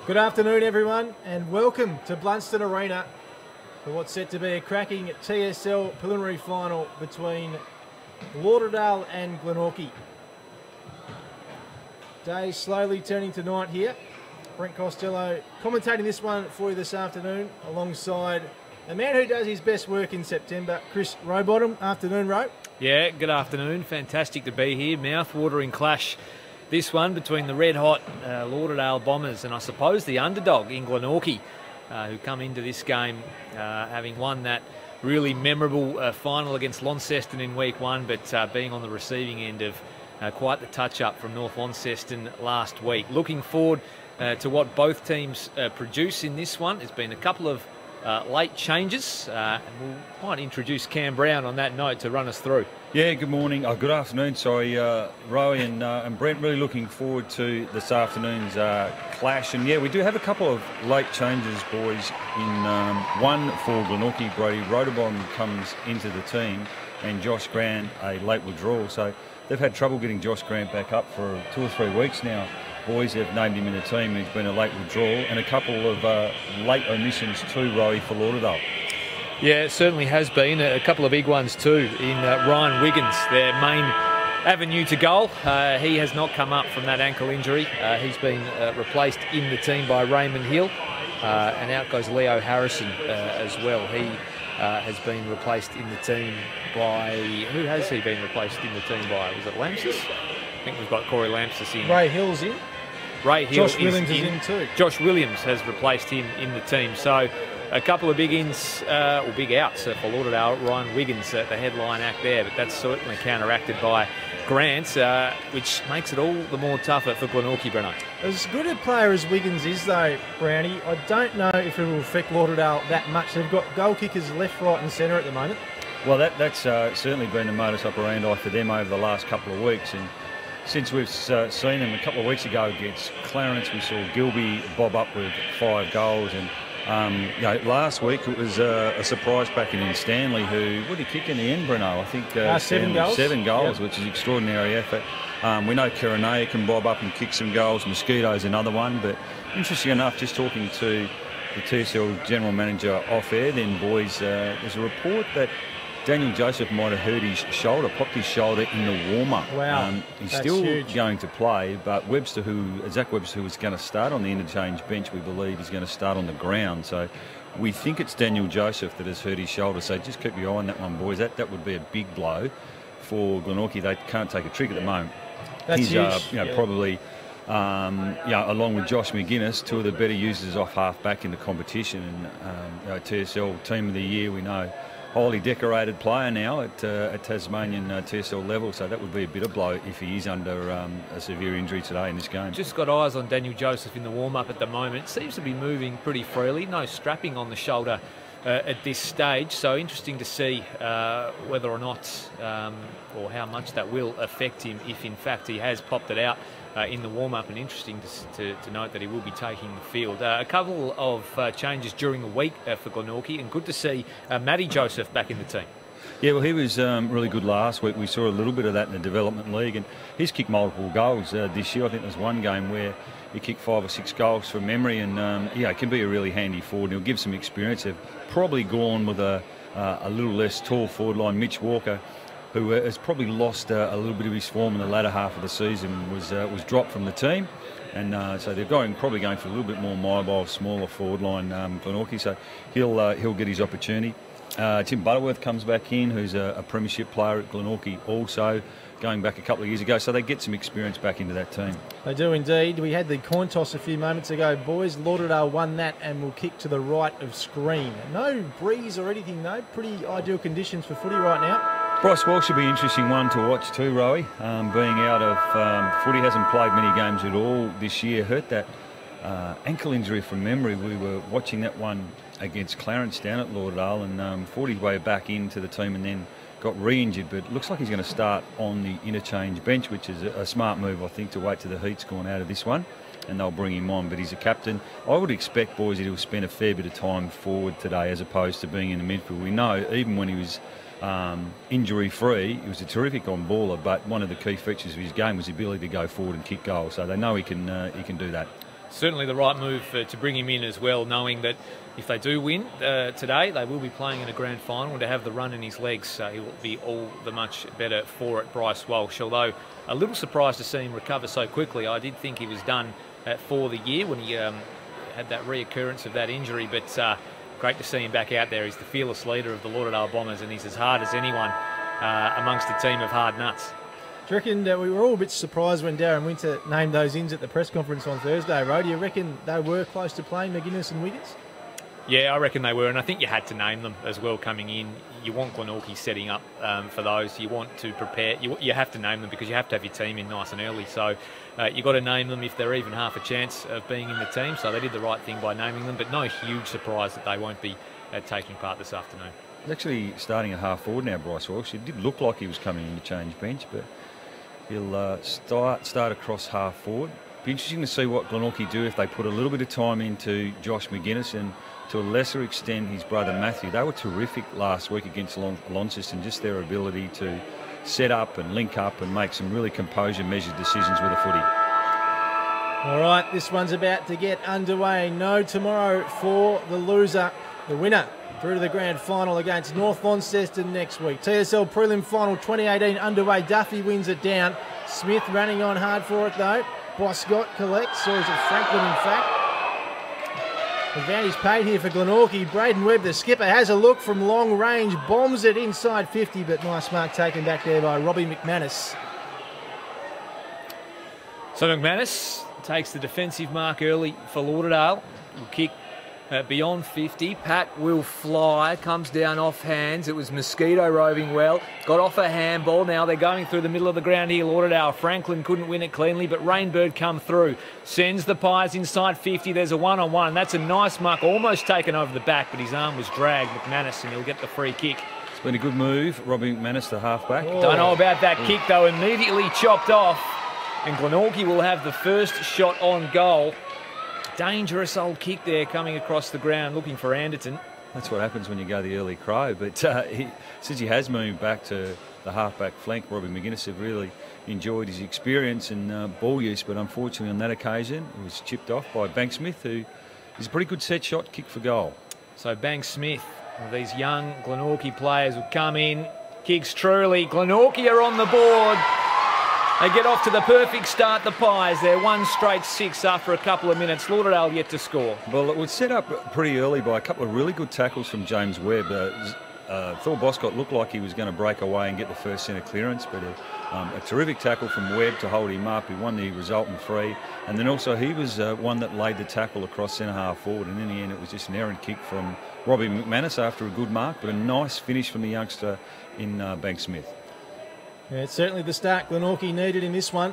Good afternoon, everyone, and welcome to Blundstone Arena for what's set to be a cracking TSL preliminary final between Lauderdale and Glenorchy. Day slowly turning to night here. Brent Costelloe commentating this one for you this afternoon alongside a man who does his best work in September, Chris Rowbottom. Afternoon, Row. Yeah, good afternoon. Fantastic to be here. Mouth-watering clash. This one between the red-hot Lauderdale Bombers and I suppose the underdog in Glenorchy, who come into this game having won that really memorable final against Launceston in week one, but being on the receiving end of quite the touch-up from North Launceston last week. Looking forward to what both teams produce in this one. There's been a couple of late changes, and we might introduce Cam Brown on that note to run us through. Yeah, good morning. Good afternoon, sorry. Rowie and Brent, really looking forward to this afternoon's clash. And yeah, we do have a couple of late changes, boys. In one for Glenorchy, Brady Rowbottom comes into the team and Josh Grant a late withdrawal. So they've had trouble getting Josh Grant back up for 2 or 3 weeks now. Boys have named him in the team. He's been a late withdrawal and a couple of late omissions too, Rowie, for Lauderdale. Yeah, it certainly has been. A couple of big ones too in Ryan Wiggins, their main avenue to goal. He has not come up from that ankle injury. He's been replaced in the team by Raymond Hill, and out goes Leo Harrison as well. He has been replaced in the team by... Who has he been replaced in the team by? Was it Lampsis? I think we've got Corey Lampsis in. Ray Hill's in. Ray Hill Josh Williams is in too. Josh Williams has replaced him in the team. So a couple of big ins, or big outs for Lauderdale. Ryan Wiggins, the headline act there, but that's certainly counteracted by Grant, which makes it all the more tougher for Glenorchy, Breno. As good a player as Wiggins is, though, Brownie, I don't know if it will affect Lauderdale that much. They've got goal kickers left, right and centre at the moment. Well, that's certainly been the modus operandi for them over the last couple of weeks. And since we've seen them a couple of weeks ago against Clarence, we saw Gilby bob up with 5 goals. And last week it was a surprise packing in Stanley, who, what did he kick in the end, Breno? I think 7 goals. 7 goals, yep. Which is extraordinary effort. We know Kiranaya can bob up and kick some goals. Mosquito's another one. But interesting enough, just talking to the TSL General Manager off air then, boys, there's a report that Daniel Joseph might have hurt his shoulder, popped his shoulder in the warm-up. Wow, he's that's still huge. going to play, but Zach Webster, who is going to start on the interchange bench, we believe is going to start on the ground. So we think it's Daniel Joseph that has hurt his shoulder. So just keep your eye on that one, boys. That would be a big blow for Glenorchy. They can't take a trick at the moment. That's huge. Probably, along with Josh McGuinness, 2 of the better users off half-back in the competition. And TSL Team of the Year, we know. Highly decorated player now at Tasmanian TSL level, so that would be a bit of blow if he is under a severe injury today in this game. Just got eyes on Daniel Joseph in the warm-up at the moment. Seems to be moving pretty freely. No strapping on the shoulder at this stage, so interesting to see whether or not or how much that will affect him if in fact he has popped it out in the warm-up, and interesting to note that he will be taking the field. A couple of changes during the week for Glenorchy, and good to see Matty Joseph back in the team. Yeah, well, he was really good last week. We saw a little bit of that in the development league, and he's kicked multiple goals this year. I think there's one game where he kicked 5 or 6 goals from memory, and it can be a really handy forward. He'll give some experience. They've probably gone with a little less tall forward line. Mitch Walker, who has probably lost a little bit of his form in the latter half of the season, was dropped from the team. And so they're probably going for a little bit more mobile, smaller forward line, Glenorchy. So he'll get his opportunity. Tim Butterworth comes back in, who's a premiership player at Glenorchy also, going back a couple of years ago. So they get some experience back into that team. They do indeed. We had the coin toss a few moments ago, boys. Lauderdale won that and will kick to the right of screen. No breeze or anything, though. Pretty ideal conditions for footy right now. Bryce Walsh should be an interesting one to watch too, Rowie. Being out of footy, hasn't played many games at all this year. Hurt that ankle injury from memory. We were watching that one against Clarence down at Lauderdale, and fought his way back into the team and then got re-injured. But it looks like he's going to start on the interchange bench, which is a smart move, I think, to wait till the heat's gone out of this one, and they'll bring him on. But he's a captain. I would expect, boys, that he'll spend a fair bit of time forward today as opposed to being in the midfield. We know even when he was injury-free, he was a terrific on-baller, but one of the key features of his game was the ability to go forward and kick goals. So they know he can do that. Certainly the right move to bring him in as well, knowing that if they do win today, they will be playing in a grand final, and to have the run in his legs, so he will be all the much better for it, Bryce Walsh. Although a little surprised to see him recover so quickly. I did think he was done for the year when he had that reoccurrence of that injury, but great to see him back out there. He's the fearless leader of the Lauderdale Bombers, and he's as hard as anyone amongst a team of hard nuts. Do you reckon we were all a bit surprised when Darren Winter named those ins at the press conference on Thursday, Ro? Do you reckon they were close to playing McGuinness and Wiggins? Yeah, I reckon they were, and I think you had to name them as well coming in. You want Glenorchy setting up for those. You want to prepare. You have to name them because you have to have your team in nice and early. So you've got to name them if they're even half a chance of being in the team. So they did the right thing by naming them, but no huge surprise that they won't be taking part this afternoon. He's actually starting at half forward now, Bryce Walsh. It did look like he was coming in to change bench, but he'll start across half forward. Be interesting to see what Glenorchy do if they put a little bit of time into Josh McGuinness and to a lesser extent his brother Matthew. They were terrific last week against Launceston, just their ability to set up and link up and make some really composure measured decisions with a footy. All right, this one's about to get underway. No tomorrow for the loser. The winner through to the grand final against North Launceston next week. TSL prelim final 2018 underway. Duffy wins it down. Smith running on hard for it though. Boscott collects, or is it Franklin in fact? Advantage paid here for Glenorchy. Brayden Webb, the skipper, has a look from long range, bombs it inside 50, but nice mark taken back there by Robbie McManus. So McManus takes the defensive mark early for Lauderdale. Will kick beyond 50. Pat will fly, comes down off hands. It was Mosquito roving well. Got off a handball. Now they're going through the middle of the ground here, Lauderdale. Franklin couldn't win it cleanly, but Rainbird come through. Sends the Pies inside 50. There's a one-on-one. That's a nice mark, almost taken over the back, but his arm was dragged, McManus, and he'll get the free kick. It's been a good move, Robbie McManus, the halfback. Oh. Don't know about that kick, though. Immediately chopped off, and Glenorchy will have the first shot on goal. Dangerous old kick there coming across the ground looking for Anderton. That's what happens when you go the early crow. But since he has moved back to the halfback flank, Robbie McGuinness have really enjoyed his experience and ball use. But unfortunately on that occasion, it was chipped off by Banks Smith, who is a pretty good set shot kick for goal. So Banks Smith, one of these young Glenorchy players, will come in. Kicks truly. Glenorchy are on the board. They get off to the perfect start, the Pies. They're one straight 6 after a couple of minutes. Lauderdale yet to score. Well, it was set up pretty early by a couple of really good tackles from James Webb. Thor Boscott looked like he was going to break away and get the first centre clearance, but a terrific tackle from Webb to hold him up. He won the resultant free. And then also he was one that laid the tackle across centre half forward. And in the end, it was just an errant kick from Robbie McManus after a good mark, but a nice finish from the youngster in Banks Smith. Yeah, it's certainly the start Glenorchy needed in this one.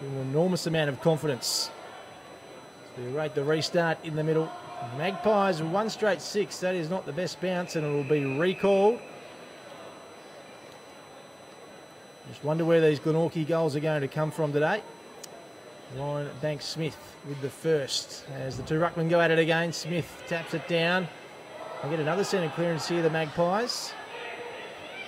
An enormous amount of confidence. So you rate the restart in the middle. Magpies one straight 6. That is not the best bounce, and it will be recalled. Just wonder where these Glenorchy goals are going to come from today. Ryan Banks Smith with the first. As the two ruckmen go at it again, Smith taps it down. They get another centre clearance here, the Magpies.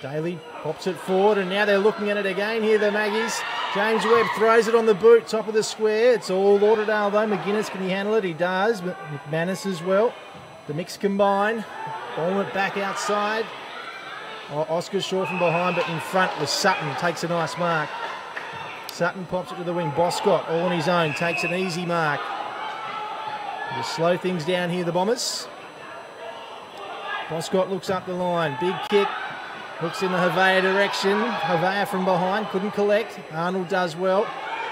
Daly pops it forward, and now they're looking at it again here, the Maggies. James Webb throws it on the boot, top of the square. It's all Lauderdale though. McGuinness, can he handle it? He does, but McManus as well. The mix combined. Ball it back outside. Oscar short from behind, but in front was Sutton. Takes a nice mark. Sutton pops it to the wing. Boscott all on his own. Takes an easy mark. Just slow things down here, the Bombers. Boscott looks up the line. Big kick. Looks in the Havea direction. Havea from behind. Couldn't collect. Arnold does well.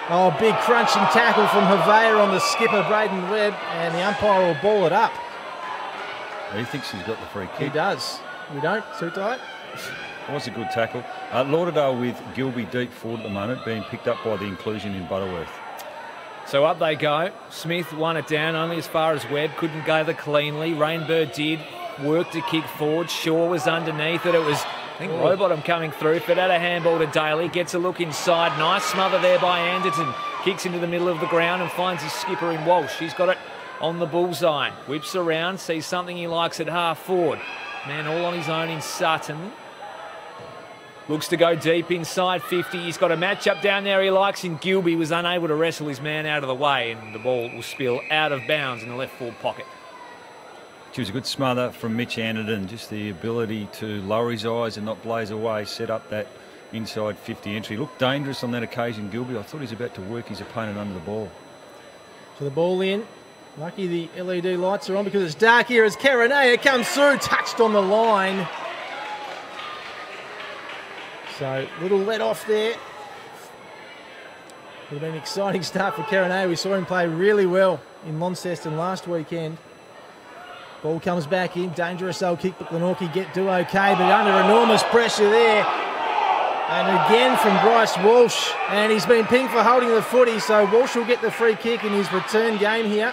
Oh, big crunching tackle from Havea on the skipper, Brayden Webb. And the umpire will ball it up. He thinks he's got the free kick. He does. We don't. Too tight. It was a good tackle. Lauderdale with Gilby deep forward at the moment, being picked up by the inclusion in Butterworth. So up they go. Smith won it down only as far as Webb. Couldn't gather cleanly. Rainbird did. Worked to kick forward. Shaw was underneath it. It was, I think, Rowbottom coming through. But had a handball to Daly. Gets a look inside. Nice smother there by Anderton. Kicks into the middle of the ground and finds his skipper in Walsh. He's got it on the bullseye. Whips around. Sees something he likes at half forward. Man all on his own in Sutton. Looks to go deep inside 50. He's got a matchup down there he likes, and Gilby was unable to wrestle his man out of the way, and the ball will spill out of bounds in the left forward pocket. It was a good smother from Mitch Anderton, just the ability to lower his eyes and not blaze away, set up that inside 50 entry. Looked dangerous on that occasion, Gilby. I thought he was about to work his opponent under the ball. So the ball in. Lucky the LED lights are on because it's dark here as Karanea comes through, touched on the line. So little let off there. Would have been an exciting start for Karanea. We saw him play really well in Launceston last weekend. Ball comes back in, dangerous old kick, but Glenorchy do okay, but under enormous pressure there. And again from Bryce Walsh, and he's been pinged for holding the footy, so Walsh will get the free kick in his return game here.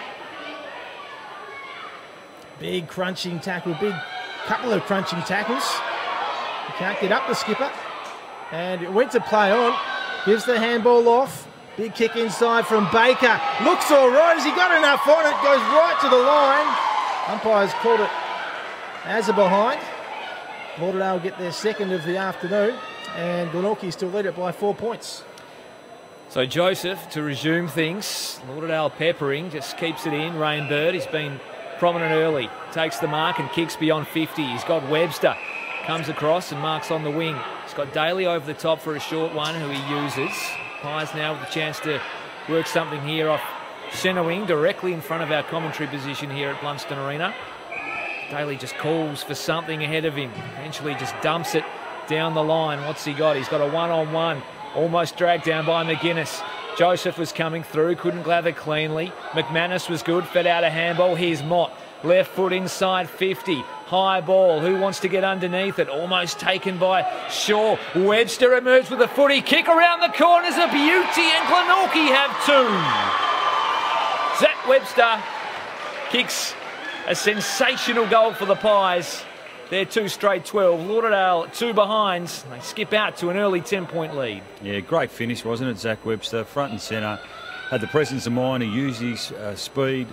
Big crunching tackle, big couple of crunching tackles. He can't get up the skipper. And it went to play on, gives the handball off. Big kick inside from Baker. Looks all right, has he got enough on it? Goes right to the line. Umpires called it as a behind. Lauderdale get their second of the afternoon, and Glenorchy still lead it by 4 points. So Joseph to resume things. Lauderdale peppering, just keeps it in. Rainbird, he's been prominent early. Takes the mark and kicks beyond 50. He's got Webster. Comes across and marks on the wing. He's got Daly over the top for a short one, who he uses. Pies now with a chance to work something here off centre wing, directly in front of our commentary position here at Blundstone Arena. Daly just calls for something ahead of him. Eventually just dumps it down the line. What's he got? He's got a one-on-one. Almost dragged down by McGuinness. Joseph was coming through, couldn't gather cleanly. McManus was good, fed out a handball. Here's Mott. Left foot inside 50. High ball. Who wants to get underneath it? Almost taken by Shaw. Webster emerged with a footy kick around the corners. A beauty, and Glenorchy have two. Zach Webster kicks a sensational goal for the Pies. They're 2 straight 12. Lauderdale 2 behinds. They skip out to an early 10-point lead. Yeah, great finish, wasn't it? Zach Webster, front and centre. Had the presence of mind. He used his speed,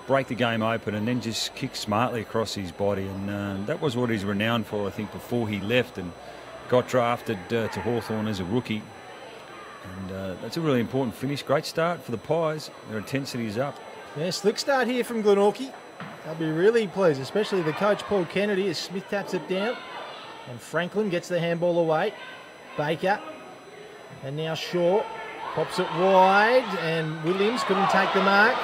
break the game open, and then just kick smartly across his body. And that was what he's renowned for, I think, before he left and got drafted to Hawthorn as a rookie. And that's a really important finish. Great start for the Pies. Their intensity is up. Yeah, slick start here from Glenorchy. They'll be really pleased, especially the coach Paul Kennedy, as Smith taps it down. And Franklin gets the handball away. Baker. And now Shaw pops it wide, and Williams couldn't take the mark.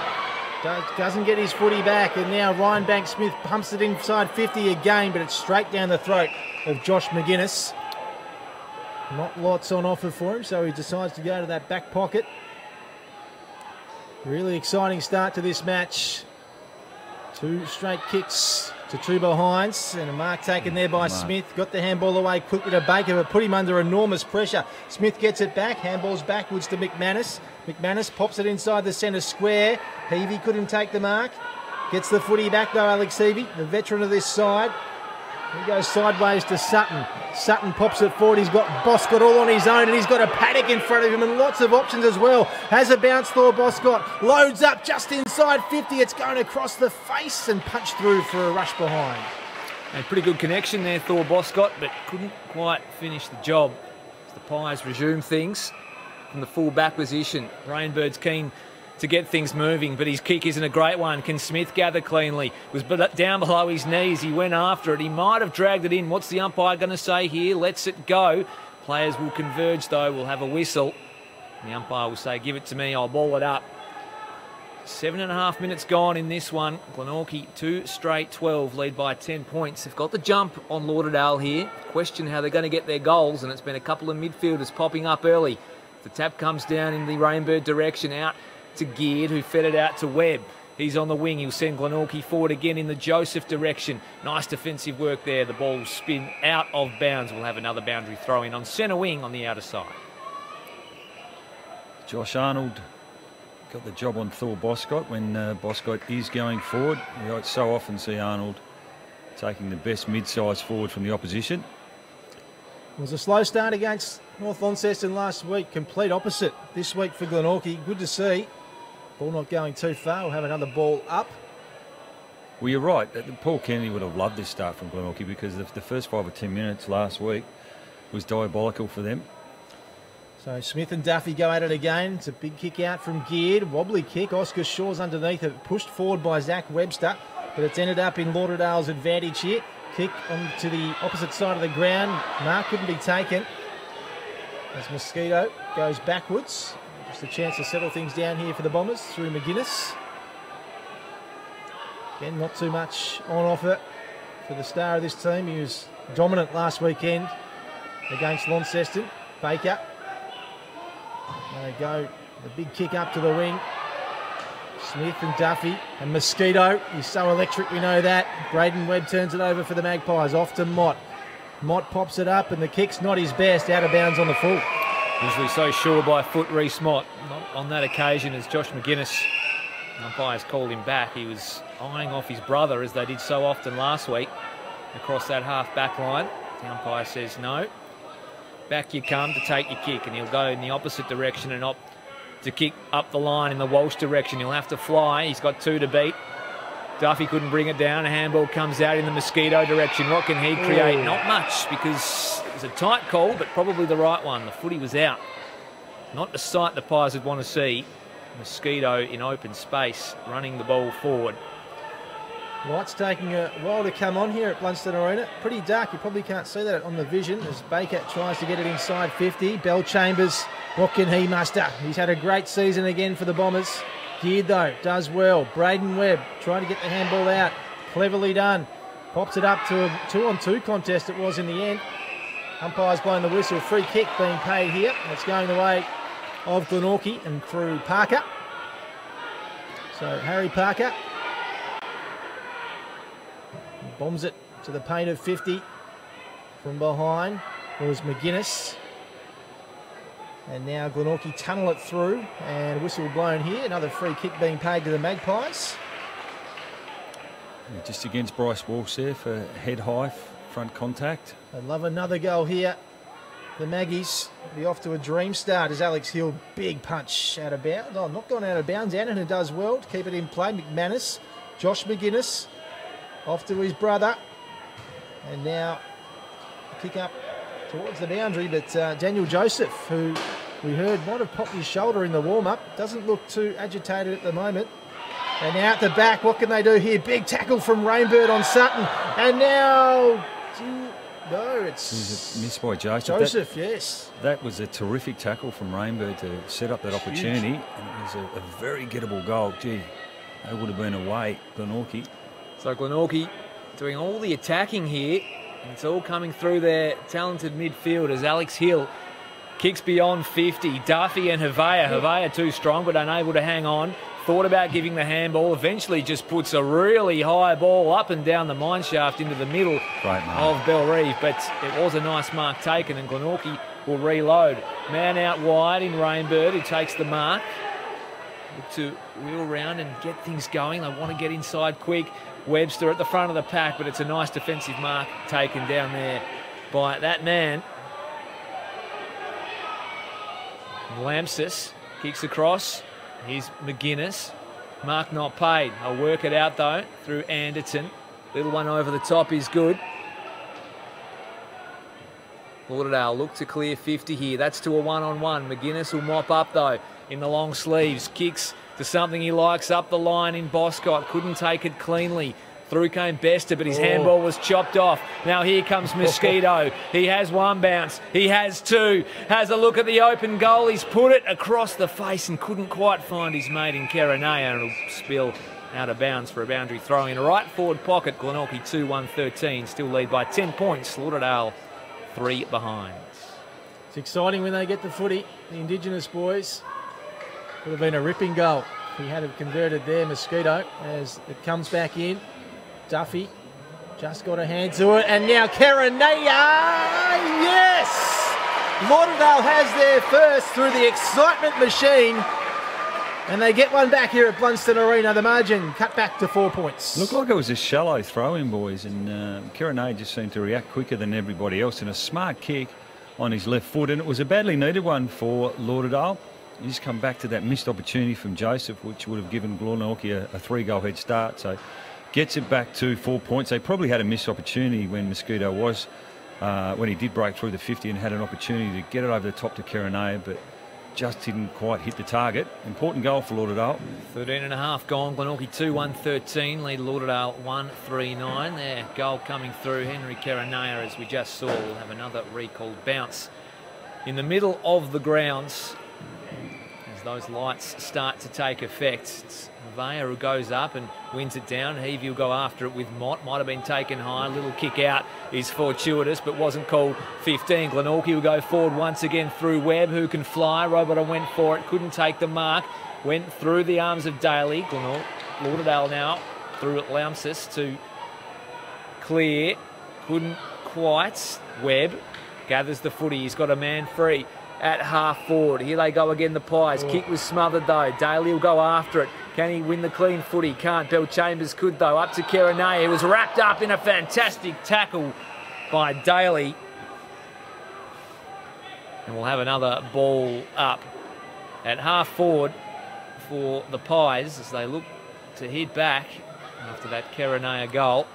Doesn't get his footy back, and now Ryan Banks-Smith pumps it inside 50 again, but it's straight down the throat of Josh McGuinness. Not lots on offer for him, so he decides to go to that back pocket. Really exciting start to this match. 2 straight kicks to 2 behinds, and a mark taken there by Smith. Got the handball away quickly to Baker, but put him under enormous pressure. Smith gets it back, handballs backwards to McManus. McManus pops it inside the centre square. Heavey couldn't take the mark. Gets the footy back though, Alex Heavey, the veteran of this side. He goes sideways to Sutton. Sutton pops it forward. He's got Boscott all on his own, and he's got a paddock in front of him and lots of options as well. Has a bounce, Thor Boscott. Loads up just inside 50. It's going across the face and punched through for a rush behind. A pretty good connection there, Thor Boscott, but couldn't quite finish the job. As the Pies resume things from the full back position. Rainbird's keen to get things moving, but his kick isn't a great one. Can Smith gather cleanly? Was down below his knees. He went after it. He might have dragged it in. What's the umpire going to say here? Lets it go. Players will converge though. We'll have a whistle. The umpire will say, give it to me. I'll ball it up. 7.5 minutes gone in this one. Glenorchy 2 straight 12, lead by 10 points. They've got the jump on Lauderdale here. Question how they're going to get their goals, and it's been a couple of midfielders popping up early. The tap comes down in the Rainbird direction, out to Geared, who fed it out to Webb. He's on the wing. He'll send Glenorchy forward again in the Joseph direction. Nice defensive work there. The ball will spin out of bounds. We'll have another boundary throw in on centre wing on the outer side. Josh Arnold got the job on Thor Boscott when Boscott is going forward. We so often see Arnold taking the best mid-size forward from the opposition. It was a slow start against North Launceston last week. Complete opposite this week for Glenorchy. Good to see. Ball not going too far. We'll have another ball up. Well, you're right. Paul Kennedy would have loved this start from Glenorchy because the first 5 or 10 minutes last week, was diabolical for them. So Smith and Duffy go at it again. It's a big kick out from Geared. Wobbly kick. Oscar Shaw's underneath it. Pushed forward by Zach Webster. But it's ended up in Lauderdale's advantage here. Kick onto the opposite side of the ground. Mark couldn't be taken. As Mosquito goes backwards. Just a chance to settle things down here for the Bombers through McGuinness. Again, not too much on offer for the star of this team. He was dominant last weekend against Launceston. Baker. There they go. The big kick up to the wing. Smith and Duffy and Mosquito. He's so electric, we know that. Brayden Webb turns it over for the Magpies. Off to Mott. Mott pops it up and the kick's not his best. Out of bounds on the full. Usually so sure by foot, Rhys Mott. Not on that occasion as Josh McGuinness, umpires called him back. He was eyeing off his brother as they did so often last week across that half back line. The umpire says no. Back you come to take your kick, and he'll go in the opposite direction and opt to kick up the line in the Walsh direction. He'll have to fly. He's got 2 to beat. Duffy couldn't bring it down. A handball comes out in the Mosquito direction. What can he create? Not much, because it was a tight call, but probably the right one. The footy was out. Not the sight the Pies would want to see. Mosquito in open space, running the ball forward. Light's taking a while to come on here at Blundstone Arena. Pretty dark, you probably can't see that on the vision as Baker tries to get it inside 50. Bellchambers, what can he muster? He's had a great season again for the Bombers. Geared though, does well. Brayden Webb trying to get the handball out. Cleverly done. Pops it up to a 2-on-2 contest it was in the end. Umpire's blowing the whistle. Free kick being paid here. It's going the way of Glenorchy and through Parker. So Harry Parker bombs it to the paint of 50 from behind. It was McGuinness. And now Glenorchy tunnel it through and whistle blown here. Another free kick being paid to the Magpies. Yeah, just against Bryce Walsh there for head high front contact. I'd love another goal here. The Maggies will be off to a dream start as Alex Hill, big punch out of bounds. Oh, not gone out of bounds. Annan, who does well to keep it in play. McManus, Josh McGuinness off to his brother. And now kick up towards the boundary, but Daniel Joseph, who we heard might have popped his shoulder in the warm-up, doesn't look too agitated at the moment. And now at the back, what can they do here? Big tackle from Rainbird on Sutton. And now, no, it's missed by Joseph. Joseph, yes. That was a terrific tackle from Rainbird to set up that opportunity. And it was a very gettable goal. Gee, that would have been away, Glenorchy. So Glenorchy doing all the attacking here. And it's all coming through their talented midfield as Alex Hill kicks beyond 50. Duffy and Havea. Havea too strong but unable to hang on. Thought about giving the handball. Eventually just puts a really high ball up and down the mine shaft into the middle of Bellreeve. But it was a nice mark taken and Glenorchy will reload. Man out wide in Rainbird who takes the mark. Look to wheel round and get things going. They want to get inside quick. Webster at the front of the pack, but it's a nice defensive mark taken down there by that man. Lampsis kicks across. Here's McGuinness. Mark not paid. I'll work it out though through Anderton. Little one over the top is good. Lauderdale look to clear 50 here. That's to a one-on-one. McGuinness will mop up though in the long sleeves. Kicks to something he likes up the line in Boscott. Couldn't take it cleanly. Through came Bester, but his handball was chopped off. Now here comes Mosquito. He has one bounce. He has two. Has a look at the open goal. He's put it across the face and couldn't quite find his mate in Kerenea. And it'll spill out of bounds for a boundary throw in. Right forward pocket. Glenorchy 2-1-13. Still lead by 10 points. Lauderdale 3 behind. It's exciting when they get the footy. The Indigenous boys. Would have been a ripping goal. He had it converted there, Mosquito, as it comes back in. Duffy just got a hand to it, and now Kerenea, yes! Lauderdale has their first through the excitement machine, and they get one back here at Blundstone Arena. The margin cut back to 4 points. Looked like it was a shallow throw-in, boys, and Kerenea just seemed to react quicker than everybody else, and a smart kick on his left foot, and it was a badly needed one for Lauderdale. You just come back to that missed opportunity from Joseph, which would have given Glenorchy a 3-goal head start. So gets it back to 4 points. They probably had a missed opportunity when Mosquito was when he did break through the 50 and had an opportunity to get it over the top to Kerenea, but just didn't quite hit the target. Important goal for Lauderdale. 13.5 gone. Glenorchy 2-1-13. Lead Lauderdale 1-3-9. Their goal coming through. Henry Kerenea, as we just saw, will have another recalled bounce in the middle of the grounds as those lights start to take effect. It's Vaya who goes up and wins it down. Heavey will go after it with Mott. Might have been taken high. A little kick out is fortuitous, but wasn't called 15. Glenorchy will go forward once again through Webb, who can fly. Rowbottom went for it, couldn't take the mark. Went through the arms of Daly. Lauderdale now through at Laumsis to clear. Couldn't quite. Webb gathers the footy. He's got a man free at half forward. Here they go again, the Pies. Kick was smothered though. Daly will go after it. Can he win the clean footy? Can't. Bellchambers could though. Up to Kerenea. He was wrapped up in a fantastic tackle by Daly. And we'll have another ball up at half forward for the Pies as they look to head back after that Kerenea goal.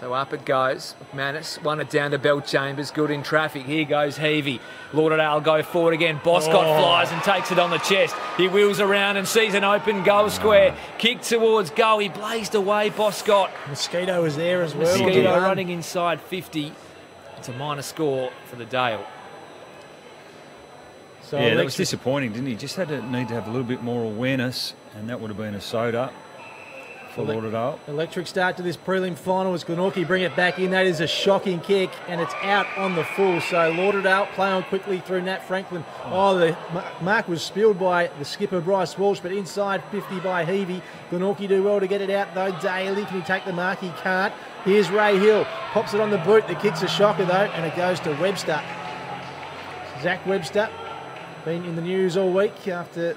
So up it goes. McManus won it down to Bellchambers. Good in traffic. Here goes Heavey. Lauderdale go forward again. Boscott flies and takes it on the chest. He wheels around and sees an open goal square. Kick towards goal. He blazed away, Boscott. Mosquito was there as well. Mosquito running inside 50. It's a minor score for the Dale. So yeah, that was disappointing, didn't he? Just had to need to have a little bit more awareness, and that would have been a soda for Lauderdale. Electric start to this prelim final as Glenorchy bring it back in. That is a shocking kick, and it's out on the full. So Lauderdale play on quickly through Nat Franklin. The mark was spilled by the skipper Bryce Walsh, but inside 50 by Heavey. Glenorchy do well to get it out though. Daly, can he take the mark? He can't. Here's Ray Hill, pops it on the boot. The kick's a shocker though, and it goes to Webster. Zach Webster, been in the news all week after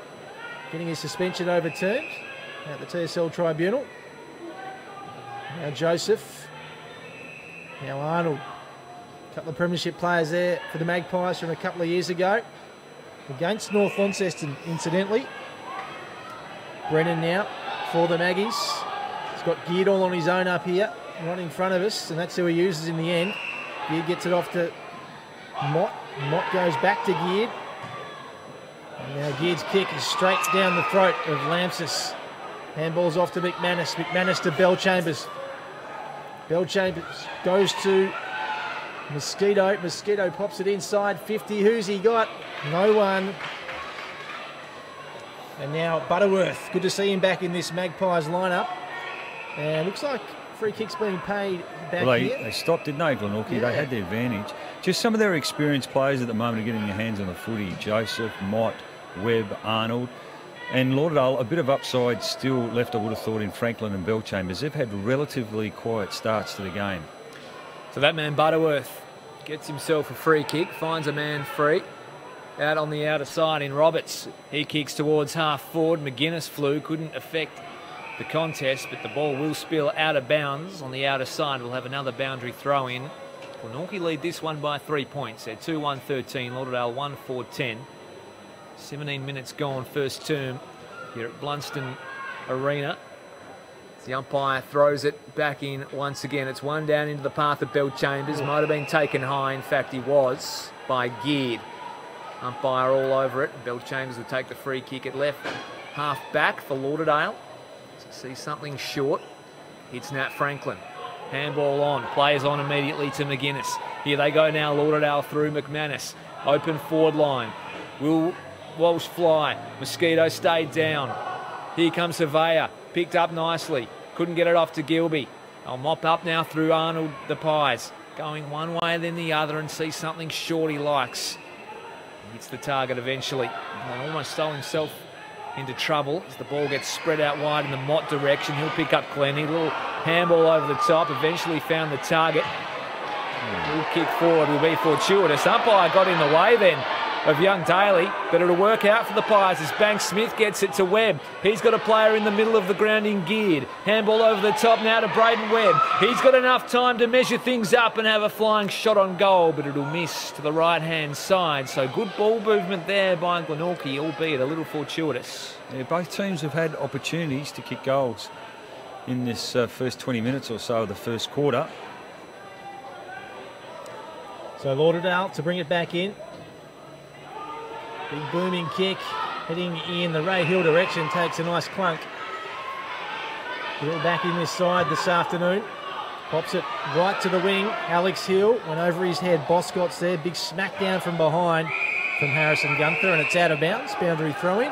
getting his suspension overturned at the TSL tribunal. Now Joseph. Now Arnold. A couple of premiership players there for the Magpies from a couple of years ago. Against North Launceston, incidentally. Brennan now for the Maggies. He's got Geared all on his own up here, right in front of us, and that's who he uses in the end. Geared gets it off to Mott. Mott goes back to Geared. And now Geared's kick is straight down the throat of Laumsis. Handball's off to McManus. McManus to Bellchambers. Bellchambers goes to Mosquito. Mosquito pops it inside 50. Who's he got? No one. And now Butterworth. Good to see him back in this Magpies lineup. And looks like free kick's being paid back here. They stopped, didn't they, Glenorchy? Yeah. They had the advantage. Just some of their experienced players at the moment are getting their hands on the footy. Joseph, Mott, Webb, Arnold. And Lauderdale, a bit of upside still left, I would have thought, in Franklin and Bellchambers. They've had relatively quiet starts to the game. So that man Butterworth gets himself a free kick, finds a man free. Out on the outer side in Roberts. He kicks towards half forward. McGuinness flew, couldn't affect the contest, but the ball will spill out of bounds on the outer side. We'll have another boundary throw in. Glenorchy lead this one by 3 points. They're 2-1-13, Lauderdale 1-4-10. 17 minutes gone, first term here at Blundstone Arena. The umpire throws it back in once again. It's one down into the path of Bellchambers. Might have been taken high. In fact, he was by Geared. Umpire all over it. Bellchambers will take the free kick at left half back for Lauderdale. See something short. It's Nat Franklin. Handball on. Players on immediately to McGuinness. Here they go now. Lauderdale through McManus. Open forward line. Will Walsh fly. Mosquito stayed down. Here comes Surveyor. Picked up nicely. Couldn't get it off to Gilby. They'll mop up now through Arnold, the Pies. Going one way then the other and see something short he likes. He hits the target eventually. And almost stole himself into trouble as the ball gets spread out wide in the Mott direction. He'll pick up Glennie. Little handball over the top. Eventually found the target. Little kick forward will be fortuitous. Umpire got in the way then of young Daly, but it'll work out for the Pies as Banks Smith gets it to Webb. He's got a player in the middle of the ground in Geared. Handball over the top now to Brayden Webb. He's got enough time to measure things up and have a flying shot on goal, but it'll miss to the right-hand side. So good ball movement there by Glenorchy, albeit a little fortuitous. Yeah, both teams have had opportunities to kick goals in this first 20 minutes or so of the first quarter. So Lauderdale to bring it back in. Big booming kick, heading in the Ray Hill direction, takes a nice clunk. Hill back in this side this afternoon. Pops it right to the wing. Alex Hill went over his head. Boscott's there. Big smack down from behind from Harrison Gunther, and it's out of bounds. Boundary throw-in.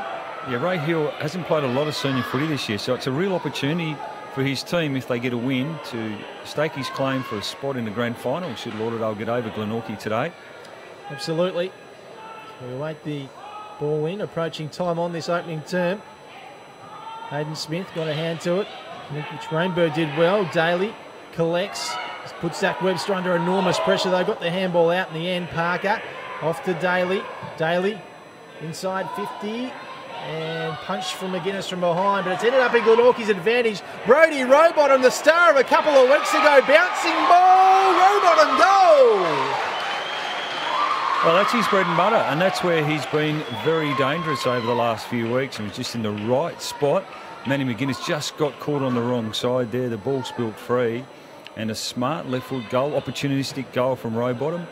Yeah, Ray Hill hasn't played a lot of senior footy this year, so it's a real opportunity for his team, if they get a win, to stake his claim for a spot in the grand final should Lauderdale get over Glenorchy today. Absolutely. We await the ball in, approaching time on this opening term. Hayden Smith got a hand to it, which Rainbird did well. Daly collects, puts Zach Webster under enormous pressure. They got the handball out in the end. Parker off to Daly. Daly inside 50 and punched from McGuinness from behind, but it's ended up in Glenorchy's advantage. Brodie Rowbottom, the star of a couple of weeks ago, bouncing ball, Rowbottom goal! Well, that's his bread and butter, and that's where he's been very dangerous over the last few weeks, and was just in the right spot. Manny McGuinness just got caught on the wrong side there. The ball spilt free, and a smart left foot goal, opportunistic goal from Rowbottom.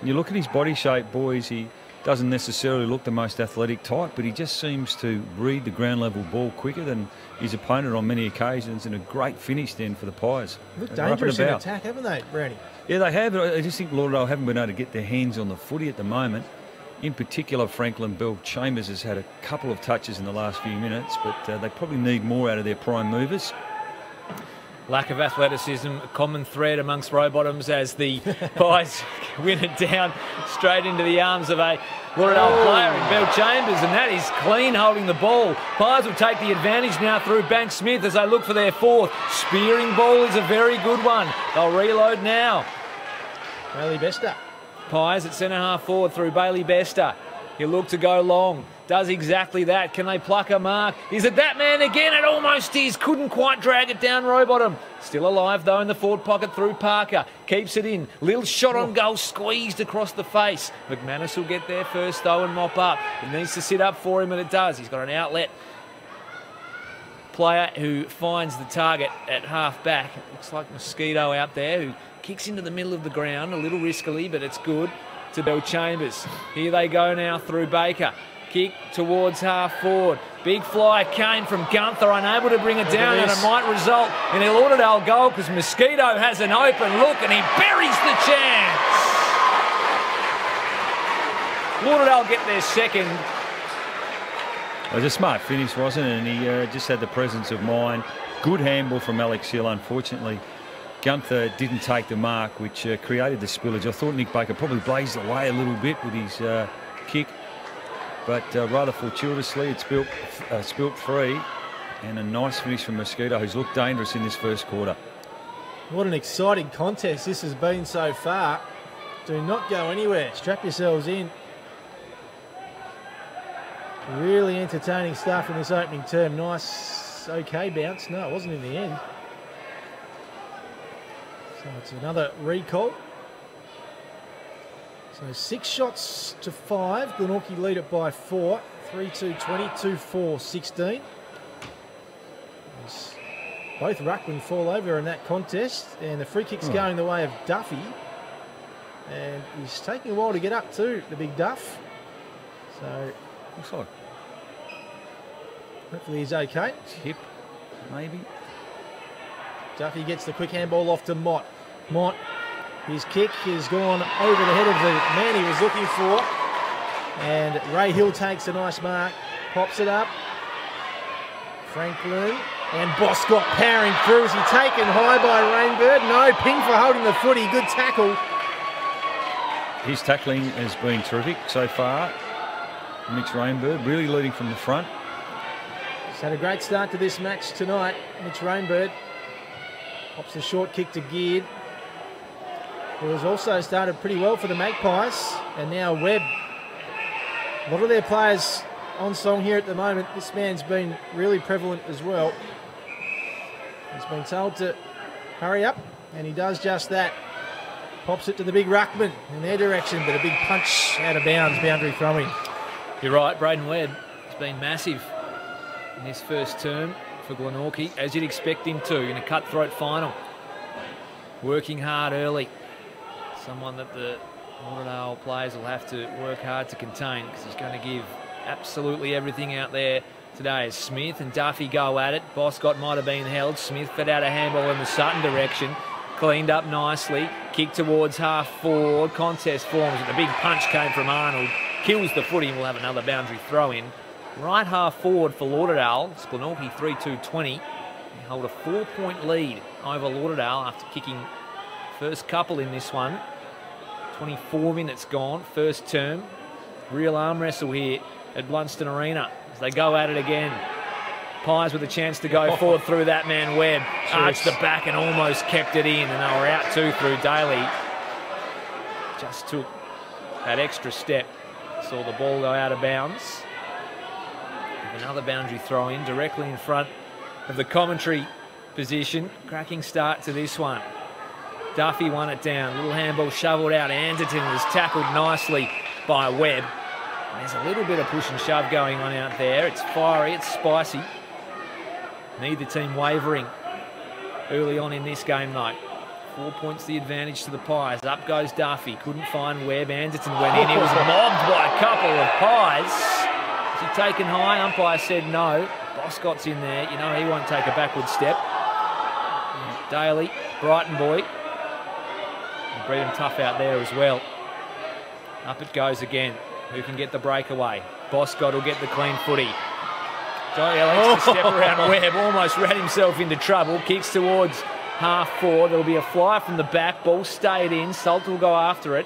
You look at his body shape, boys, he doesn't necessarily look the most athletic type, but he just seems to read the ground level ball quicker than his opponent on many occasions, and a great finish then for the Pies. Look dangerous in attack, haven't they, Brownie? Yeah, they have. I just think Lauderdale haven't been able to get their hands on the footy at the moment. In particular, Franklin Bellchambers has had a couple of touches in the last few minutes, but they probably need more out of their prime movers. Lack of athleticism, a common thread amongst Rowbottoms as the Pies win it down straight into the arms of a Lauderdale player in Bellchambers, and that is clean holding the ball. Pies will take the advantage now through Banks Smith as they look for their fourth. Spearing ball is a very good one. They'll reload now. Bailey Bester. Pies at centre half forward through Bailey Bester. He'll look to go long. Does exactly that. Can they pluck a mark? Is it that man again? It almost is. Couldn't quite drag it down Rowbottom. Still alive though in the forward pocket through Parker. Keeps it in. Little shot on goal squeezed across the face. McManus will get there first though and mop up. It needs to sit up for him, and it does. He's got an outlet player who finds the target at half back. It looks like Mosquito out there who kicks into the middle of the ground a little riskily, but it's good to Bellchambers. Here they go now through Baker. Kick towards half forward. Big fly came from Gunther, unable to bring it down, and it might result in a Lauderdale goal because Mosquito has an open look and he buries the chance. Lauderdale get their second. It was a smart finish, wasn't it? And he just had the presence of mind. Good handball from Alex Hill. Unfortunately, Gunther didn't take the mark, which created the spillage. I thought Nick Baker probably blazed away a little bit with his kick, but rather fortuitously it spilt free, and a nice finish from Mosquito, who's looked dangerous in this first quarter. What an exciting contest this has been so far. Do not go anywhere. Strap yourselves in. Really entertaining stuff in this opening term. Nice, okay bounce. No, it wasn't in the end. So it's another recall. So 6 shots to 5. Glenorchy lead it by 4. 3-2-20, 2-4-16. Both ruckmen fall over in that contest, and the free kick's going the way of Duffy. And he's taking a while to get up to the big Duff. So looks like hopefully he's okay. His hip, maybe. Duffy gets the quick handball off to Mott. Mott, his kick has gone over the head of the man he was looking for. And Ray Hill takes a nice mark, pops it up. Franklin and Boscott powering through. Is he taken high by Rainbird? No, ping for holding the footy. Good tackle. His tackling has been terrific so far. Mitch Rainbird really leading from the front. He's had a great start to this match tonight. Mitch Rainbird pops the short kick to Geared, who has also started pretty well for the Magpies. And now Webb. A lot of their players on song here at the moment. This man's been really prevalent as well. He's been told to hurry up, and he does just that. Pops it to the big ruckman in their direction, but a big punch out of bounds, boundary throwing. You're right, Brayden Webb has been massive in this first term for Glenorchy, as you'd expect him to in a cutthroat final. Working hard early. someone that the Lauderdale players will have to work hard to contain, because he's going to give absolutely everything out there today. As Smith and Duffy go at it, Boscott might have been held. Smith fed out a handball in the Sutton direction, cleaned up nicely, kick towards half forward, contest forms, but the big punch came from Arnold, kills the footy, and we'll have another boundary throw in. Right half forward for Lauderdale. It's Glenorchy 3-2-20. They hold a 4-point lead over Lauderdale after kicking first couple in this one. 24 minutes gone, first term. Real arm wrestle here at Blundstone Arena as they go at it again. Pies with a chance to go forward through that man Webb. Arched the back and almost kept it in, and they were out too through Daly. Just took that extra step. Saw the ball go out of bounds. Another boundary throw in directly in front of the commentary position. Cracking start to this one. Duffy won it down. Little handball shoveled out. Anderton was tackled nicely by Webb. There's a little bit of push and shove going on out there. It's fiery, it's spicy. Neither team wavering early on in this game though. 4 points the advantage to the Pies. Up goes Duffy. Couldn't find Webb. Anderton went in. He was mobbed by a couple of Pies. Is he taken high? Umpire said no. Boscott's in there. You know he won't take a backward step. Daly, Brighton boy. And Brayden tough out there as well. Up it goes again. Who can get the breakaway? Boscott will get the clean footy. Johnny Alex to step around Webb. Almost ran himself into trouble. Kicks towards half forward. There'll be a fly from the back. Ball stayed in. Salt will go after it.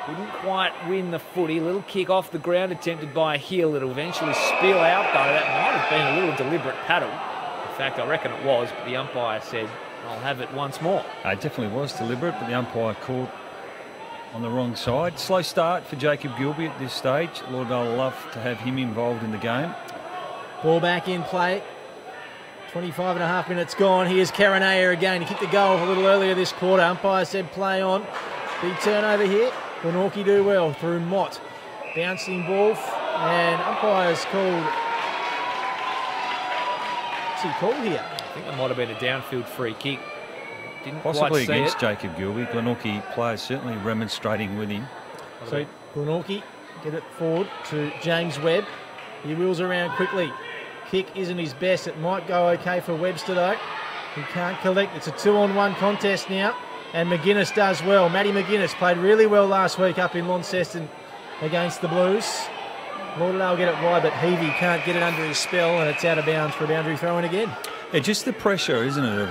Couldn't quite win the footy. Little kick off the ground attempted by a heel. It'll eventually spill out though. That might have been a little deliberate paddle. In fact, I reckon it was, but the umpire said, I'll have it once more. It definitely was deliberate, but the umpire called on the wrong side. Slow start for Jacob Gilby at this stage. Lauderdale will love to have him involved in the game. Ball back in play. 25 and a half minutes gone. Here's Karanaya again. He kicked the goal a little earlier this quarter. Umpire said play on. Big turnover here. Glenorchy do well through Mott. Bouncing ball, and umpire's called. What's he called here? I think it might have been a downfield free kick. Didn't possibly quite against see it. Jacob Gilby. Glenorchy players certainly remonstrating with him. So Glenorchy get it forward to James Webb. He wheels around quickly. Kick isn't his best. It might go okay for Webster though. He can't collect. It's a 2-on-1 contest now. And McGuinness does well. Matty McGuinness played really well last week up in Launceston against the Blues. Lauderdale get it wide, but Heavey can't get it under his spell, and it's out of bounds for a boundary throw-in again. Yeah, just the pressure, isn't it, of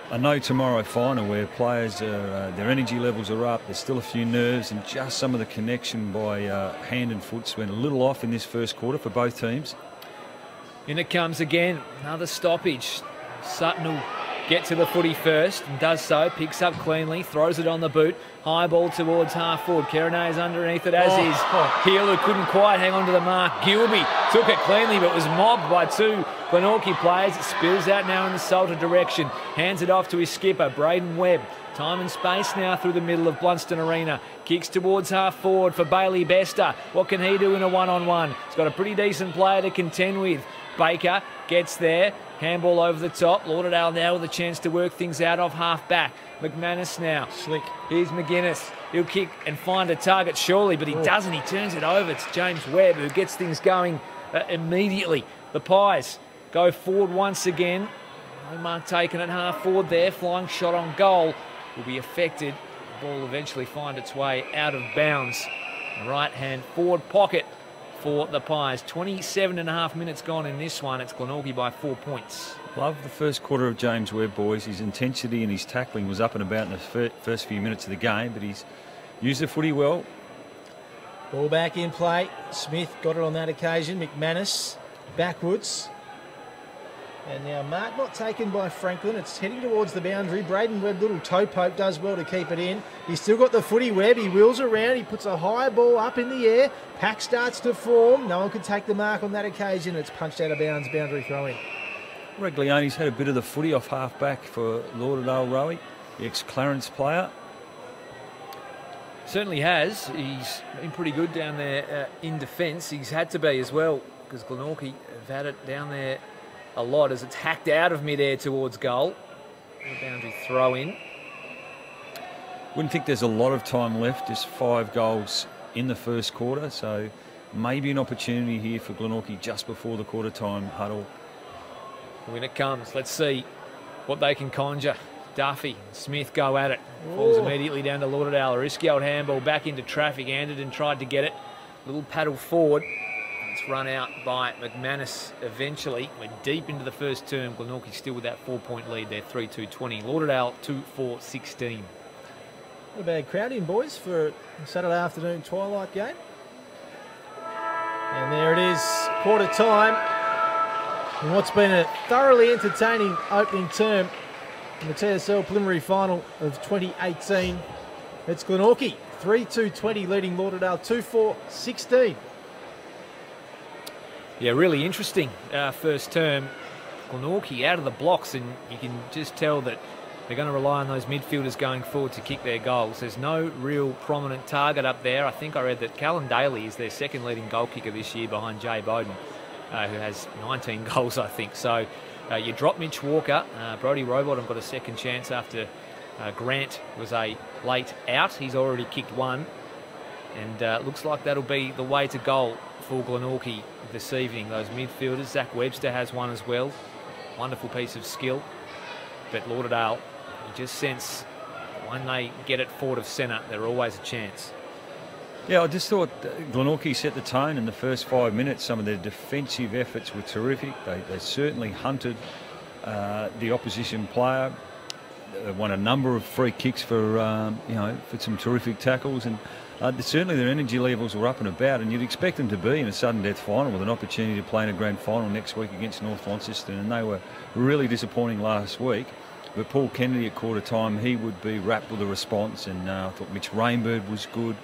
a no tomorrow final where players, their energy levels are up, there's still a few nerves, and just some of the connection by hand and foots went a little off in this first quarter for both teams. In it comes again. Another stoppage. Sutton will get to the footy first and does so. Picks up cleanly, throws it on the boot. High ball towards half forward. Karanay's underneath it, as is Heel, who couldn't quite hang on to the mark. Gilby took it cleanly but was mobbed by two Glenorchy players. It spills out now in the Salter direction. Hands it off to his skipper, Brayden Webb. Time and space now through the middle of Blundstone Arena. Kicks towards half forward for Bailey Bester. What can he do in a one-on-one? He's got a pretty decent player to contend with. Baker gets there. Handball over the top. Lauderdale now with a chance to work things out off half back. McManus now. Slick. Here's McGuinness. He'll kick and find a target surely, but he doesn't. He turns it over. It's James Webb who gets things going immediately. The Pies go forward once again. No mark taken at half forward there. Flying shot on goal will be affected. The ball will eventually find its way out of bounds. Right-hand forward pocket for the Pies. 27 and a half minutes gone in this one. It's Glenorchy by 4 points. Love the first quarter of James Webb, boys. His intensity and his tackling was up and about in the first few minutes of the game, but he's used the footy well. Ball back in play. Smith got it on that occasion. McManus backwards. And now Mott not taken by Franklin. It's heading towards the boundary. Brayden Webb, little toe poke, does well to keep it in. He's still got the footy, Webb. He wheels around. He puts a high ball up in the air. Pack starts to form. No one could take the mark on that occasion. It's punched out of bounds. Boundary throw-in. Reglione's had a bit of the footy off half back for Lauderdale Rowie, the ex-Clarence player. Certainly has. He's been pretty good down there in defence. He's had to be as well, because Glenorchy have had it down there a lot as it's hacked out of mid-air towards goal. A boundary throw in. Wouldn't think there's a lot of time left, just 5 goals in the first quarter, so maybe an opportunity here for Glenorchy just before the quarter time huddle. When it comes, let's see what they can conjure. Duffy, Smith go at it. Falls immediately down to Lauderdale. A risky old handball back into traffic. Anderton tried to get it. Little paddle forward. It's run out by McManus eventually. We're deep into the first term. Glenorchy still with that 4-point lead there, 3-2-20. Lauderdale 2-4-16. Not a bad crowd in, boys, for a Saturday afternoon twilight game. And there it is, quarter time. In what's been a thoroughly entertaining opening term in the TSL preliminary final of 2018. It's Glenorchy 3-2-20 leading Lauderdale 2-4-16. Yeah, really interesting first term. Glenorchy out of the blocks, and you can just tell that they're going to rely on those midfielders going forward to kick their goals. There's no real prominent target up there. I think I read that Callum Daly is their second leading goal kicker this year behind Jay Bowden, who has 19 goals, I think. So you drop Mitch Walker. Brodie Rowbottom got a second chance after Grant was a late out. He's already kicked one. And looks like that'll be the way to goal for Glenorchy this evening. Those midfielders, Zach Webster has one as well. Wonderful piece of skill. But Lauderdale, you just sense when they get it forward of centre, they're always a chance. Yeah, I just thought Glenorchy set the tone in the first 5 minutes. Some of their defensive efforts were terrific. They certainly hunted the opposition player. They won a number of free kicks for for some terrific tackles, and certainly their energy levels were up and about. And you'd expect them to be in a sudden death final with an opportunity to play in a grand final next week against North Launceston, and they were really disappointing last week. But Paul Kennedy at quarter time, he would be wrapped with a response, and I thought Mitch Rainbird was good.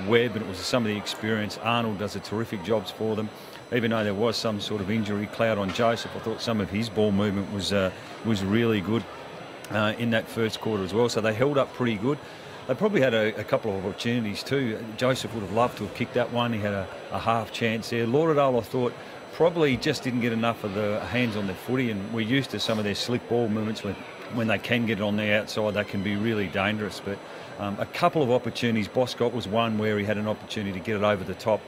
Webb, and it was some of the experience. Arnold does a terrific jobs for them. Even though there was some sort of injury cloud on Joseph, I thought some of his ball movement was really good in that first quarter as well. So they held up pretty good. They probably had a couple of opportunities too. Joseph would have loved to have kicked that one. He had a half chance there. Lauderdale, I thought, probably just didn't get enough of the hands on their footy, and we're used to some of their slick ball movements when they can get it on the outside. They can be really dangerous. But a couple of opportunities. Boscott was one where he had an opportunity to get it over the top.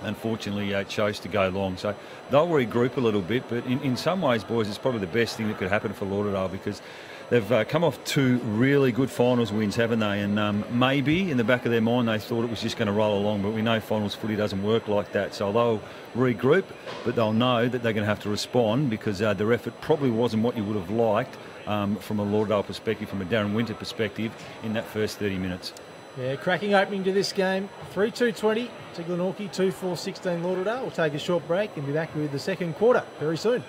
Unfortunately, chose to go long. So they'll regroup a little bit. But in some ways, boys, it's probably the best thing that could happen for Lauderdale, because they've come off 2 really good finals wins, haven't they? And maybe in the back of their mind they thought it was just going to roll along, but we know finals footy doesn't work like that. So they'll regroup, but they'll know that they're going to have to respond, because their effort probably wasn't what you would have liked from a Lauderdale perspective, from a Darren Winter perspective in that first 30 minutes. Yeah, cracking opening to this game. 3-2-20 to Glenorchy, 2-4-16 Lauderdale. We'll take a short break and be back with the second quarter very soon.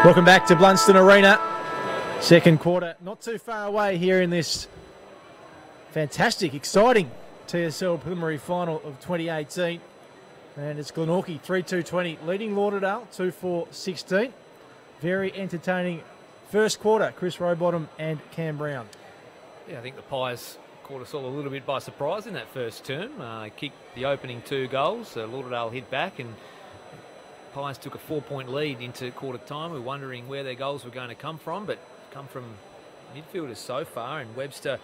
Welcome back to Blundstone Arena. Second quarter, not too far away here in this fantastic, exciting TSL preliminary final of 2018. And it's Glenorchy 3-2-20, leading Lauderdale 2-4-16. Very entertaining first quarter, Chris Rowbottom and Cam Brown. Yeah, I think the Pies caught us all a little bit by surprise in that first term. Kicked the opening 2 goals. Lauderdale hit back and Pies took a 4-point lead into quarter time. We were wondering where their goals were going to come from, but come from midfielders so far, and Webster,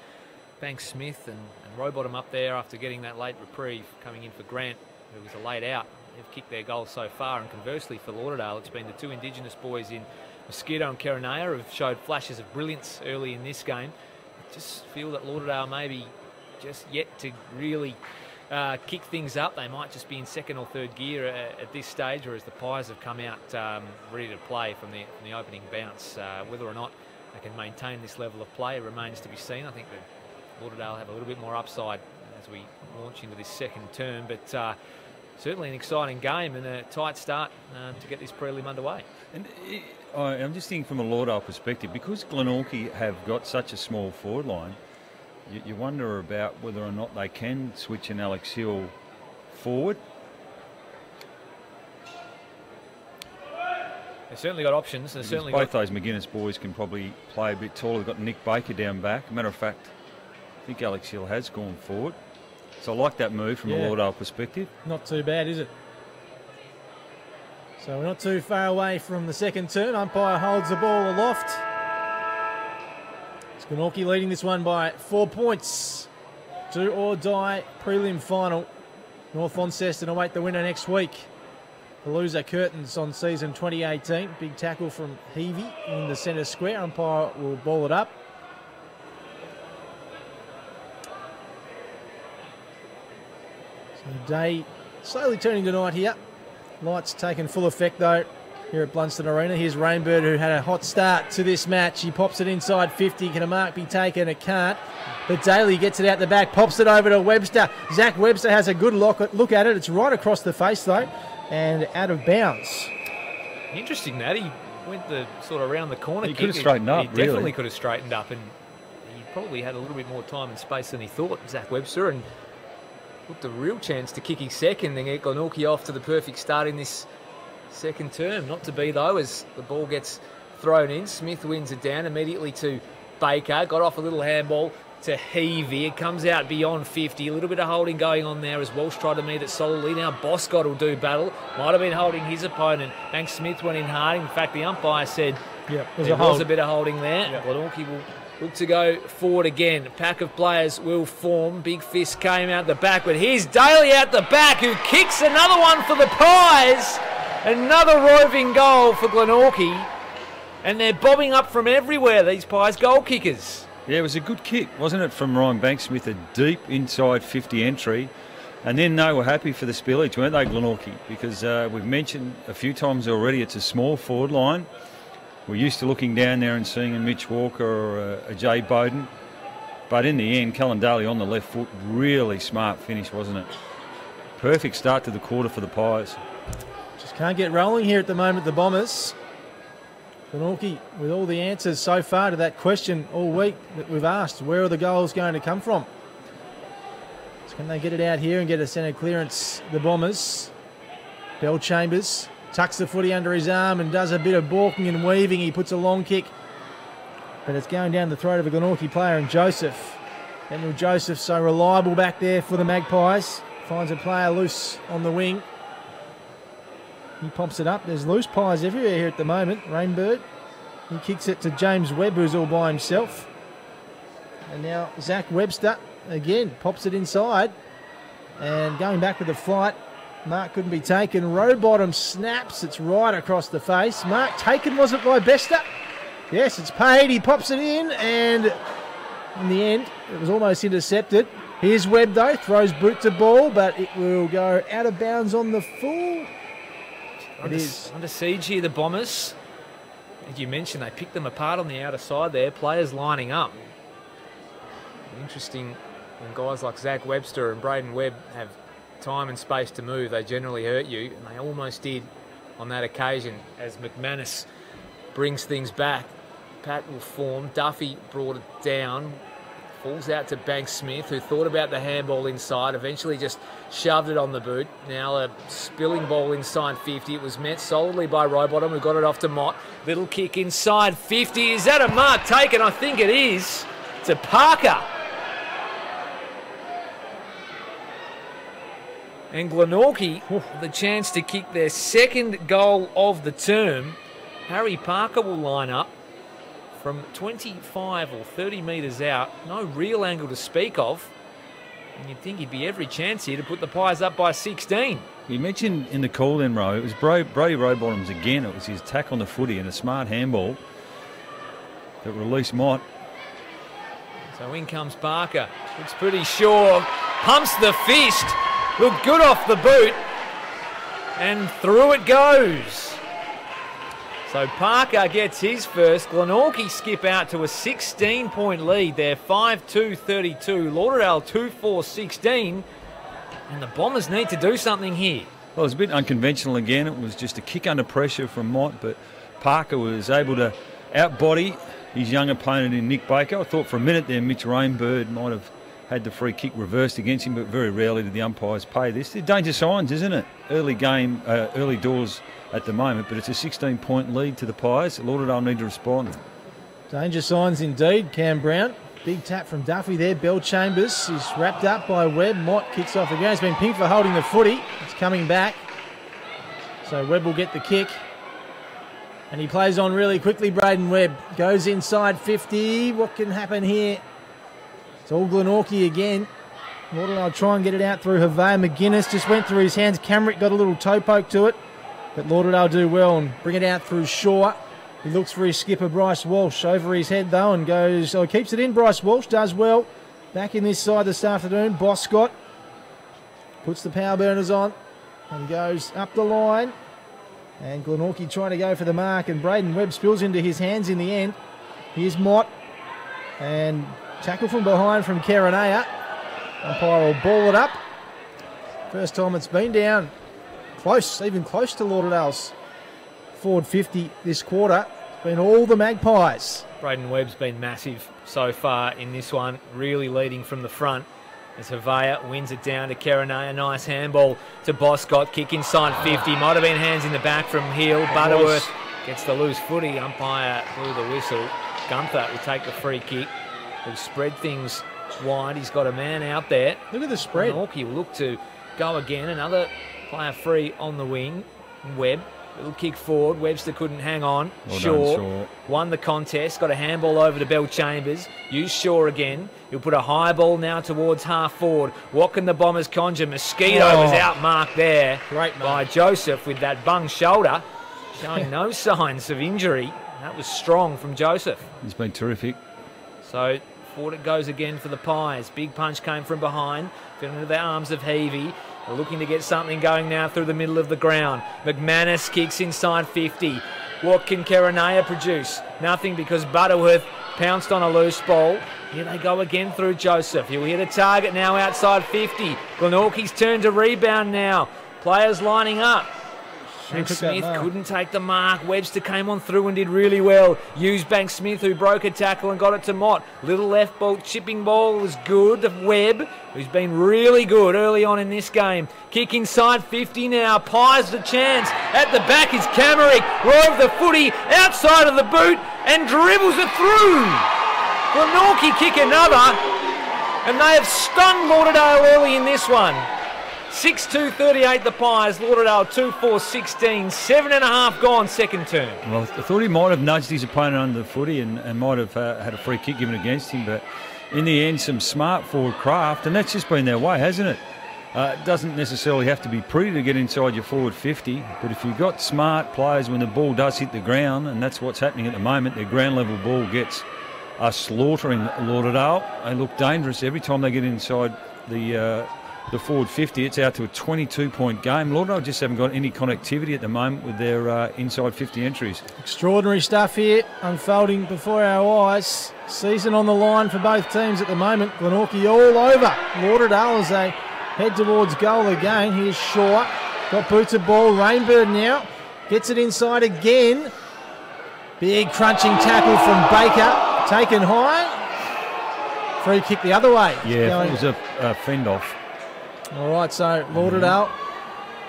Banks Smith and Rowbottom up there after getting that late reprieve coming in for Grant, who was a late out. They've kicked their goals so far, and conversely for Lauderdale, it's been the 2 Indigenous boys in Mosquito and Kerenea who've showed flashes of brilliance early in this game. I just feel that Lauderdale maybe just yet to really kick things up. They might just be in second or third gear at this stage, whereas the Pies have come out ready to play from the opening bounce. Whether or not they can maintain this level of play remains to be seen. I think that Lauderdale have a little bit more upside as we launch into this second term, but certainly an exciting game and a tight start to get this prelim underway. And I'm just thinking from a Lauderdale perspective, because Glenorchy have got such a small forward line, you wonder about whether or not they can switch an Alex Hill forward. They've certainly got options. They've certainly both those McGuinness boys can probably play a bit taller. They've got Nick Baker down back. Matter of fact, I think Alex Hill has gone forward. So I like that move from a Lauderdale perspective. Not too bad, is it? So we're not too far away from the second term. Umpire holds the ball aloft. It's Glenorchy leading this one by 4 points. Do or die prelim final. North Launceston await the winner next week. The loser curtains on season 2018. Big tackle from Heavey in the centre square. Umpire will ball it up. So day slowly turning to night here. Lights taken full effect though here at Blundstone Arena. Here's Rainbird, who had a hot start to this match. He pops it inside 50. Can a mark be taken? It can't. But Daly gets it out the back, pops it over to Webster. Zach Webster has a good look at it. It's right across the face though, and out of bounds. Interesting that he went the sort of around the corner. He could have straightened up. He definitely could have straightened up, and he probably had a little bit more time and space than he thought, Zach Webster, and looked a real chance to kick his second and get Glenorchy off to the perfect start in this second term. Not to be though, as the ball gets thrown in. Smith wins it down immediately to Baker. Got off a little handball to Heavey. It comes out beyond 50. A little bit of holding going on there as Walsh tried to meet it solidly. Now Boscott will do battle. Might have been holding his opponent. Banks Smith went in hard. In fact, the umpire said there was a bit of holding there. Yep. Glenorchy will look to go forward again. A pack of players will form. Big fist came out the back, but here's Daly out the back, who kicks another one for the Pies. Another roving goal for Glenorchy. And they're bobbing up from everywhere, these Pies goal kickers. Yeah, it was a good kick, wasn't it, from Ryan Banks Smith, a deep inside 50 entry. And then they were happy for the spillage, weren't they, Glenorchy? Because we've mentioned a few times already, it's a small forward line. We're used to looking down there and seeing a Mitch Walker or a Jay Bowden. But in the end, Callan Daly on the left foot, really smart finish, wasn't it? Perfect start to the quarter for the Pies. Just can't get rolling here at the moment, the Bombers. Glenorchy with all the answers so far to that question all week that we've asked. Where are the goals going to come from? So can they get it out here and get a centre clearance, the Bombers? Bellchambers tucks the footy under his arm and does a bit of balking and weaving. He puts a long kick, but it's going down the throat of a Glenorchy player, and Joseph. Daniel Joseph, so reliable back there for the Magpies. Finds a player loose on the wing. He pops it up. There's loose Pies everywhere here at the moment. Rainbird. He kicks it to James Webb, who's all by himself. And now Zach Webster again pops it inside. And going back with the flight, mark couldn't be taken. Rowbottom snaps. It's right across the face. Mark taken, was it, by Bester? Yes, it's paid. He pops it in, and in the end, it was almost intercepted. Here's Webb, though. Throws boot to ball, but it will go out of bounds on the full. It is under siege here, the Bombers. As you mentioned, they picked them apart on the outer side there, players lining up. Interesting when guys like Zach Webster and Brayden Webb have time and space to move. They generally hurt you, and they almost did on that occasion as McManus brings things back. Pat will form. Duffy brought it down. Falls out to Banks Smith, who thought about the handball inside, eventually just shoved it on the boot. Now a spilling ball inside 50. It was met solidly by Rowbottom, who got it off to Mott. Little kick inside 50. Is that a mark taken? I think it is. To Parker. And Glenorchy, the chance to kick their second goal of the term. Harry Parker will line up from 25 or 30 metres out. No real angle to speak of. And you'd think he'd be every chance here to put the Pies up by 16. You mentioned in the call then, Row, it was Brady Rowbottom's again. It was his tack on the footy and a smart handball that released Mott. So in comes Parker. Looks pretty sure. Pumps the fist. Looked good off the boot. And through it goes. So Parker gets his first. Glenorchy skip out to a 16-point lead there, 5-2-32. Lauderdale 2-4-16. And the Bombers need to do something here. Well, it was a bit unconventional again. It was just a kick under pressure from Mott, but Parker was able to outbody his young opponent in Nick Baker. I thought for a minute there Mitch Rainbird might have had the free kick reversed against him, but very rarely did the umpires pay this. They're danger signs, isn't it? Early game, early doors at the moment, but it's a 16-point lead to the Pies. Lauderdale need to respond. Danger signs indeed, Cam Brown. Big tap from Duffy there. Bellchambers is wrapped up by Webb. Mott kicks off the ground. It's been pinged for holding the footy. It's coming back. So Webb will get the kick. And he plays on really quickly, Brayden Webb. Goes inside 50. What can happen here? It's all Glenorchy again. Lauderdale try and get it out through Havea. McGuinness just went through his hands. Camrick got a little toe poke to it. But Lauderdale do well and bring it out through Shaw. He looks for his skipper, Bryce Walsh, over his head though, and goes, oh, keeps it in. Bryce Walsh does well. Back in this side this afternoon. Boscott puts the power burners on and goes up the line. And Glenorchy trying to go for the mark, and Brayden Webb spills into his hands in the end. Here's Mott. And tackle from behind from Kerenea. Umpire will ball it up. First time it's been down. Close, even close to Lauderdale's forward 50 this quarter. It's been all the Magpies. Brayden Webb's been massive so far in this one, really leading from the front. As Havea wins it down to Kerenea. Nice handball to Boscott. Kick inside 50. Might have been hands in the back from Hill. Butterworth gets the loose footy. Umpire blew the whistle. Gunther will take the free kick. He'll spread things wide. He's got a man out there. Look at the spread. Glenorchy will look to go again. Another player free on the wing. Webb. Little kick forward. Webster couldn't hang on. Well Shaw done, Shaw won the contest. Got a handball over to Bellchambers. Use Shaw again. He'll put a high ball now towards half forward. What can the Bombers conjure? Mosquito was outmarked there by Joseph with that bung shoulder. Showing no signs of injury. That was strong from Joseph. He's been terrific. So forward it goes again for the Pies. Big punch came from behind. Fell into the arms of Heavey. They're looking to get something going now through the middle of the ground. McManus kicks inside 50. What can Kerenea produce? Nothing, because Butterworth pounced on a loose ball. Here they go again through Joseph. He'll hit a target now outside 50. Glenorchy's turn to rebound now. Players lining up. Banks Smith couldn't take the mark. Webster came on through and did really well. Used Banks Smith, who broke a tackle and got it to Mott. Little left ball, chipping ball was good. Webb, who's been really good early on in this game. Kick inside 50 now. Pies the chance. At the back is Camrick. Rove the footy outside of the boot and dribbles it through. Glenorchy kick another. And they have stung Lauderdale early in this one. 6-2-38 the Pies. Lauderdale 2-4-16. 7.5 gone second term. Well, I thought he might have nudged his opponent under the footy and might have had a free kick given against him, but in the end some smart forward craft, and that's just been their way, hasn't it? It doesn't necessarily have to be pretty to get inside your forward 50, but if you've got smart players when the ball does hit the ground, and that's what's happening at the moment, their ground level ball gets slaughtering Lauderdale. They look dangerous every time they get inside the forward 50. It's out to a 22-point game. Lauderdale just haven't got any connectivity at the moment with their inside 50 entries. Extraordinary stuff here unfolding before our eyes. Season on the line for both teams at the moment. Glenorchy all over Lauderdale as they head towards goal again. Here's Shaw. Got boots of ball. Rainbird now. Gets it inside again. Big crunching tackle from Baker, taken high. Free kick the other way. Yeah, it was a fend off. All right, so Lauderdale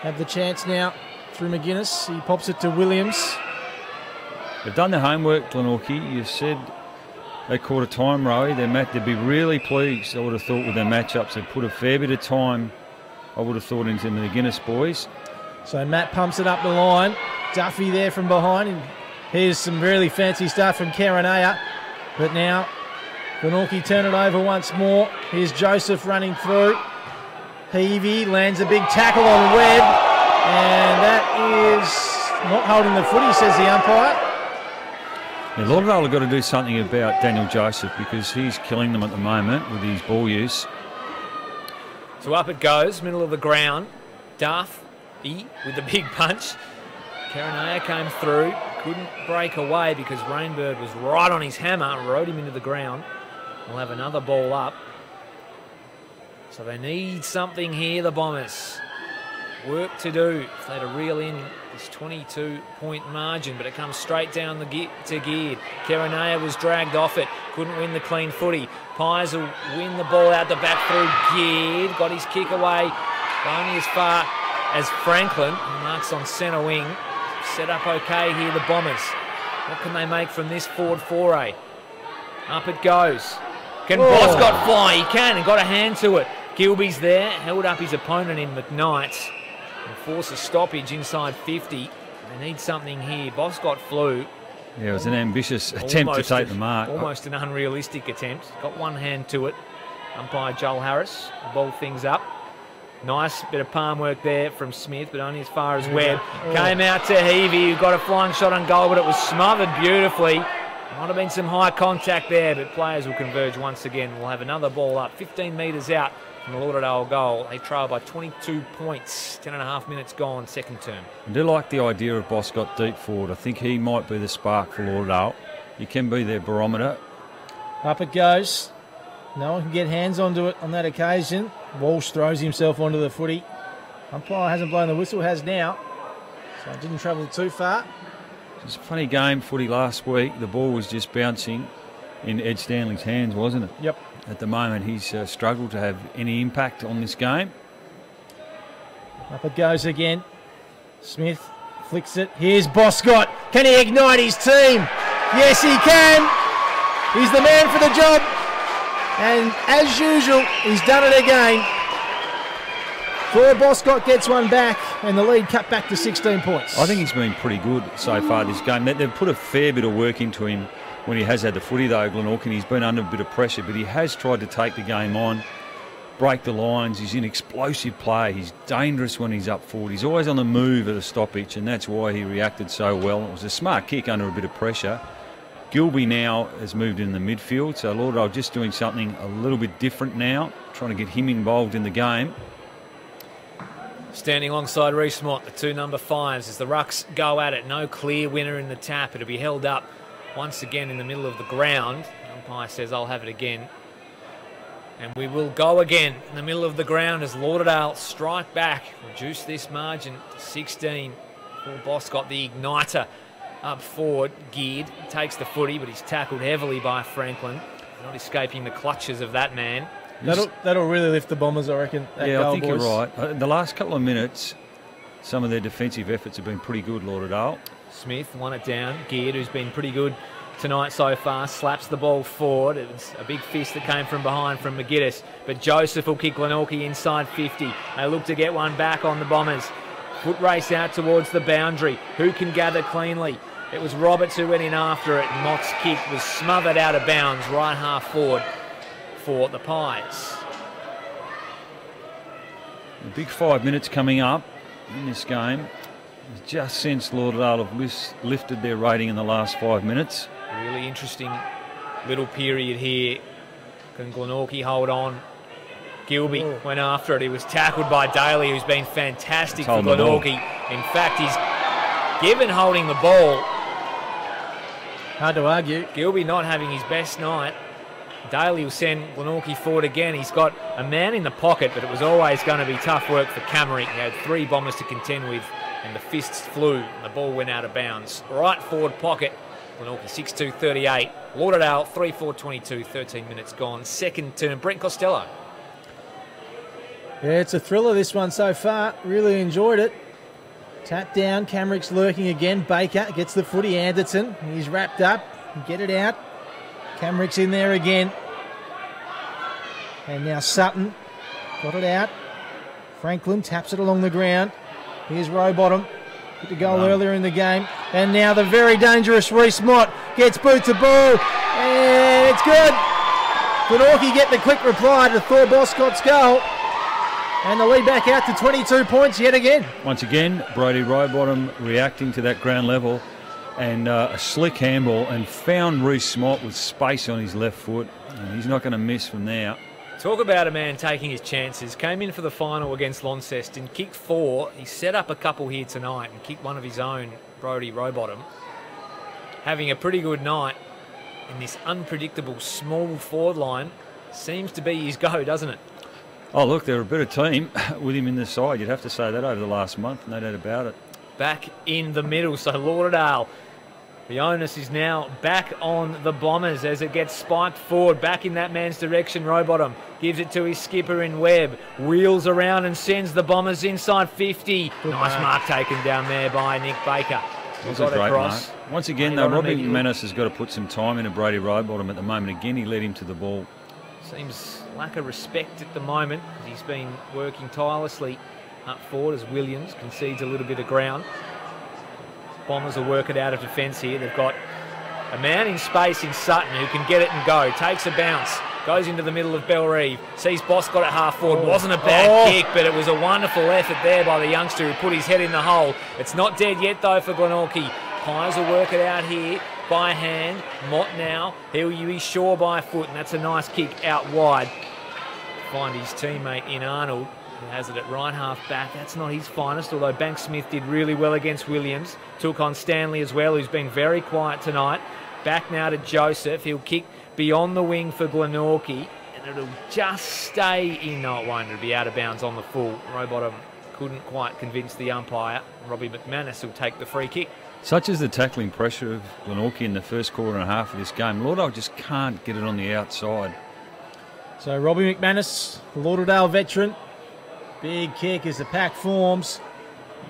have the chance now through McGuinness. He pops it to Williams. They've done their homework, Glenorchy. You said they caught a time, Rowie. They'd be really pleased, I would have thought, with their matchups. They put a fair bit of time, I would have thought, into the McGuinness boys. So Matt pumps it up the line. Duffy there from behind. And here's some really fancy stuff from Karanaya. But now Glenorchy turn it over once more. Here's Joseph running through. Heavey lands a big tackle on Webb. And that is not holding the footy, says the umpire. Yeah, Lauderdale have got to do something about Daniel Joseph because he's killing them at the moment with his ball use. So up it goes, middle of the ground. Duffy with the big punch. Karanaya came through, couldn't break away because Rainbird was right on his hammer, rode him into the ground. We'll have another ball up. So they need something here, the Bombers. Work to do if they're to reel in this 22-point margin, but it comes straight down to Geared. Karanaya was dragged off it, couldn't win the clean footy. Pies will win the ball out the back through Geared, got his kick away, but only as far as Franklin, who marks on centre wing. Set up okay here, the Bombers. What can they make from this forward foray? Up it goes. Can Boscott fly? He can, and got a hand to it. Gilby's there, held up his opponent in McKnight. And force a stoppage inside 50. They need something here. Boscott flew. Yeah, it was an ambitious attempt to take the mark. Almost an unrealistic attempt. Got one hand to it. Umpire Joel Harris balled things up. Nice bit of palm work there from Smith, but only as far as Webb. Came out to Heavey, who got a flying shot on goal, but it was smothered beautifully. Might have been some high contact there, but players will converge once again. We'll have another ball up, 15 metres out from the Lauderdale goal. They trail by 22 points, 10.5 minutes gone, second term. I do like the idea of Boscott deep forward. I think he might be the spark for Lauderdale. He can be their barometer. Up it goes. No one can get hands onto it on that occasion. Walsh throws himself onto the footy. Umpire hasn't blown the whistle, has now. So it didn't travel too far. It was a funny game, footy, last week. The ball was just bouncing in Ed Stanley's hands, wasn't it? Yep. At the moment, he's struggled to have any impact on this game. Up it goes again. Smith flicks it. Here's Boscott. Can he ignite his team? Yes, he can. He's the man for the job. And as usual, he's done it again. Thor Boscott gets one back, and the lead cut back to 16 points. I think he's been pretty good so far this game. They've put a fair bit of work into him when he has had the footy, though, Glenorchy. He's been under a bit of pressure, but he has tried to take the game on, break the lines. He's in explosive play. He's dangerous when he's up forward. He's always on the move at a stoppage, and that's why he reacted so well. It was a smart kick under a bit of pressure. Gilby now has moved in the midfield, so Lauderdale just doing something a little bit different now, trying to get him involved in the game. Standing alongside Rhys Mott, the two number 5s, as the Rucks go at it. No clear winner in the tap. It'll be held up once again in the middle of the ground. The umpire says, I'll have it again. And we will go again in the middle of the ground as Lauderdale strike back, reduce this margin to 16 for Boscott, the igniter. Up forward, Geared, takes the footy, but he's tackled heavily by Franklin. Not escaping the clutches of that man. That'll really lift the Bombers, I reckon. Yeah, I think you're right. The last couple of minutes, some of their defensive efforts have been pretty good, Lauderdale. Smith won it down. Geared, who's been pretty good tonight so far, slaps the ball forward. It was a big fist that came from behind from McGuinness, but Joseph will kick Glenorchy inside 50. They look to get one back on the Bombers. Foot race out towards the boundary. Who can gather cleanly? It was Roberts who went in after it. Mott's kick was smothered out of bounds right half forward for the Pies. The big 5 minutes coming up in this game. Just since Lauderdale have lifted their rating in the last 5 minutes. Really interesting little period here. Can Glenorchy hold on? Gilby went after it. He was tackled by Daly, who's been fantastic for Glenorchy. In fact, he's given holding the ball. Hard to argue. Gilby not having his best night. Daly will send Glenorchy forward again. He's got a man in the pocket, but it was always going to be tough work for Cameron. He had 3 Bombers to contend with, and the fists flew, and the ball went out of bounds. Right forward pocket, Glenorchy 6-2-38. Lauderdale 3-4-22, 13 minutes gone. Second term, Brent Costelloe. Yeah, it's a thriller, this one so far. Really enjoyed it. Tap down, Camrick's lurking again. Baker gets the footy, Anderton. He's wrapped up. Get it out. Camrick's in there again. And now Sutton got it out. Franklin taps it along the ground. Here's Rowbottom. Hit the goal earlier in the game. And now the very dangerous Rhys Mott gets boot to ball. And it's good. Glenorchy get the quick reply to Thor Boscott's goal. And the lead back out to 22 points yet again. Once again, Brody Rowbottom reacting to that ground level and a slick handball and found Rhys Mott with space on his left foot. And he's not going to miss from there. Talk about a man taking his chances. Came in for the final against Launceston, kicked 4. He set up a couple here tonight and kicked one of his own, Brody Rowbottom. Having a pretty good night in this unpredictable small forward line. Seems to be his go, doesn't it? Oh, look, they're a better team with him in the side. You'd have to say that over the last month, no doubt about it. Back in the middle, so Lauderdale, the onus is now back on the Bombers as it gets spiked forward. Back in that man's direction, Rowbottom gives it to his skipper in Webb. Wheels around and sends the Bombers inside 50. Nice mark taken down there by Nick Baker. It was a great mark. Once again, though, Robbie McManus has got to put some time into Brody Rowbottom at the moment. Again, he led him to the ball. Seems lack of respect at the moment. He's been working tirelessly up forward as Williams concedes a little bit of ground. Bombers will work it out of defence here. They've got a man in space in Sutton who can get it and go. Takes a bounce. Goes into the middle of Bellreeve. Sees Boscott at half forward. Wasn't a bad kick, but it was a wonderful effort there by the youngster who put his head in the hole. It's not dead yet, though, for Glenorchy. Pies will work it out here by hand. Mott now. He'll use Shaw by foot, and that's a nice kick out wide. Find his teammate in Arnold, who has it at right half back. That's not his finest, although Banks-Smith did really well against Williams. Took on Stanley as well, who's been very quiet tonight. Back now to Joseph. He'll kick beyond the wing for Glenorchy, and it'll just stay in. No, it won't. It'll be out of bounds on the full. Rowbottom couldn't quite convince the umpire. Robbie McManus will take the free kick. Such is the tackling pressure of Glenorchy in the first quarter and a half of this game. Lauderdale just can't get it on the outside. So Robbie McManus, the Lauderdale veteran. Big kick as the pack forms.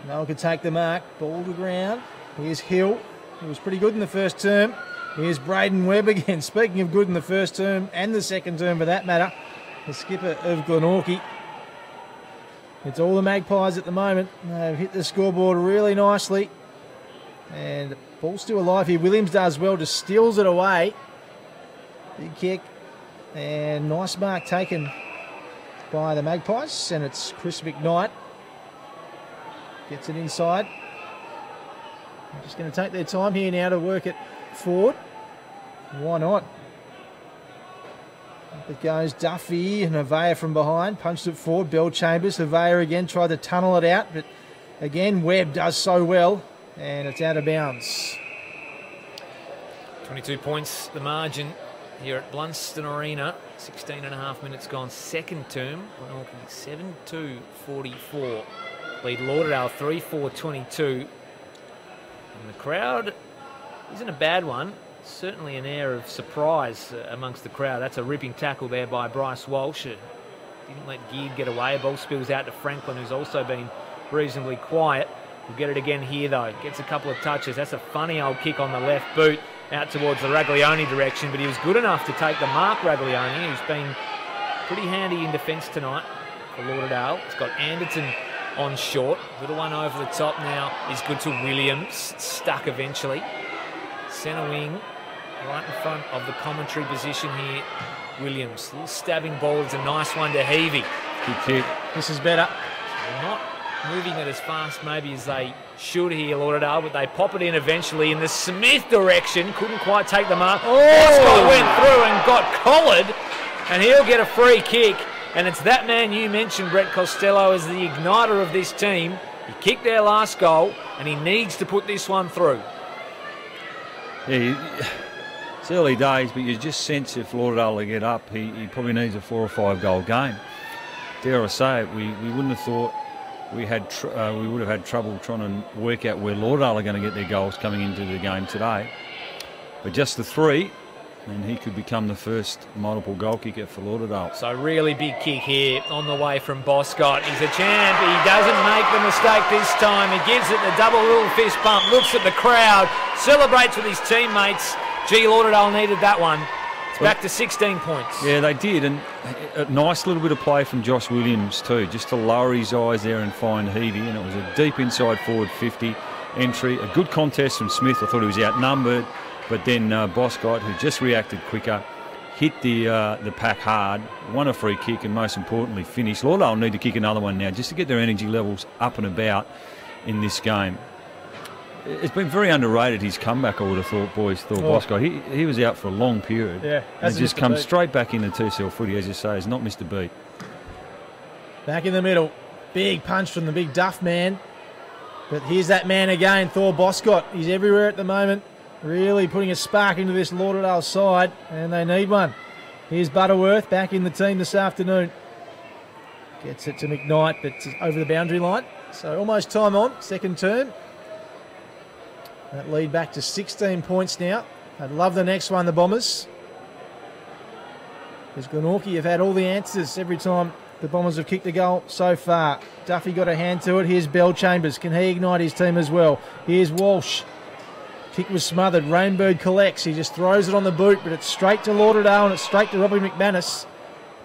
No one can take the mark. Ball to ground. Here's Hill. He was pretty good in the first term. Here's Brayden Webb again. Speaking of good in the first term and the second term for that matter, the skipper of Glenorchy. It's all the Magpies at the moment. They've hit the scoreboard really nicely. And ball's still alive here. Williams does well, just steals it away. Big kick. And nice mark taken by the Magpies. And it's Chris McKnight. Gets it inside. They're just going to take their time here now to work it forward. Why not? Up it goes Duffy and Havea from behind. Punched it forward. Bellchambers. Havea again tried to tunnel it out. But again, Webb does so well. And it's out of bounds. 22 points the margin here at Blundstone Arena. 16 and a half minutes gone. Second term. Glenorchy 7-2-44. Lead Lauderdale 3-4-22. And the crowd isn't a bad one. Certainly an air of surprise amongst the crowd. That's a ripping tackle there by Bryce Walsh. Didn't let Geard get away. Ball spills out to Franklin, who's also been reasonably quiet. We'll get it again here, though. Gets a couple of touches. That's a funny old kick on the left boot out towards the Raglione direction, but he was good enough to take the mark, Raglione, who's been pretty handy in defence tonight for Lauderdale. It's got Anderton on short. Little one over the top now is good to Williams. Stuck eventually. Centre wing, right in front of the commentary position here. Williams, little stabbing ball. It's a nice one to Heavey. Good kick. This is better. They're not moving it as fast maybe as they should here, Lauderdale, but they pop it in eventually in the Smith direction. Couldn't quite take the mark. Boscott went through and got collared, and he'll get a free kick. And it's that man you mentioned, Brent Costelloe, as the igniter of this team. He kicked their last goal, and he needs to put this one through. Yeah, it's early days, but you just sense if Lauderdale will get up, he probably needs a 4 or 5 goal game. Dare I say it, we wouldn't have thought we would have had trouble trying to work out where Lauderdale are going to get their goals coming into the game today. but just the 3, and he could become the first multiple goal kicker for Lauderdale. So really big kick here on the way from Boscott. He's a champ. He doesn't make the mistake this time. He gives it the double little fist pump, looks at the crowd, celebrates with his teammates. Gee, Lauderdale needed that one. It's back to 16 points. Yeah, they did, and a nice little bit of play from Josh Williams too, just to lower his eyes there and find Heavey, and it was a deep inside forward 50 entry. A good contest from Smith. I thought he was outnumbered, but then Boscott, who just reacted quicker, hit the pack hard, won a free kick, and most importantly finished. Lauderdale need to kick another one now just to get their energy levels up and about in this game. It's been very underrated, his comeback, I would have thought, boys. Boscott. He was out for a long period. Yeah, and just come straight back into TSL footy, as you say. Has not missed a beat. Back in the middle. Big punch from the big Duff man. But here's that man again, Thor Boscott. He's everywhere at the moment. Really putting a spark into this Lauderdale side, and they need one. Here's Butterworth back in the team this afternoon. Gets it to McKnight, but over the boundary line. So almost time on, second turn. That lead back to 16 points now. I'd love the next one, the Bombers. Because Glenorchy have had all the answers every time the Bombers have kicked a goal so far. Duffy got a hand to it. Here's Bellchambers. Can he ignite his team as well? Here's Walsh. Kick was smothered. Rainbird collects. He just throws it on the boot, but it's straight to Lauderdale and it's straight to Robbie McManus.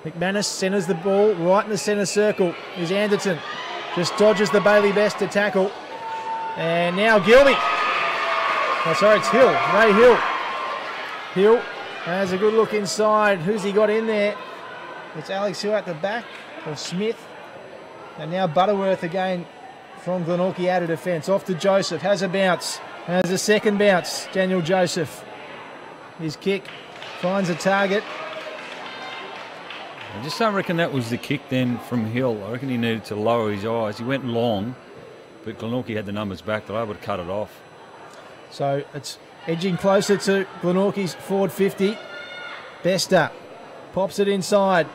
McManus centres the ball right in the centre circle. Here's Anderton. Just dodges the Bailey Best to tackle. And now Gilby. Oh, sorry, it's Hill. Ray Hill. Hill has a good look inside. Who's he got in there? It's Alex Hill at the back, or Smith. And now Butterworth again from Glenorchy out of defence. Off to Joseph. Has a bounce. Has a second bounce. Daniel Joseph. His kick finds a target. I just don't reckon that was the kick then from Hill. I reckon he needed to lower his eyes. He went long, but Glenorchy had the numbers back. They're able to cut it off. So it's edging closer to Glenorchy's forward 50. Bester pops it inside.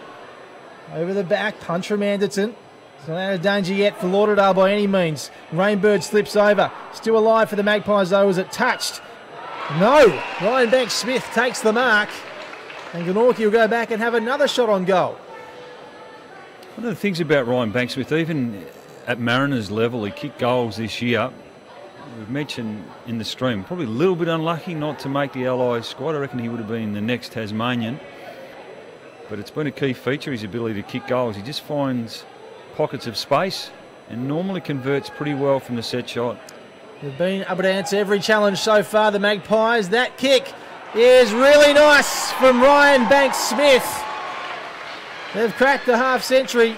Over the back, punch from Anderton. It's not out of danger yet for Lauderdale by any means. Rainbird slips over. Still alive for the Magpies though. Was it touched? No. Ryan Banks-Smith takes the mark. And Glenorchy will go back and have another shot on goal. One of the things about Ryan Banks-Smith, even at Mariners level, he kicked goals this year. We've mentioned in the stream, probably a little bit unlucky not to make the Allies squad. I reckon he would have been the next Tasmanian. But it's been a key feature, his ability to kick goals. He just finds pockets of space and normally converts pretty well from the set shot. They've been able to answer every challenge so far, the Magpies. That kick is really nice from Ryan Banks-Smith. They've cracked the half century.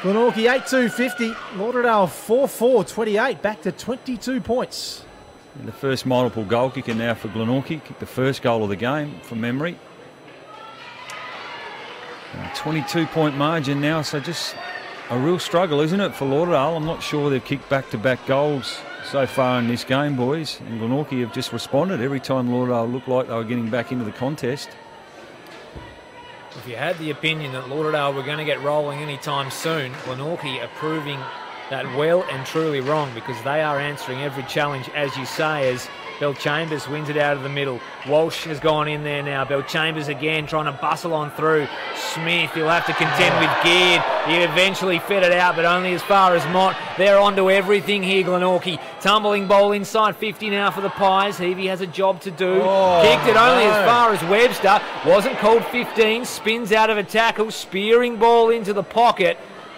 Glenorchy 8-2-50, Lauderdale 4-4-28, back to 22 points. And the first multiple goal kicker now for Glenorchy, kicked the first goal of the game from memory. 22-point margin now, so just a real struggle, isn't it, for Lauderdale? I'm not sure they've kicked back-to-back goals so far in this game, boys. And Glenorchy have just responded every time Lauderdale looked like they were getting back into the contest. If you had the opinion that Lauderdale were going to get rolling anytime soon, Glenorchy are proving that well and truly wrong, because they are answering every challenge, as you say, as Bellchambers wins it out of the middle. Walsh has gone in there now. Bellchambers again trying to bustle on through. Smith, he'll have to contend with Geared. He eventually fed it out, but only as far as Mott. They're onto everything here, Glenorchy. Tumbling ball inside 50 now for the Pies. Heavey has a job to do. Kicked it only as far as Webster. Wasn't called 15. Spins out of a tackle. Spearing ball into the pocket.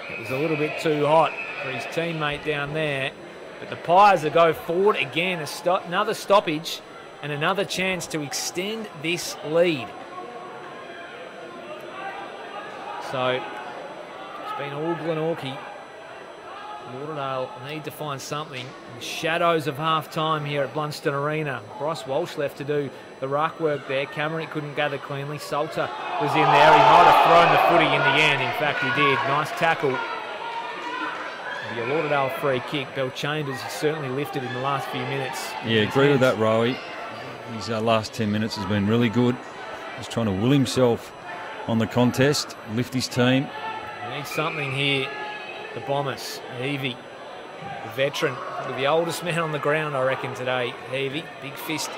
It was a little bit too hot for his teammate down there. But the Pies will go forward again. Another stoppage and another chance to extend this lead. So it's been all Glenorchy. Lauderdale need to find something in the shadows of half-time here at Blundstone Arena. Bryce Walsh left to do the ruck work there. Cameron couldn't gather cleanly. Salter was in there. He might have thrown the footy in the end. In fact, he did. Nice tackle. It'll be a Lauderdale free kick. Bellchambers has certainly lifted in the last few minutes. Yeah, agree with that, Rowie. His last 10 minutes has been really good. He's trying to will himself on the contest, lift his team. Need something here. The Bombers, Heavey, the veteran, the oldest man on the ground, I reckon, today. Heavey, big fist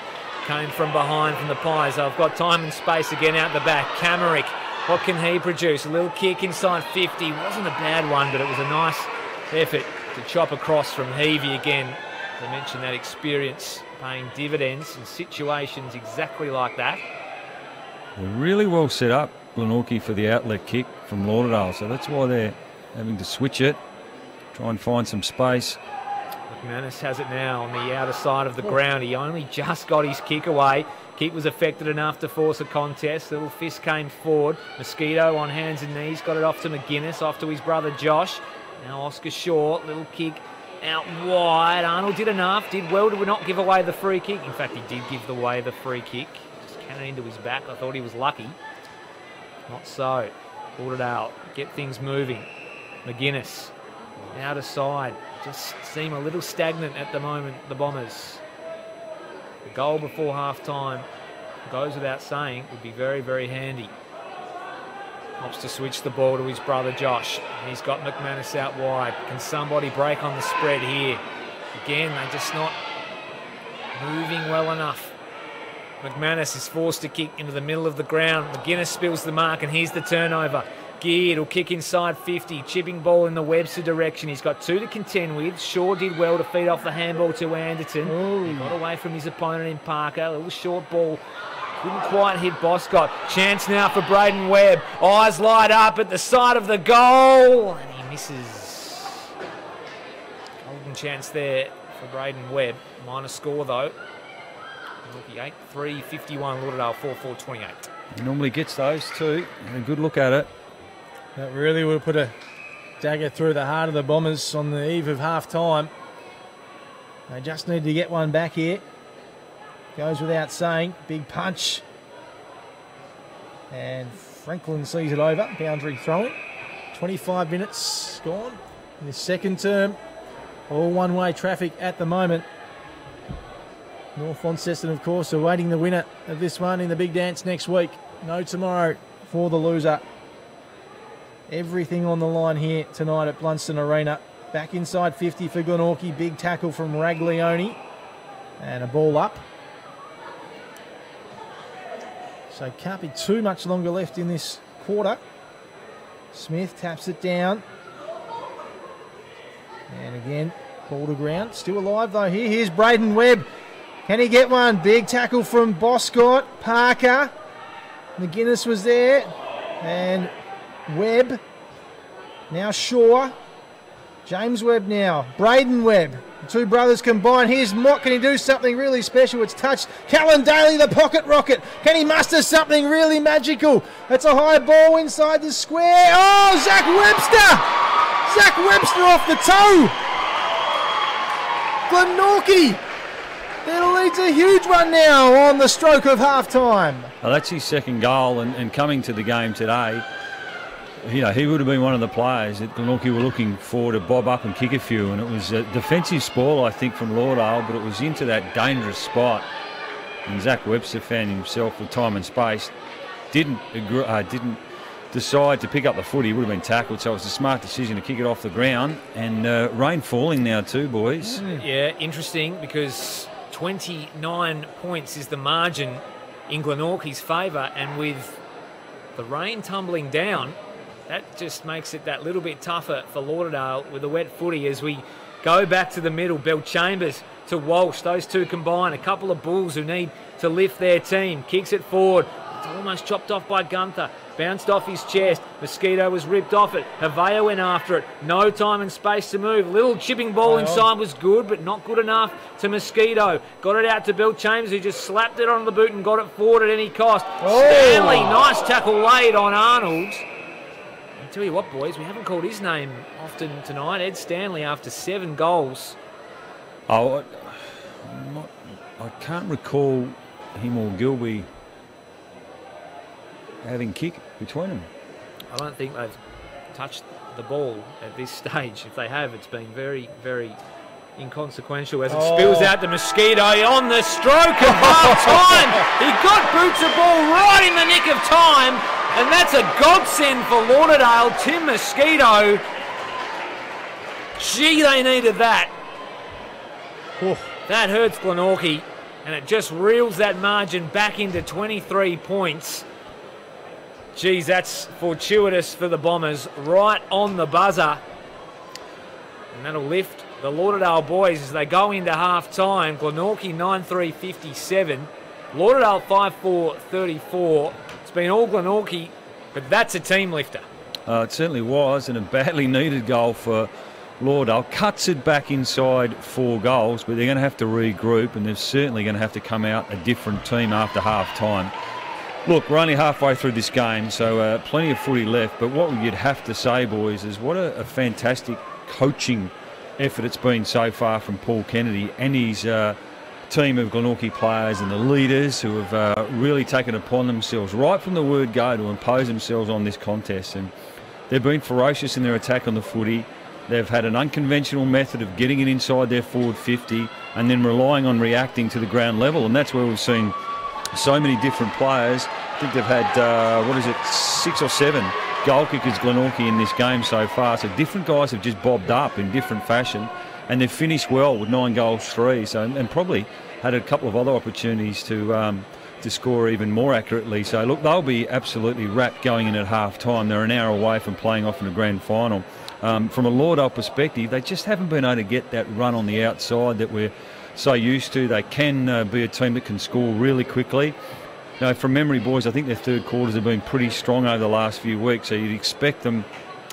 came from behind from the Pies. They've got time and space again out the back. Camerick, what can he produce? A little kick inside 50. Wasn't a bad one, but it was a nice effort to chop across from Heavey again. To mention that experience paying dividends in situations exactly like that. They're really well set up, Glenorchy, for the outlet kick from Lauderdale, so that's why they're having to switch it, try and find some space. McManus has it now on the outer side of the ground. He only just got his kick away. Kick was affected enough to force a contest. Little fist came forward. Mosquito on hands and knees, got it off to McGuinness, off to his brother Josh. Now Oscar Short, little kick out wide. Arnold did enough, did well to not give away the free kick. In fact, he did give away the free kick. Just cannoned into his back. I thought he was lucky. Not so. Lauderdale get things moving. McGuinness, outer side. Just seem a little stagnant at the moment, the Bombers. The goal before half-time, goes without saying, would be very, very handy. Opts to switch the ball to his brother Josh. He's got McManus out wide. Can somebody break on the spread here? Again, they're just not moving well enough. McManus is forced to kick into the middle of the ground. McGuinness spills the mark, and here's the turnover. Geared will kick inside 50. Chipping ball in the Webster direction. He's got 2 to contend with. Shaw did well to feed off the handball to Anderton. He got away from his opponent in Parker. A little short ball. Couldn't quite hit Boscott. Chance now for Brayden Webb. Eyes light up at the side of the goal. And he misses. Golden chance there for Brayden Webb. Minor score though. 8-3, 51, Lauderdale 4-4, 28. He normally gets those too. A good look at it. That really would have put a dagger through the heart of the Bombers on the eve of half-time. They just need to get one back here. Goes without saying. Big punch. And Franklin sees it over. Boundary throwing. 25 minutes gone in the second term. All one-way traffic at the moment. North Launceston, of course, awaiting the winner of this one in the big dance next week. No tomorrow for the loser. Everything on the line here tonight at Blundstone Arena. Back inside 50 for Glenorchy. Big tackle from Raglione. And a ball up. So can't be too much longer left in this quarter. Smith taps it down. And again, ball to ground. Still alive though here. Here's Brayden Webb. Can he get one? Big tackle from Boscott. Parker. McGuinness was there. And Webb. Now Shaw. James Webb now. Brayden Webb. The two brothers combined. Here's Mott. Can he do something really special? It's touched. Callan Daly, the pocket rocket. Can he muster something really magical? That's a high ball inside the square. Oh, Zach Webster! Zach Webster off the toe. Glenorchy. Their lead's a huge one now on the stroke of half-time. Well, that's his second goal, and coming to the game today, you know, he would have been one of the players that Glenorchy were looking for to bob up and kick a few, and it was a defensive spoil, I think, from Lauderdale, but it was into that dangerous spot. And Zach Webster found himself with time and space. Didn't decide to pick up the foot. He would have been tackled, so it was a smart decision to kick it off the ground. And rain falling now too, boys. Yeah, interesting, because 29 points is the margin in Glenorchy's favour, and with the rain tumbling down, that just makes it that little bit tougher for Lauderdale with a wet footy as we go back to the middle. Bellchambers to Walsh, those two combine. A couple of Bulls who need to lift their team. Kicks it forward. It's almost chopped off by Gunther. Bounced off his chest. Mosquito was ripped off it. Havea went after it. No time and space to move. Little chipping ball inside was good, but not good enough to Mosquito. Got it out to Bellchambers, who just slapped it on the boot and got it forward at any cost. Stanley, nice tackle laid on Arnold. I'll tell you what, boys, we haven't called his name often tonight. Ed Stanley, after 7 goals. I can't recall him or Gilby having kick between them. I don't think they've touched the ball at this stage. If they have, it's been very, very inconsequential as it spills out to Mosquito on the stroke of half-time. He got boots a ball right in the nick of time, and that's a godsend for Lauderdale. Tim Mosquito. Gee, they needed that. That hurts Glenorchy. and it just reels that margin back into 23 points. Geez, that's fortuitous for the Bombers, right on the buzzer. And that'll lift the Lauderdale boys as they go into half-time. Glenorchy 9-3-57. Lauderdale 5-4-34. It's been all Glenorchy, but that's a team lifter. It certainly was, and a badly needed goal for Lauderdale. Cuts it back inside 4 goals, but they're going to have to regroup, and they're certainly going to have to come out a different team after half-time. Look, we're only halfway through this game, so plenty of footy left, but what you'd have to say, boys, is what a fantastic coaching effort it's been so far from Paul Kennedy and his team of Glenorchy players and the leaders who have really taken upon themselves right from the word go to impose themselves on this contest. And they've been ferocious in their attack on the footy. They've had an unconventional method of getting it inside their forward 50 and then relying on reacting to the ground level, and that's where we've seen so many different players. I think they've had, 6 or 7 goal kickers Glenorchy in this game so far. So different guys have just bobbed up in different fashion, and they've finished well with 9 goals 3. So and probably had a couple of other opportunities to score even more accurately. So look, they'll be absolutely wrapped going in at half time. They're an hour away from playing off in the grand final. From a Lauderdale perspective, they just haven't been able to get that run on the outside that we're so used to. They can be a team that can score really quickly. You know, from memory, boys, I think their third quarters have been pretty strong over the last few weeks, so you'd expect them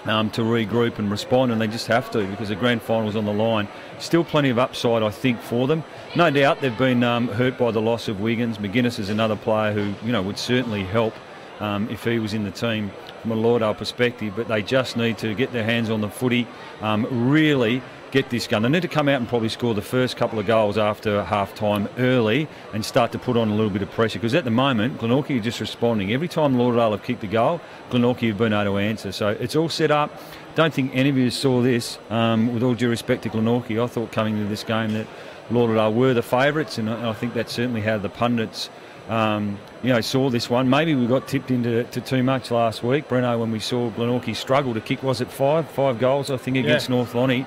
to regroup and respond, and they just have to because the grand final's on the line. Still plenty of upside, I think, for them. No doubt they've been hurt by the loss of Wiggins. McGuinness is another player who, you know, would certainly help if he was in the team from a Lauderdale perspective, but they just need to get their hands on the footy, really get this gun. They need to come out and probably score the first couple of goals after half-time early and start to put on a little bit of pressure, because at the moment, Glenorchy are just responding. Every time Lauderdale have kicked a goal, Glenorchy have been able to answer. So it's all set up. Don't think any of you saw this. With all due respect to Glenorchy, I thought coming into this game that Lauderdale were the favourites, and I think that's certainly how the pundits saw this one. Maybe we got tipped into too much last week, Breno, when we saw Glenorchy struggle to kick, was it 5 goals, I think, against North Lonnie.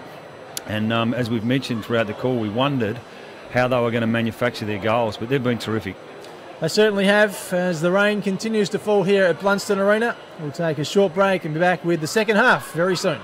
And as we've mentioned throughout the call, we wondered how they were going to manufacture their goals, but they've been terrific. They certainly have. As the rain continues to fall here at Blundstone Arena, we'll take a short break and be back with the second half very soon.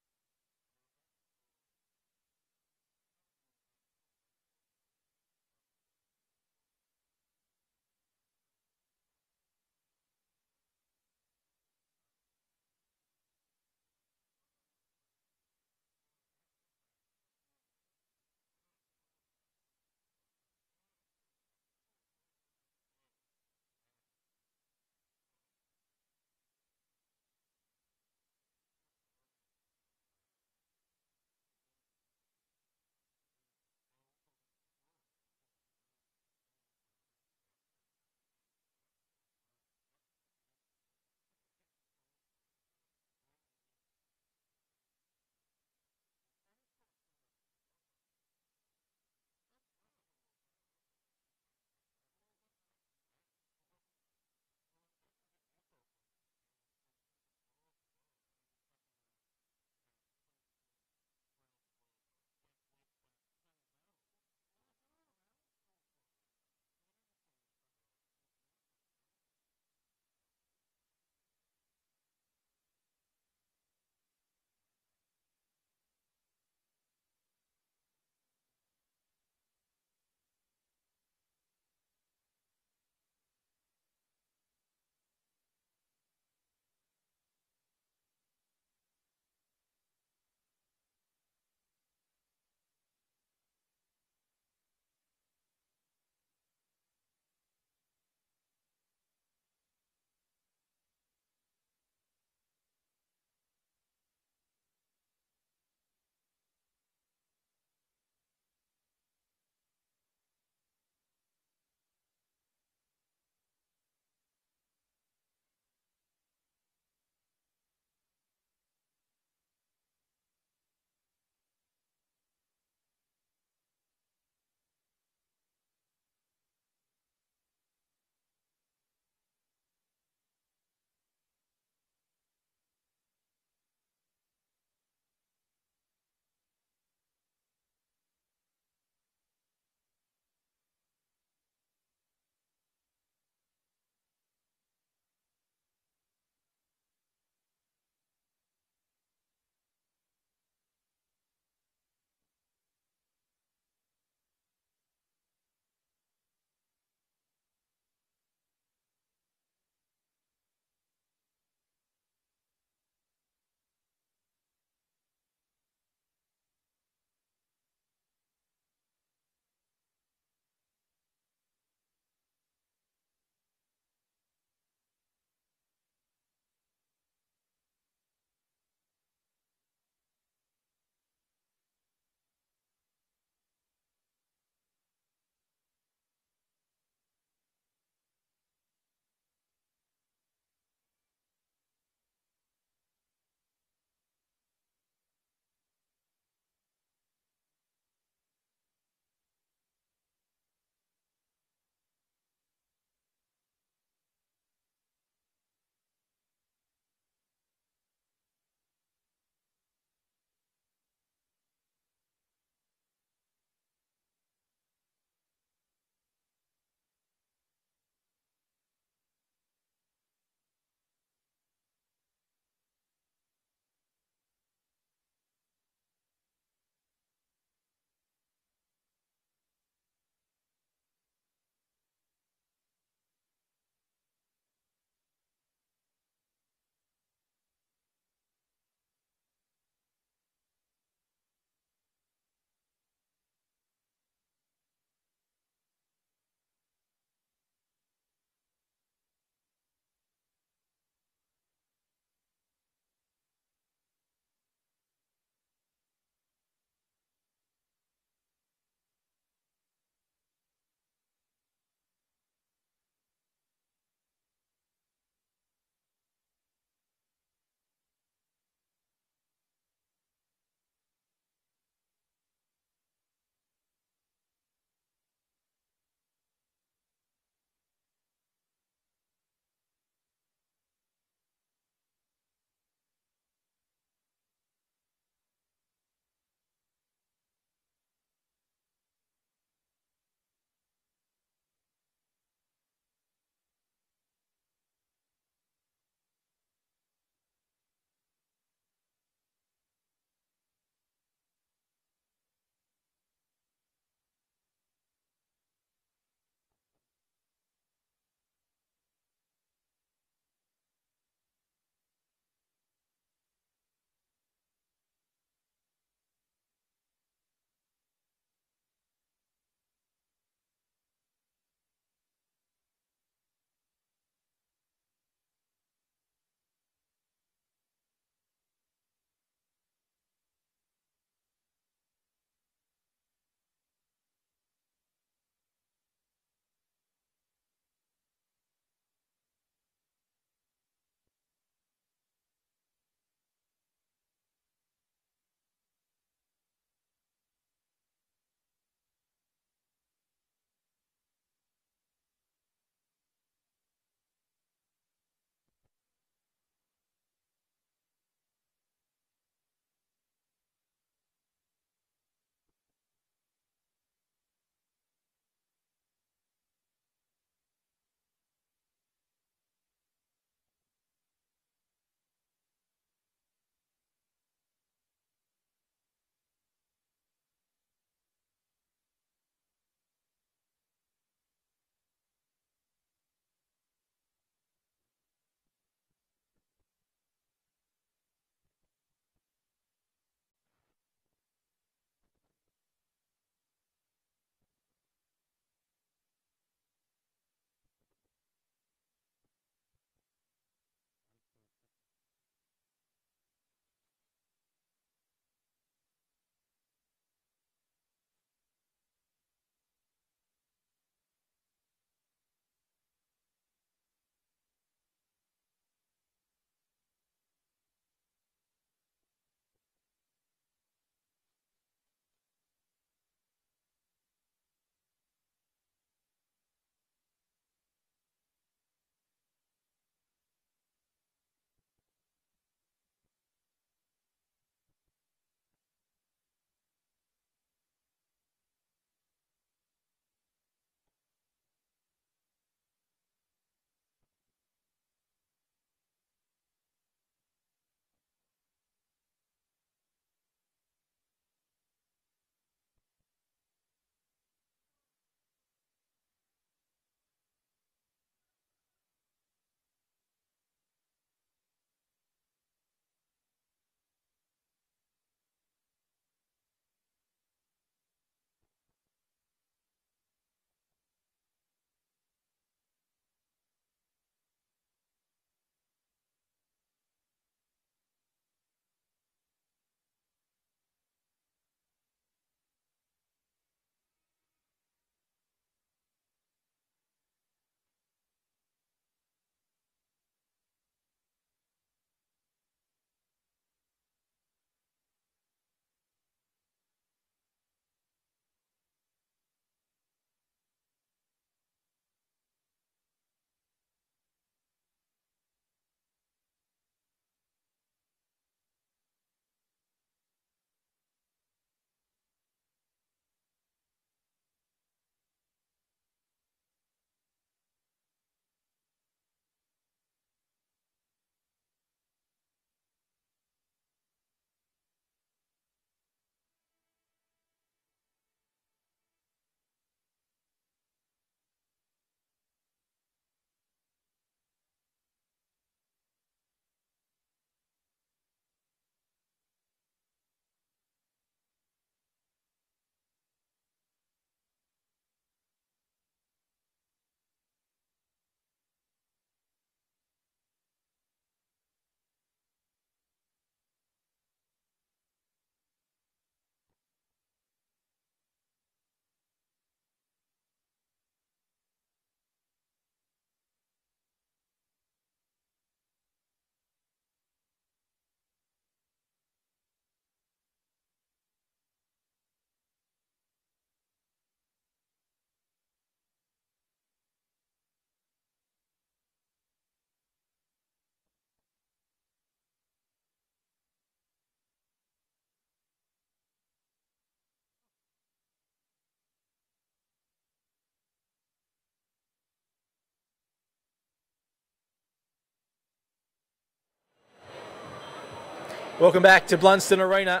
Welcome back to Blundstone Arena.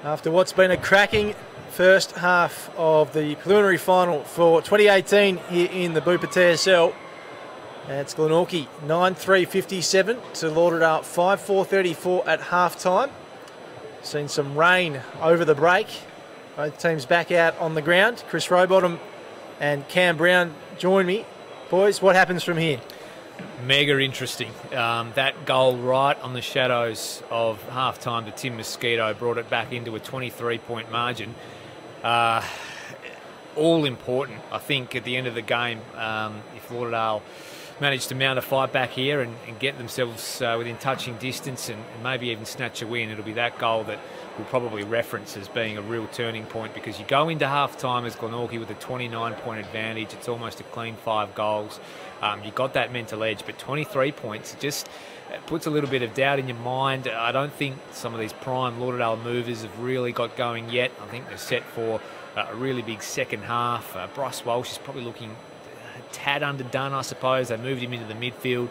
After what's been a cracking first half of the preliminary final for 2018 here in the BUPA TSL. It's Glenorchy 9-3-57 to Lauderdale 5-4-34 at half-time. Seen some rain over the break. Both teams back out on the ground. Chris Rowbottom and Cam Brown join me. Boys, what happens from here? Mega interesting. That goal right on the shadows of half-time to Tim Mosquito brought it back into a 23-point margin. All important, I think, at the end of the game. If Lauderdale manage to mount a fight back here and get themselves within touching distance and maybe even snatch a win, it'll be that goal that we'll probably reference as being a real turning point, because you go into half-time as Glenorchy with a 29-point advantage. It's almost a clean 5 goals. You got that mental edge, but 23 points just puts a little bit of doubt in your mind. I don't think some of these prime Lauderdale movers have really got going yet. I think they're set for a really big second half. Bryce Walsh is probably looking a tad underdone, I suppose. They moved him into the midfield.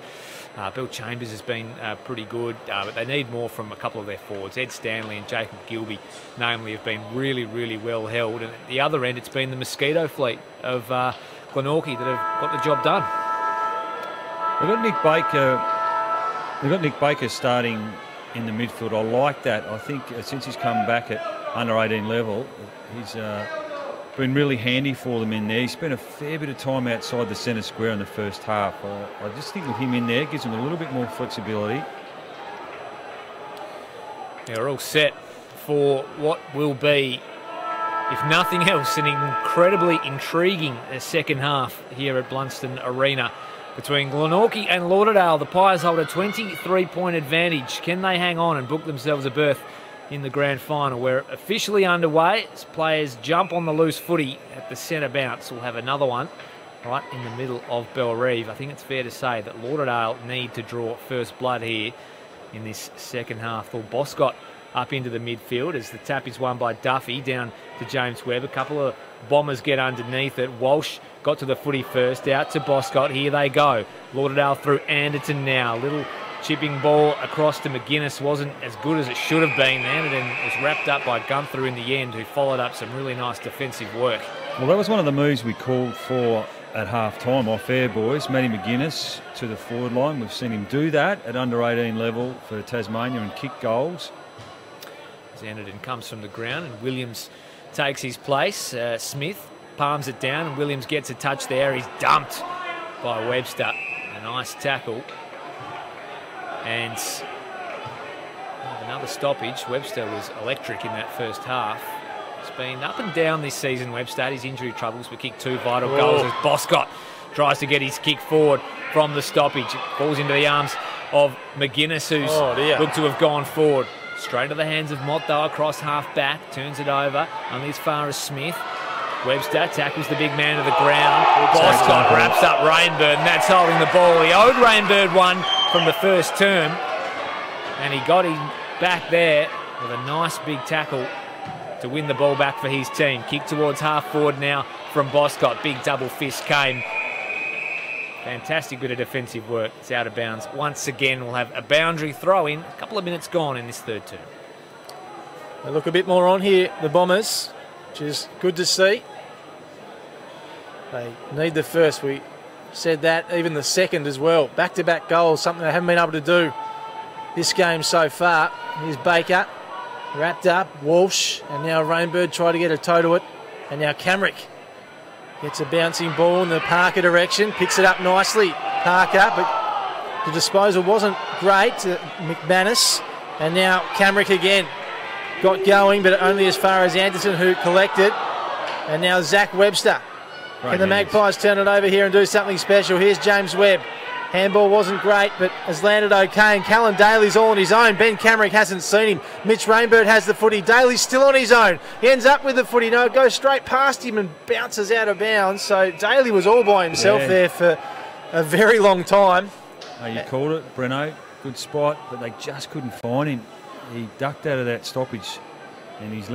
Bellchambers has been pretty good, but they need more from a couple of their forwards. Ed Stanley and Jacob Gilby, namely, have been really, really well held. And at the other end, it's been the Mosquito fleet of Glenorchy that have got the job done. They've got Nick Baker starting in the midfield. I like that. I think since he's come back at under 18 level, he's been really handy for them in there. He spent a fair bit of time outside the centre square in the first half. I just think with him in there, gives them a little bit more flexibility. They're all set for what will be, if nothing else, an incredibly intriguing second half here at Blundstone Arena between Glenorchy and Lauderdale. The Pies hold a 23-point advantage. Can they hang on and book themselves a berth in the grand final? We're officially underway as players jump on the loose footy at the centre bounce. We'll have another one right in the middle of Bellreeve. I think it's fair to say that Lauderdale need to draw first blood here in this second half. Thor Boscott up into the midfield as the tap is won by Duffy down to James Webb. A couple of Bombers get underneath it. Walsh got to the footy first, out to Boscott. Here they go. Lauderdale through Anderton now. Little chipping ball across to McGuinness. Wasn't as good as it should have been. Anderton was wrapped up by Gunther in the end, who followed up some really nice defensive work. Well, that was one of the moves we called for at half-time off air, boys. Matty McGuinness to the forward line. We've seen him do that at under 18 level for Tasmania and kick goals. As Anderton comes from the ground and Williams takes his place. Smith palms it down and Williams gets a touch there. He's dumped by Webster. A nice tackle. And another stoppage. Webster was electric in that first half. He's been up and down this season, Webster. His injury troubles, but kicked 2 vital goals as Boscott tries to get his kick forward from the stoppage. It falls into the arms of McGuinness, who's looked to have gone forward. Straight to the hands of Mott, though, across half-back. Turns it over, only as far as Smith. Webster tackles the big man to the ground. Boscott wraps up Rainbird, and that's holding the ball. He owed Rainbird one from the first term, and he got him back there with a nice big tackle to win the ball back for his team. Kick towards half-forward now from Boscott. Big double fist came. Fantastic bit of defensive work. It's out of bounds. Once again, we'll have a boundary throw-in. A couple of minutes gone in this third term. They look a bit more on here, the Bombers, which is good to see. They need the first. We said that, even the second as well. Back-to-back goals, something they haven't been able to do this game so far. Here's Baker, wrapped up, Walsh, and now Rainbird try to get a toe to it. And now Camrick gets a bouncing ball in the Parker direction, picks it up nicely, Parker, but the disposal wasn't great to McManus. And now Camrick again got going, but only as far as Anderson, who collected. And now Zach Webster. Can the Magpies turn it over here and do something special? Here's James Webb. Handball wasn't great, but has landed okay. And Callan Daly's all on his own. Ben Camrick hasn't seen him. Mitch Rainbird has the footy. Daly's still on his own. He ends up with the footy. No, it goes straight past him and bounces out of bounds. So Daly was all by himself there for a very long time. You called it, Breno. Good spot, but they just couldn't find him. He ducked out of that stoppage, and his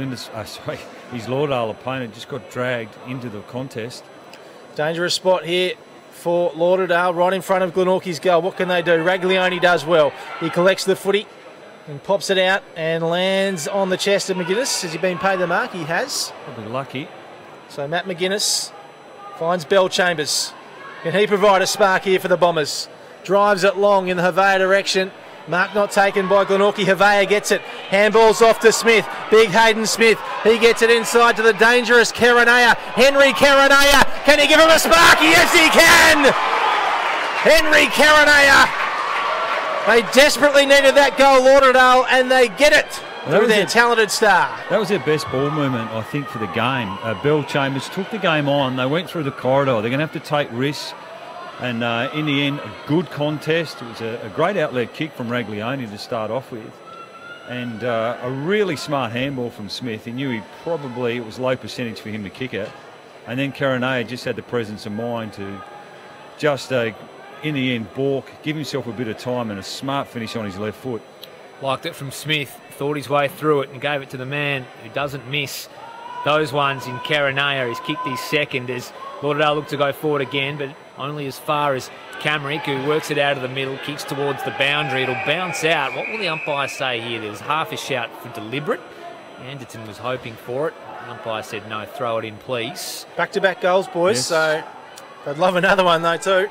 Lauderdale opponent just got dragged into the contest. Dangerous spot here for Lauderdale, right in front of Glenorchy's goal. What can they do? Raglione does well. He collects the footy and pops it out and lands on the chest of McGuinness. Has he been paid the mark? He has. Probably lucky. So Matt McGuinness finds Bellchambers. Can he provide a spark here for the Bombers? Drives it long in the Havea direction. Mark not taken by Glenorchy. Havea gets it. Handballs off to Smith. Big Hayden Smith. He gets it inside to the dangerous Karanaya. Henry Karanaya. Can he give him a spark? Yes, he can! Henry Karanaya. They desperately needed that goal, Lauderdale, and they get it through their talented star. That was their best ball movement, I think, for the game. Bellchambers took the game on. They went through the corridor. They're going to have to take Rhys. And in the end, a good contest. It was a great outlet kick from Raglione to start off with. And a really smart handball from Smith. He knew it was low percentage for him to kick it. And then Karanaya just had the presence of mind to just, in the end, balk, give himself a bit of time and a smart finish on his left foot. Liked it from Smith, thought his way through it and gave it to the man who doesn't miss those ones in Karanaya. He's kicked his second as Lauderdale looked to go forward again, but only as far as Camrick, who works it out of the middle, kicks towards the boundary. It'll bounce out. What will the umpire say here? There's half a shout for deliberate. Anderton was hoping for it. The umpire said, no, throw it in, please. Back-to-back goals, boys, yes. So they'd love another one, though, too.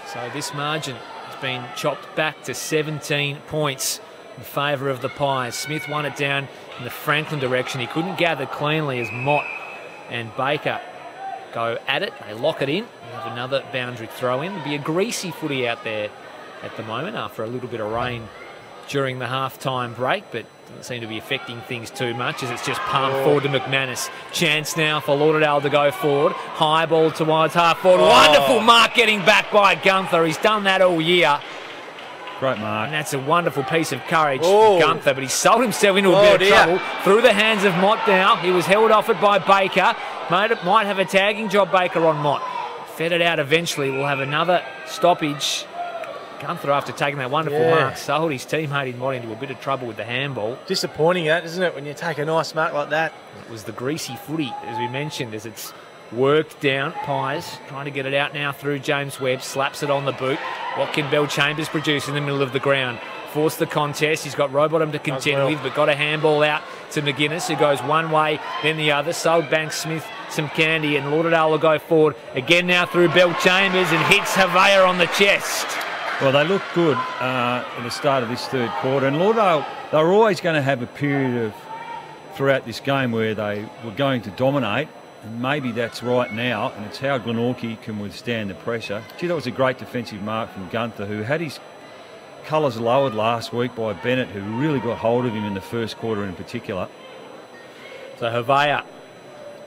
So this margin has been chopped back to 17 points in favour of the Pies. Smith won it down in the Franklin direction. He couldn't gather cleanly as Mott and Baker go at it. They lock it in. We have another boundary throw in. There'll be a greasy footy out there at the moment after a little bit of rain during the half-time break, but doesn't seem to be affecting things too much as it's just palmed forward to McManus. Chance now for Lauderdale to go forward. High ball towards half forward. Wonderful mark getting back by Gunther. He's done that all year. Great mark. And that's a wonderful piece of courage for Gunther, but he sold himself into a bit of trouble. Through the hands of Mott now. He was held off it by Baker. Might have a tagging job, Baker, on Mott. Fed it out eventually. We'll have another stoppage. Gunther, after taking that wonderful mark, sold his teammate in Mott into a bit of trouble with the handball. Disappointing, that, isn't it, when you take a nice mark like that? It was the greasy footy, as we mentioned, as it's worked down. Pies trying to get it out now through James Webb. Slaps it on the boot. What can Bellchambers produce in the middle of the ground? Force the contest. He's got Rowbottom to contend with, but got a handball out to McGuinness, who goes one way, then the other. Sold Banks Smith some candy, and Lauderdale will go forward again now through Bellchambers and hits Havea on the chest. Well, they look good at the start of this third quarter, and Lauderdale, they were always going to have a period throughout this game where they were going to dominate, and maybe that's right now, and it's how Glenorchy can withstand the pressure. Gee, that was a great defensive mark from Gunther, who had his colours lowered last week by Bennett, who really got hold of him in the first quarter in particular. So Havea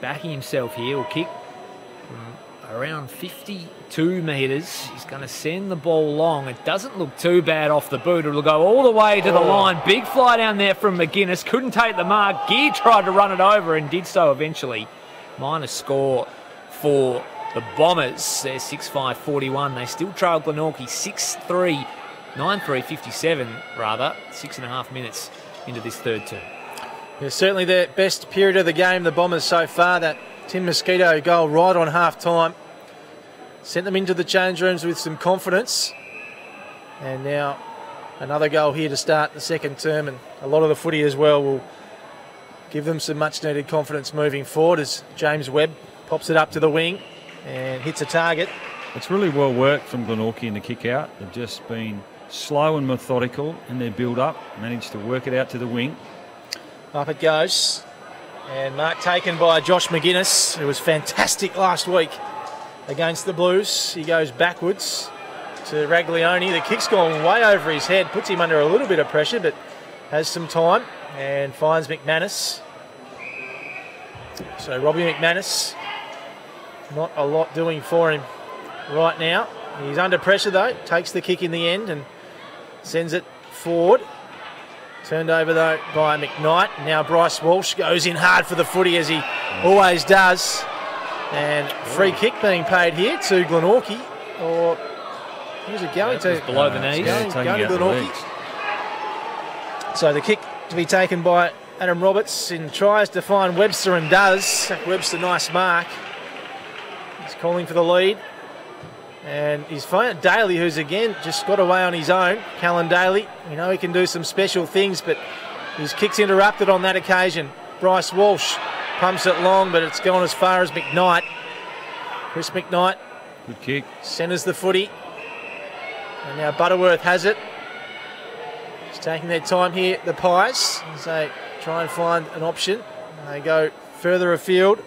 backing himself here, will kick from around 52 metres. He's going to send the ball long. It doesn't look too bad off the boot. It'll go all the way to the line. Big fly down there from McGuinness. Couldn't take the mark. Gear tried to run it over and did so eventually. Minus score for the Bombers. They're 6-5-41. They still trail Glenorchy 6-3, 9-3-57 rather. 6.5 minutes into this third term. Yeah, certainly the best period of the game, the Bombers so far. That Tim Mosquito goal right on half-time sent them into the change rooms with some confidence. And now another goal here to start the second term, and a lot of the footy as well will give them some much-needed confidence moving forward as James Webb pops it up to the wing and hits a target. It's really well worked from Glenorchy in the kick-out. They've just been slow and methodical in their build-up, managed to work it out to the wing. Up it goes. And mark taken by Josh McGuinness, who was fantastic last week against the Blues. He goes backwards to Raglione. The kick's gone way over his head, puts him under a little bit of pressure, but has some time and finds McManus. So Robbie McManus, not a lot doing for him right now. He's under pressure though, takes the kick in the end and sends it forward. Turned over though by McKnight. Now Bryce Walsh goes in hard for the footy as he always does. And free kick being paid here to Glenorchy. Or who's it going to? Below the knees. Going to Glenorchy. So the kick to be taken by Adam Roberts and tries to find Webster and does. Webster, nice mark. He's calling for the lead. And he's found Daly, who's again just got away on his own. Callan Daly, we know he can do some special things, but his kick's interrupted on that occasion. Bryce Walsh pumps it long, but it's gone as far as McKnight. Chris McKnight. Good kick. Centres the footy. And now Butterworth has it. He's taking their time here, the Pies, as they try and find an option. And they go further afield.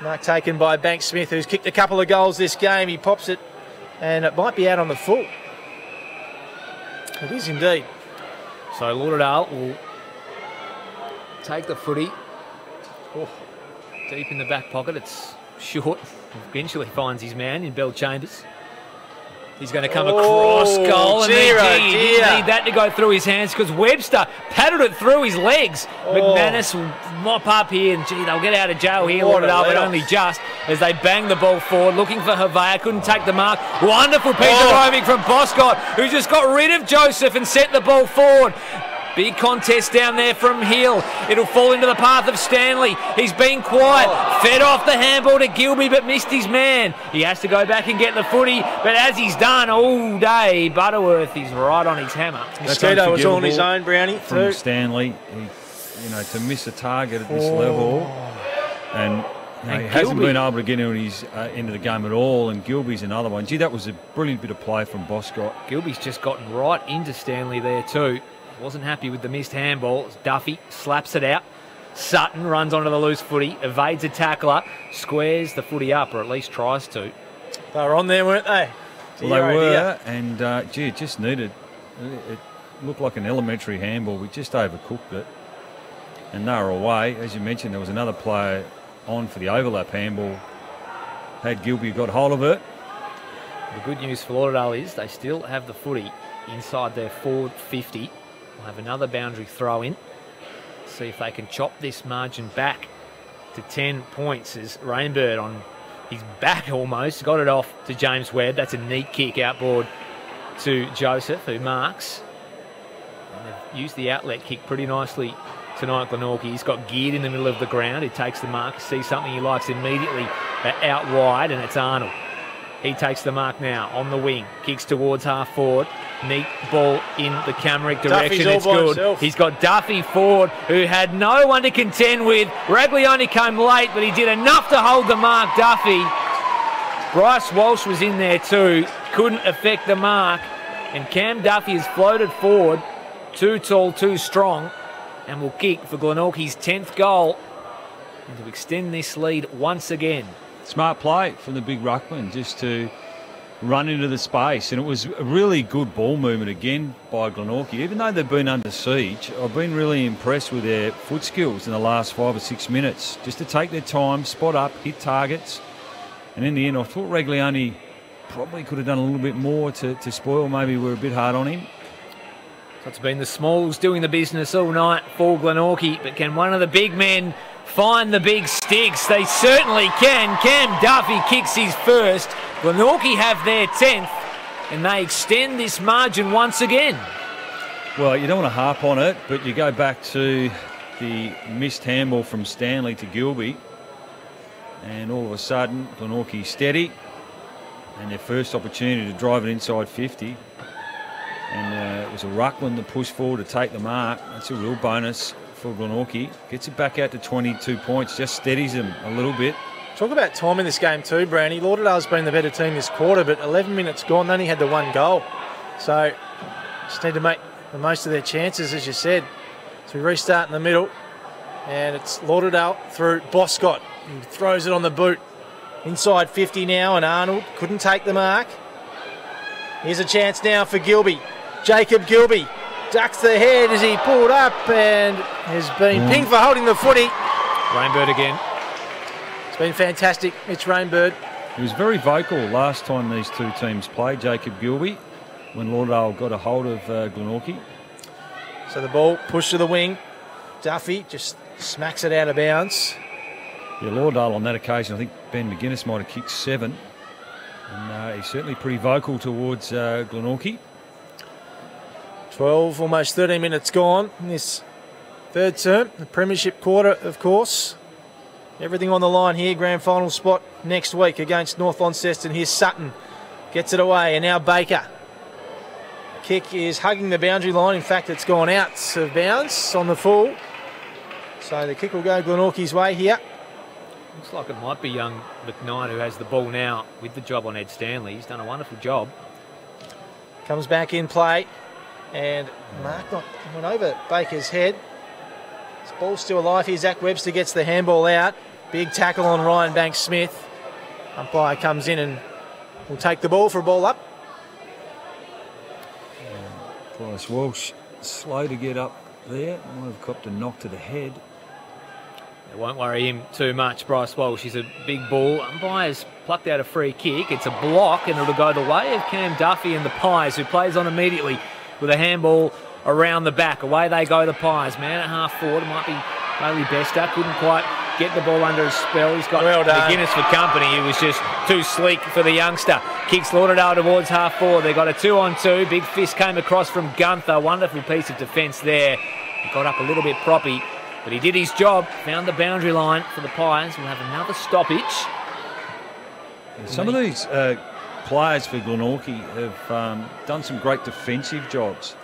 Mark taken by Banks Smith, who's kicked a couple of goals this game. He pops it, and it might be out on the full. It is indeed. So Lauderdale will take the footy. Oh, deep in the back pocket. It's short. Eventually finds his man in Bellchambers. He's going to come across goal, and he didn't need that to go through his hands because Webster paddled it through his legs. McManus will mop up here, and gee, they'll get out of jail here, Lauderdale, but only just as they bang the ball forward, looking for Havea, couldn't take the mark. Wonderful piece of roaming from Boscott, who just got rid of Joseph and sent the ball forward. Big contest down there from Hill. It'll fall into the path of Stanley. He's been quiet. Fed off the handball to Gilby, but missed his man. He has to go back and get the footy. But as he's done all day, Butterworth is right on his hammer. Mosquito was all on his own, Brownie. From Stanley, to miss a target at this level. And he hasn't been able to get into the game at all. And Gilby's another one. Gee, that was a brilliant bit of play from Boscott. Gilby's just gotten right into Stanley there too. Wasn't happy with the missed handball. Duffy slaps it out. Sutton runs onto the loose footy, evades a tackler, squares the footy up, or at least tries to. They were on there, weren't they? Well, they were, and it just needed. It looked like an elementary handball. We just overcooked it, and they were away. As you mentioned, there was another player on for the overlap handball. Had Gilby got hold of it. The good news for Lauderdale is they still have the footy inside their forward 50. We'll have another boundary throw in. See if they can chop this margin back to 10 points as Rainbird on his back almost got it off to James Webb. That's a neat kick outboard to Joseph, who marks. And they've used the outlet kick pretty nicely tonight, Glenorchy. He's got geared in the middle of the ground. He takes the mark, sees something he likes immediately out wide, and it's Arnold. He takes the mark now on the wing, kicks towards half forward. Neat ball in the Camerick direction. It's good. Himself. He's got Duffy forward, who had no one to contend with. Raglione came late, but he did enough to hold the mark, Duffy. Bryce Walsh was in there too, couldn't affect the mark. And Cam Duffy has floated forward, too tall, too strong, and will kick for Glenorchy's 10th goal and to extend this lead once again. Smart play from the big ruckman just to run into the space, and it was a really good ball movement again by Glenorchy. Even though they've been under siege, I've been really impressed with their foot skills in the last 5 or 6 minutes, just to take their time, spot up, hit targets. And in the end, I thought Raglione probably could have done a little bit more to spoil. Maybe we're a bit hard on him. So it's been the smalls doing the business all night for Glenorchy, but can one of the big men find the big sticks? They certainly can. Cam Duffy kicks his first. Glenorchy have their 10th, and they extend this margin once again. Well, you don't want to harp on it, but you go back to the missed handball from Stanley to Gilby, and all of a sudden Glenorchy steady, and their first opportunity to drive it inside 50. And it was a ruckman to push forward to take the mark. That's a real bonus for Glenorchy. Gets it back out to 22 points, just steadies them a little bit. Talk about time in this game too, Brownie. Lauderdale's been the better team this quarter, but 11 minutes gone, they only had the one goal. So just need to make the most of their chances, as you said. So we restart in the middle, and it's Lauderdale through Boscott. He throws it on the boot. Inside 50 now, and Arnold couldn't take the mark. Here's a chance now for Gilby. Jacob Gilby ducks the head as he pulled up and has been pinged for holding the footy. Rainbird again. It's been fantastic. It's Rainbird. He was very vocal last time these two teams played, Jacob Gilby, when Lauderdale got a hold of Glenorchy. So the ball pushed to the wing. Duffy just smacks it out of bounds. Yeah, Lauderdale on that occasion, I think Ben McGuinness might have kicked 7. And he's certainly pretty vocal towards Glenorchy. 12, almost 13 minutes gone in this third term. The premiership quarter, of course. Everything on the line here. Grand final spot next week against North Launceston. Here's Sutton. Gets it away, and now Baker. Kick is hugging the boundary line. In fact, it's gone out of bounds on the full. So the kick will go Glenorchy's way here. Looks like it might be young McKnight who has the ball now with the job on Ed Stanley. He's done a wonderful job. Comes back in play. And Mark went over Baker's head. This ball's still alive here. Zach Webster gets the handball out. Big tackle on Ryan Banks-Smith. Umpire comes in and will take the ball for a ball up. Bryce Walsh slow to get up there. Might have copped a knock to the head. It won't worry him too much, Bryce Walsh. He's a big ball. Umpire's plucked out a free kick. It's a block, and it'll go the way of Cam Duffy and the Pies, who plays on immediately with a handball around the back. Away they go, the Pies. Man at half forward. It might be Bailey Bester. Couldn't quite get the ball under his spell. He's got McGuinness for company. He was just too sleek for the youngster. Kicks Lauderdale towards half forward. They got a 2-on-2. Big fist came across from Gunther. Wonderful piece of defence there. He got up a little bit proppy, but he did his job. Found the boundary line for the Pies. We'll have another stoppage. Some of these players for Glenorchy have done some great defensive jobs.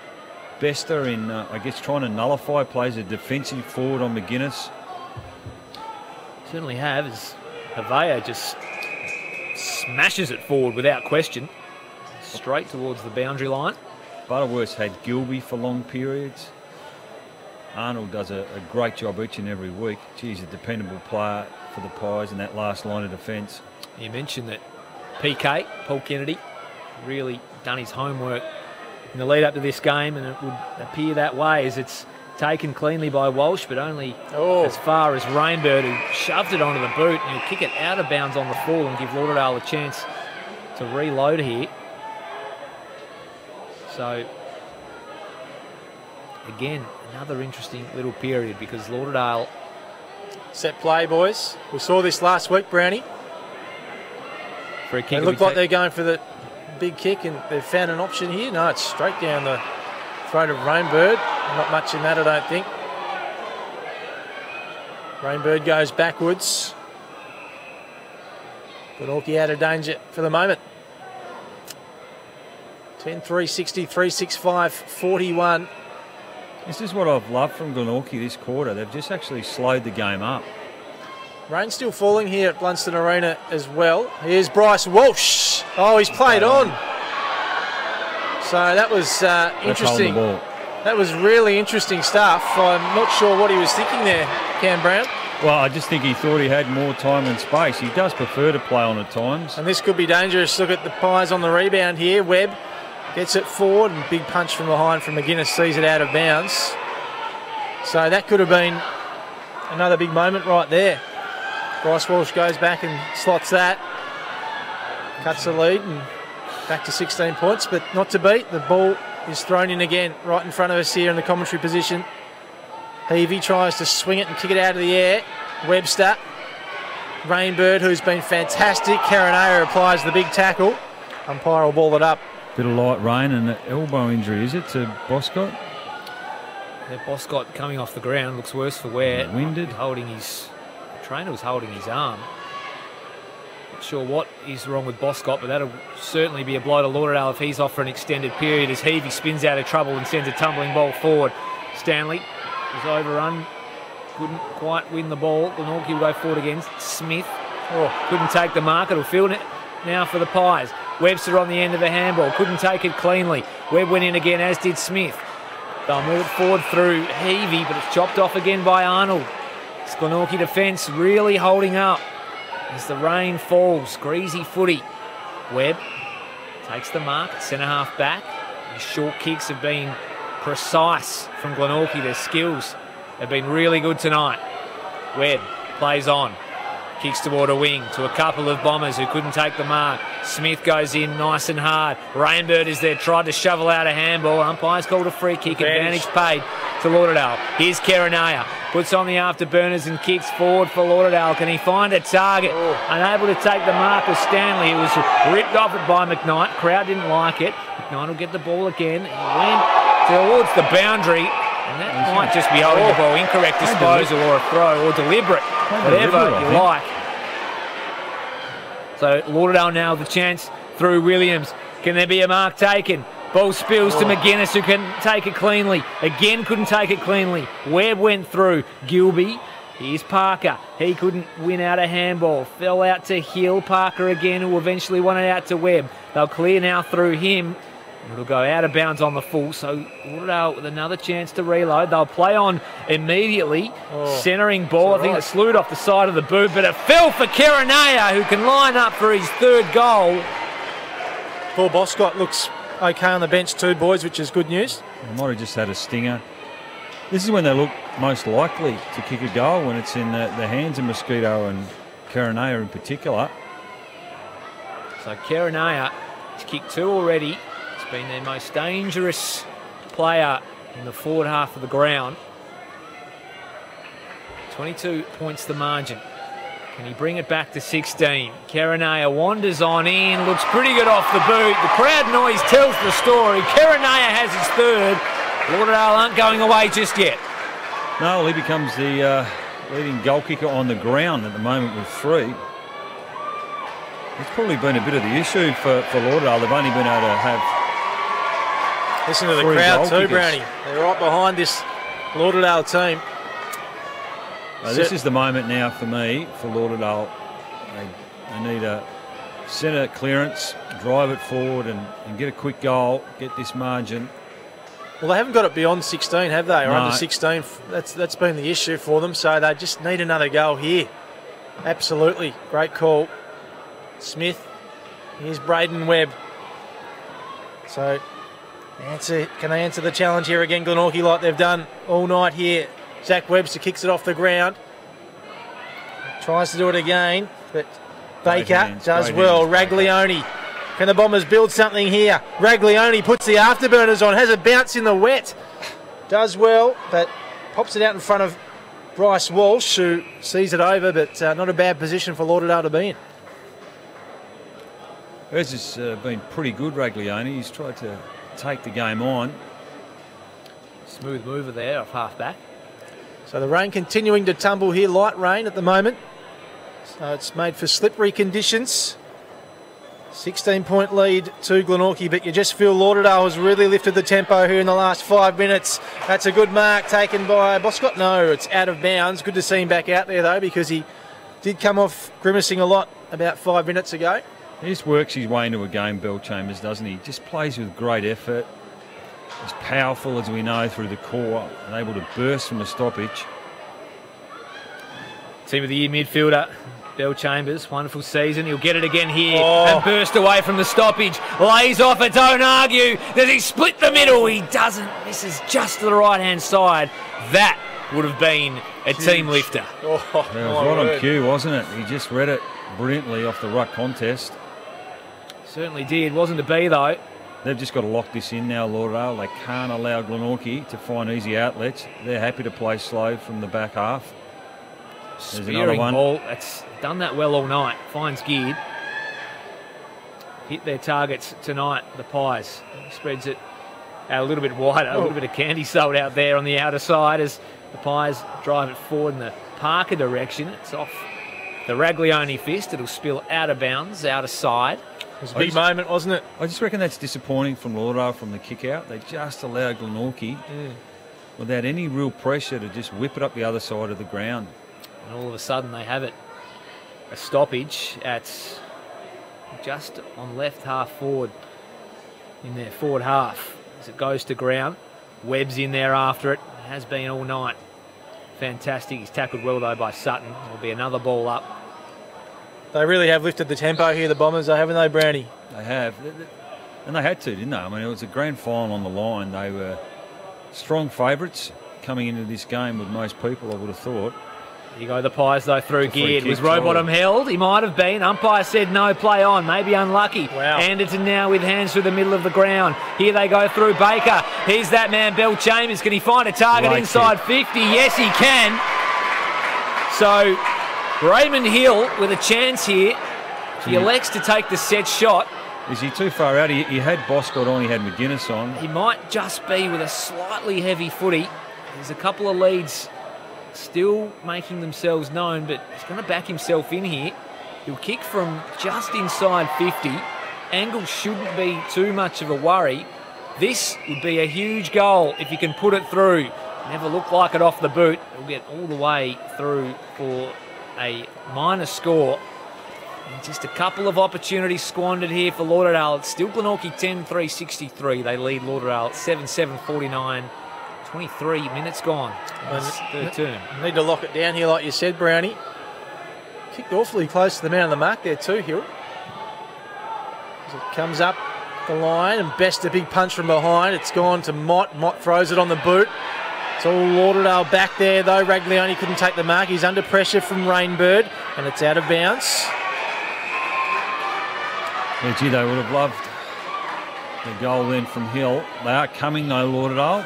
Bester in, I guess, trying to nullify plays a defensive forward on McGuinness. Certainly have, as Havea just smashes it forward without question. Straight towards the boundary line. Butterworth's had Gilby for long periods. Arnold does a great job each and every week. He's a dependable player for the Pies in that last line of defence. You mentioned that PK, Paul Kennedy, really done his homework in the lead up to this game, and it would appear that way as it's taken cleanly by Walsh, but only as far as Rainbird, who shoved it onto the boot, and he'll kick it out of bounds on the full and give Lauderdale a chance to reload here. So, again, another interesting little period because Lauderdale... Set play, boys. We saw this last week, Brownie. For a kick, it looked like they're going for the big kick, and they've found an option here. No, it's straight down the throat of Rainbird. Not much in that, I don't think. Rainbird goes backwards. Glenorchy out of danger for the moment. 10-3, 60, 65, 41. This is what I've loved from Glenorchy this quarter. They've just actually slowed the game up. Rain still falling here at Blundstone Arena as well. Here's Bryce Walsh. Oh, he's played on. So that was interesting. That was really interesting stuff. I'm not sure what he was thinking there, Cam Brown. Well, I just think he thought he had more time and space. He does prefer to play on at times. And this could be dangerous. Look at the Pies on the rebound here. Webb gets it forward, and big punch from behind from McGuinness sees it out of bounds. So that could have been another big moment right there. Bryce Walsh goes back and slots that. Cuts the lead and back to 16 points, but not to beat. The ball is thrown in again right in front of us here in the commentary position. Heavey tries to swing it and kick it out of the air. Webster. Rainbird, who's been fantastic. Karanaya applies the big tackle. Umpire will ball it up. Bit of light rain and an elbow injury, is it, to Boscott? Yeah, Boscott coming off the ground. Looks worse for wear. Winded. The trainer was holding his arm. Not sure what is wrong with Boscott, but that'll certainly be a blow to Lauderdale if he's off for an extended period as Heavey spins out of trouble and sends a tumbling ball forward. Stanley was overrun. Couldn't quite win the ball. Glenorchy will go forward against Smith. Couldn't take the mark. It'll field it now for the Pies. Webster on the end of a handball. Couldn't take it cleanly. Webb went in again, as did Smith. They'll move it forward through Heavey, but it's chopped off again by Arnold. It's Glenorchy defence really holding up as the rain falls. Greasy footy. Webb takes the mark, centre-half back. His short kicks have been precise from Glenorchy. Their skills have been really good tonight. Webb plays on. Kicks toward a wing to a couple of Bombers who couldn't take the mark. Smith goes in nice and hard. Rainbird is there, tried to shovel out a handball. Umpire's called a free kick. Advantage paid to Lauderdale. Here's Karanaya. Puts on the afterburners and kicks forward for Lauderdale. Can he find a target? Unable to take the mark with Stanley. It was ripped off it by McKnight. Crowd didn't like it. McKnight will get the ball again. He went towards the boundary. And that might just be holding the ball. Incorrect disposal or a throw or deliberate whatever you like. So Lauderdale now with the chance through Williams. Can there be a mark taken? Ball spills to McGuinness, who can take it cleanly. Again, couldn't take it cleanly. Webb went through. Gilby. Here's Parker. He couldn't win out a handball. Fell out to Hill. Parker again, who eventually won it out to Webb. They'll clear now through him. It'll go out of bounds on the full. So Lauderdale with another chance to reload. They'll play on immediately. Centering ball. I think it slewed off the side of the boot, but it fell for Kerenaya, who can line up for his third goal. Paul Boscott looks okay on the bench too, boys, which is good news. They might have just had a stinger. This is when they look most likely to kick a goal, when it's in the hands of Mosquito and Kerenaya in particular. So Kerenaya has kicked 2 already. He's been their most dangerous player in the forward half of the ground. 22 points the margin. Can he bring it back to 16? Kerenaya wanders on in, looks pretty good off the boot. The crowd noise tells the story. Kerenaya has his third. Lauderdale aren't going away just yet. No, he becomes the leading goal kicker on the ground at the moment with 3. It's probably been a bit of the issue for Lauderdale. They've only been able to have Listen to the crowd too, kickers. Brownie. They're right behind this Lauderdale team. This is the moment now for me, for Lauderdale. They need a centre clearance, drive it forward and get a quick goal, get this margin. Well, they haven't got it beyond 16, have they? Or no. Under 16. That's been the issue for them. So they just need another goal here. Absolutely. Great call. Smith. Here's Brayden Webb. So can they answer the challenge here again, Glenorchy, like they've done all night here? Zach Webster kicks it off the ground. Tries to do it again, but Baker does well. Raglione. Can the Bombers build something here? Raglione puts the afterburners on, has a bounce in the wet. Does well, but pops it out in front of Bryce Walsh, who sees it over, but not a bad position for Lauderdale to be in. Rhys has been pretty good, Raglione. He's tried to take the game on. Smooth mover there off half-back. So the rain continuing to tumble here, light rain at the moment. So it's made for slippery conditions. 16-point lead to Glenorchy, but you just feel Lauderdale has really lifted the tempo here in the last 5 minutes. That's a good mark taken by Boscott. No, it's out of bounds. Good to see him back out there, though, because he did come off grimacing a lot about 5 minutes ago. He just works his way into a game, Bellchambers, doesn't he? Just plays with great effort. He's powerful, as we know, through the core and able to burst from the stoppage. Team of the year midfielder, Bellchambers, wonderful season. He'll get it again here and burst away from the stoppage. Lays off it, don't argue. Does he split the middle? He doesn't. Misses just to the right-hand side. That would have been a team lifter. It was right on cue, wasn't it? He just read it brilliantly off the ruck contest. Certainly did. Wasn't to be, though. They've just got to lock this in now, Lauderdale. They can't allow Glenorchy to find easy outlets. They're happy to play slow from the back half. There's another one. Ball. That's done that well all night. Finds geared. Hit their targets tonight, the Pies. Spreads it out a little bit wider. A little bit of candy sold out there on the outer side as the Pies drive it forward in the Parker direction. It's off the Raglione fist. It'll spill out of bounds, outer side. It was a big moment, wasn't it? I just reckon that's disappointing from Lauderdale from the kick out. They just allowed Glenorchy without any real pressure to just whip it up the other side of the ground. And all of a sudden they have it. A stoppage at just on left half forward in their forward half as it goes to ground. Webb's in there after it. Has been all night. Fantastic. He's tackled well though by Sutton. There'll be another ball up. They really have lifted the tempo here, the Bombers, haven't they, Brownie? They have. And they had to, didn't they? I mean, it was a grand final on the line. They were strong favourites coming into this game with most people, I would have thought. Here you go, the Pies, though, through geared. Was Rowbottom held? He might have been. Umpire said no, play on. Maybe unlucky. Wow. Anderton now with hands through the middle of the ground. Here they go through Baker. Here's that man, Bellchambers. Can he find a target inside 50? Yes, he can. So Raymond Hill with a chance here. He elects to take the set shot. Is he too far out? He had Boscott on, he had McGuinness on. He might just be with a slightly heavy footy. There's a couple of leads still making themselves known, but he's going to back himself in here. He'll kick from just inside 50. Angle shouldn't be too much of a worry. This would be a huge goal if he can put it through. Never looked like it off the boot. He'll get all the way through for a minor score. And just a couple of opportunities squandered here for Lauderdale. It's still Glenorchy 10-3-63. They lead Lauderdale 7-7-49. 23 minutes gone. Third term. Need to lock it down here, like you said, Brownie. Kicked awfully close to the man on the mark there too, Hill. As it comes up the line and best a big punch from behind. It's gone to Mott. Mott throws it on the boot. It's all Lauderdale back there though. Raglione couldn't take the mark. He's under pressure from Rainbird and it's out of bounds. Yeah, gee, they would have loved the goal then from Hill. They are coming though, Lauderdale.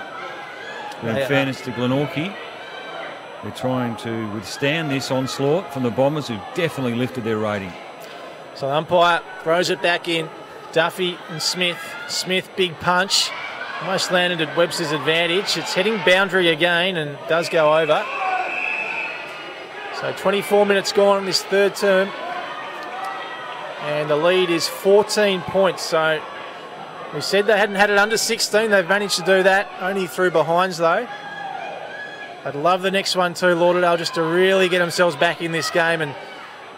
In fairness to Glenorchy, they're trying to withstand this onslaught from the Bombers, who've definitely lifted their rating. So the umpire throws it back in. Duffy and Smith. Smith, big punch. Almost landed at Webster's advantage. It's heading boundary again and does go over. So 24 minutes gone in this third term. And the lead is 14 points. So we said they hadn't had it under 16. They've managed to do that. Only through behinds though. I'd love the next one too, Lauderdale, just to really get themselves back in this game and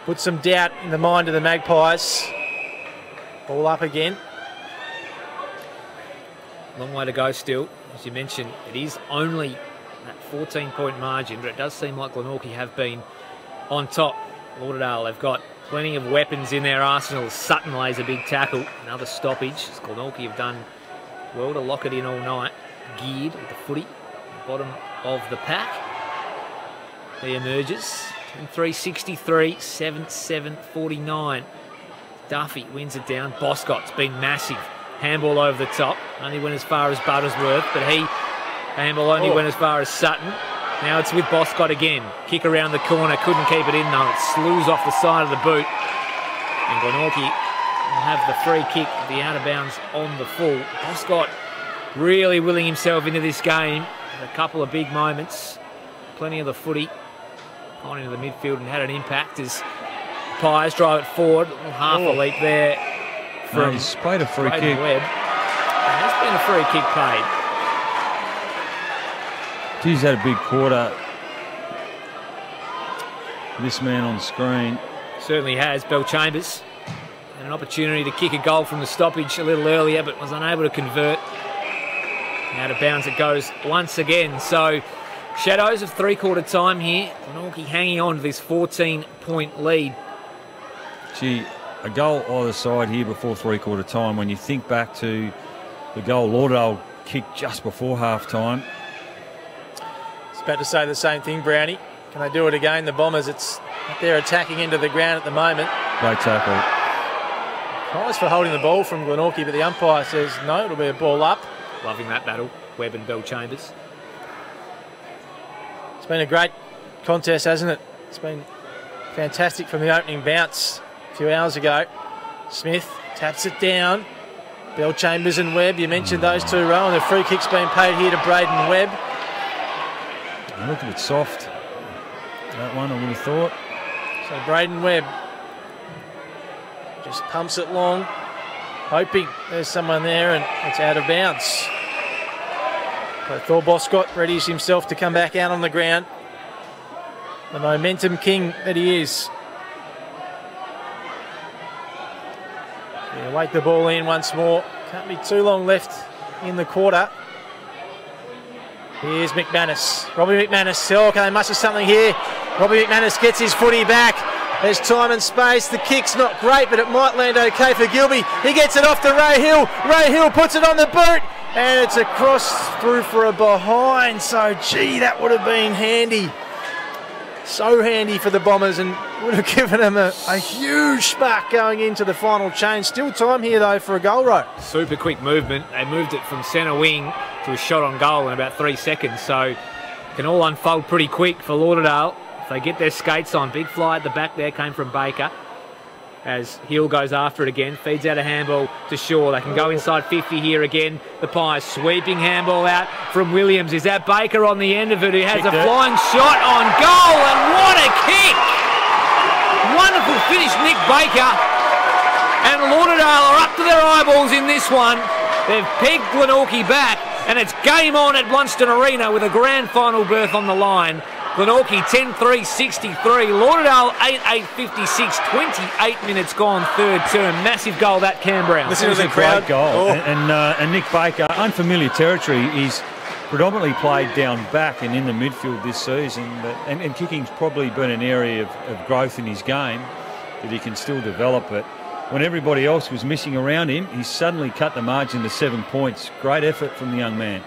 put some doubt in the mind of the Magpies. All up again. Long way to go still. As you mentioned, it is only that 14-point margin, but it does seem like Glenorchy have been on top. Lauderdale, they've got plenty of weapons in their arsenal. Sutton lays a big tackle. Another stoppage. Glenorchy have done well to lock it in all night. Geared with the footy. Bottom of the pack. He emerges. 10-3-63. 7-7-49. Duffy wins it down. Boscott's been massive. Handball over the top. Only went as far as Buttersworth, but handball only went as far as Sutton. Now it's with Boscott again. Kick around the corner. Couldn't keep it in though. It slews off the side of the boot. And Glenorchy will have the free kick, the out of bounds on the full. Boscott really willing himself into this game. A couple of big moments. Plenty of the footy. On into the midfield and had an impact as Pies drive it forward. Half a leap there from he's played a free Brayden kick. Webb. And there's been a free kick paid. He's had a big quarter. This man on screen. Certainly has. Bellchambers had an opportunity to kick a goal from the stoppage a little earlier, but was unable to convert. Out of bounds it goes once again. So shadows of three-quarter time here. Glenorchy hanging on to this 14-point lead. Gee, a goal either side here before three-quarter time. When you think back to the goal Lauderdale kicked just before half-time. About to say the same thing, Brownie. Can they do it again? The Bombers, they're attacking into the ground at the moment. Great tackle. Prize for holding the ball from Glenorchy, but the umpire says no, it'll be a ball up. Loving that battle, Webb and Bellchambers. It's been a great contest, hasn't it? It's been fantastic from the opening bounce a few hours ago. Smith taps it down. Bellchambers and Webb, you mentioned those two, Rowan. The free kick's been paid here to Brayden Webb. It looked a bit soft, that one, I would have thought. So Brayden Webb just pumps it long, hoping there's someone there, and it's out of bounds. So Thor Boscott readies himself to come back out on the ground. The momentum king that he is. Yeah, wait the ball in once more. Can't be too long left in the quarter. Here's McManus. Robbie McManus. Oh, okay, must have something here. Robbie McManus gets his footy back. There's time and space. The kick's not great, but it might land okay for Gilby. He gets it off to Ray Hill. Ray Hill puts it on the boot. And it's a cross through for a behind. So, gee, that would have been handy. So handy for the Bombers and would have given them a huge spark going into the final change. Still time here, though, for a goal row. Super quick movement. They moved it from centre wing to a shot on goal in about 3 seconds. So it can all unfold pretty quick for Lauderdale. If they get their skates on. Big fly at the back there came from Baker. as Hill goes after it again, feeds out a handball to Shaw. They can go inside 50 here again. The Pies sweeping handball out from Williams. Is that Baker on the end of it, who has a flying shot on goal, and what a kick! Wonderful finish, Nick Baker. And Lauderdale are up to their eyeballs in this one. They've pegged Glenorchy back, and it's game on at Blundstone Arena with a grand final berth on the line. Glenorchy 10-3-63, Lauderdale 8-8-56, 28 minutes gone, third term. Massive goal, that Cam Brown. Listen to the crowd goal. And Nick Baker, unfamiliar territory, he's predominantly played down back and in the midfield this season, and kicking's probably been an area of growth in his game that he can still develop it. When everybody else was missing around him, he suddenly cut the margin to 7 points. Great effort from the young man.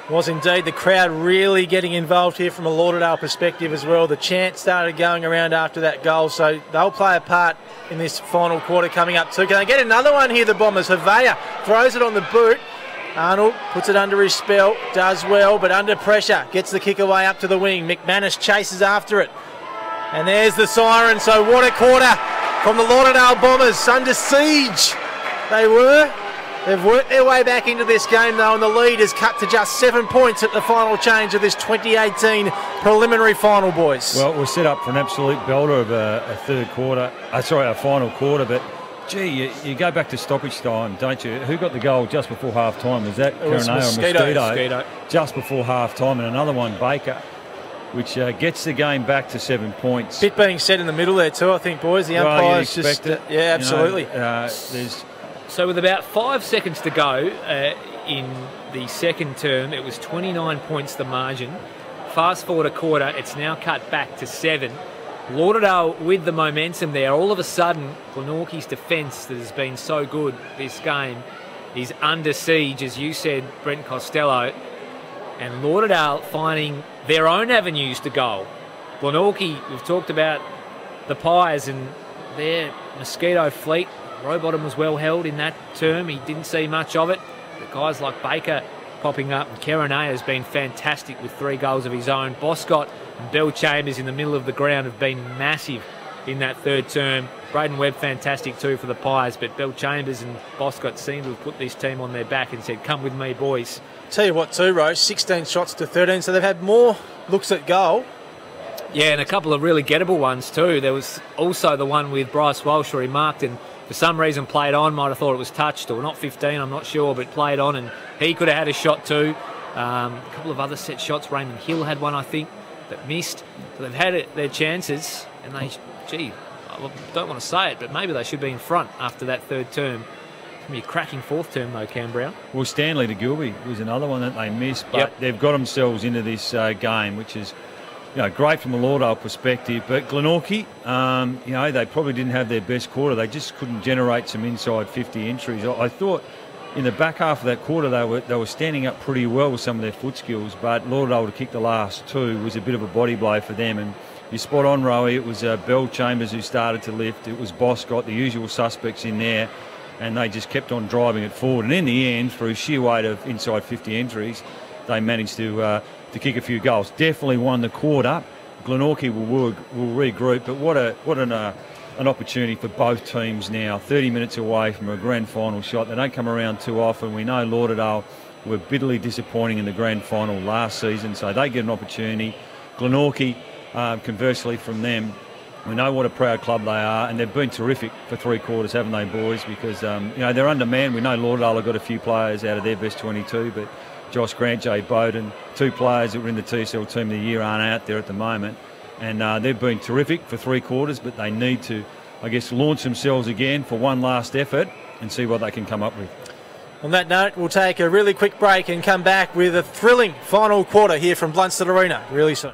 Was indeed. The crowd really getting involved here from a Lauderdale perspective as well. The chant started going around after that goal, so they'll play a part in this final quarter coming up too. Can they get another one here, the Bombers? Havea throws it on the boot. Arnold puts it under his spell, does well, but under pressure. Gets the kick away up to the wing. McManus chases after it. And there's the siren, so what a quarter from the Lauderdale Bombers. Under siege they were. They've worked their way back into this game though, and the lead is cut to just 7 points at the final change of this 2018 preliminary final, boys. Well, we're set up for an absolute belter of a final quarter, but gee, you go back to stoppage time, don't you? Who got the goal just before half-time? Was that Carineo or Mosquito? Just before half-time, and another one, Baker, which gets the game back to 7 points. Bit being said in the middle there too, I think, boys. The umpires just... yeah, absolutely. So with about 5 seconds to go in the second term, it was 29 points the margin. Fast forward a quarter, it's now cut back to 7. Lauderdale with the momentum there. All of a sudden, Glenorchy's defence that has been so good this game is under siege, as you said, Brent Costelloe. And Lauderdale finding their own avenues to goal. Glenorchy, we've talked about the Pies and their mosquito fleet. Rowbottom was well held in that term. He didn't see much of it. But guys like Baker popping up, and Carineo has been fantastic with 3 goals of his own. Boscott and Bellchambers in the middle of the ground have been massive in that third term. Brayden Webb fantastic too for the Pies, but Bellchambers and Boscott seem to have put this team on their back and said, come with me, boys. Tell you what too, Rose, 16 shots to 13, so they've had more looks at goal. Yeah, and a couple of really gettable ones too. There was also the one with Bryce Walsh where he marked and for some reason played on, might have thought it was touched or not 15, I'm not sure, but played on, and he could have had a shot too. A couple of other set shots. Raymond Hill had one, I think, that missed. So they've had their chances, and they, gee, I don't want to say it, but maybe they should be in front after that third term. It's going to be a cracking fourth term though, Cam Brown. Well, Stanley to Gilby was another one that they missed, but they've got themselves into this game, which is, you know, great from a Lauderdale perspective. But Glenorchy, you know, they probably didn't have their best quarter. They just couldn't generate some inside 50 entries. I thought in the back half of that quarter they were standing up pretty well with some of their foot skills, but Lauderdale to kick the last 2 was a bit of a body blow for them. And you're spot on, Rowie. It was Bellchambers who started to lift. It was Boscott, the usual suspects in there, and they just kept on driving it forward. And in the end, through sheer weight of inside 50 entries, they managed to kick a few goals. Definitely won the quarter. Glenorchy will regroup, but what an opportunity for both teams now. 30 minutes away from a grand final shot. They don't come around too often. We know Lauderdale were bitterly disappointing in the grand final last season, so they get an opportunity. Glenorchy, conversely from them, we know what a proud club they are, and they've been terrific for 3 quarters, haven't they, boys? Because you know, they're undermanned. We know Lauderdale have got a few players out of their best 22, but Josh Grant, Jay Bowden, 2 players that were in the TSL Team of the Year aren't out there at the moment. And they've been terrific for 3 quarters, but they need to, I guess, launch themselves again for one last effort and see what they can come up with. On that note, we'll take a really quick break and come back with a thrilling final quarter here from Blundstone Arena really soon.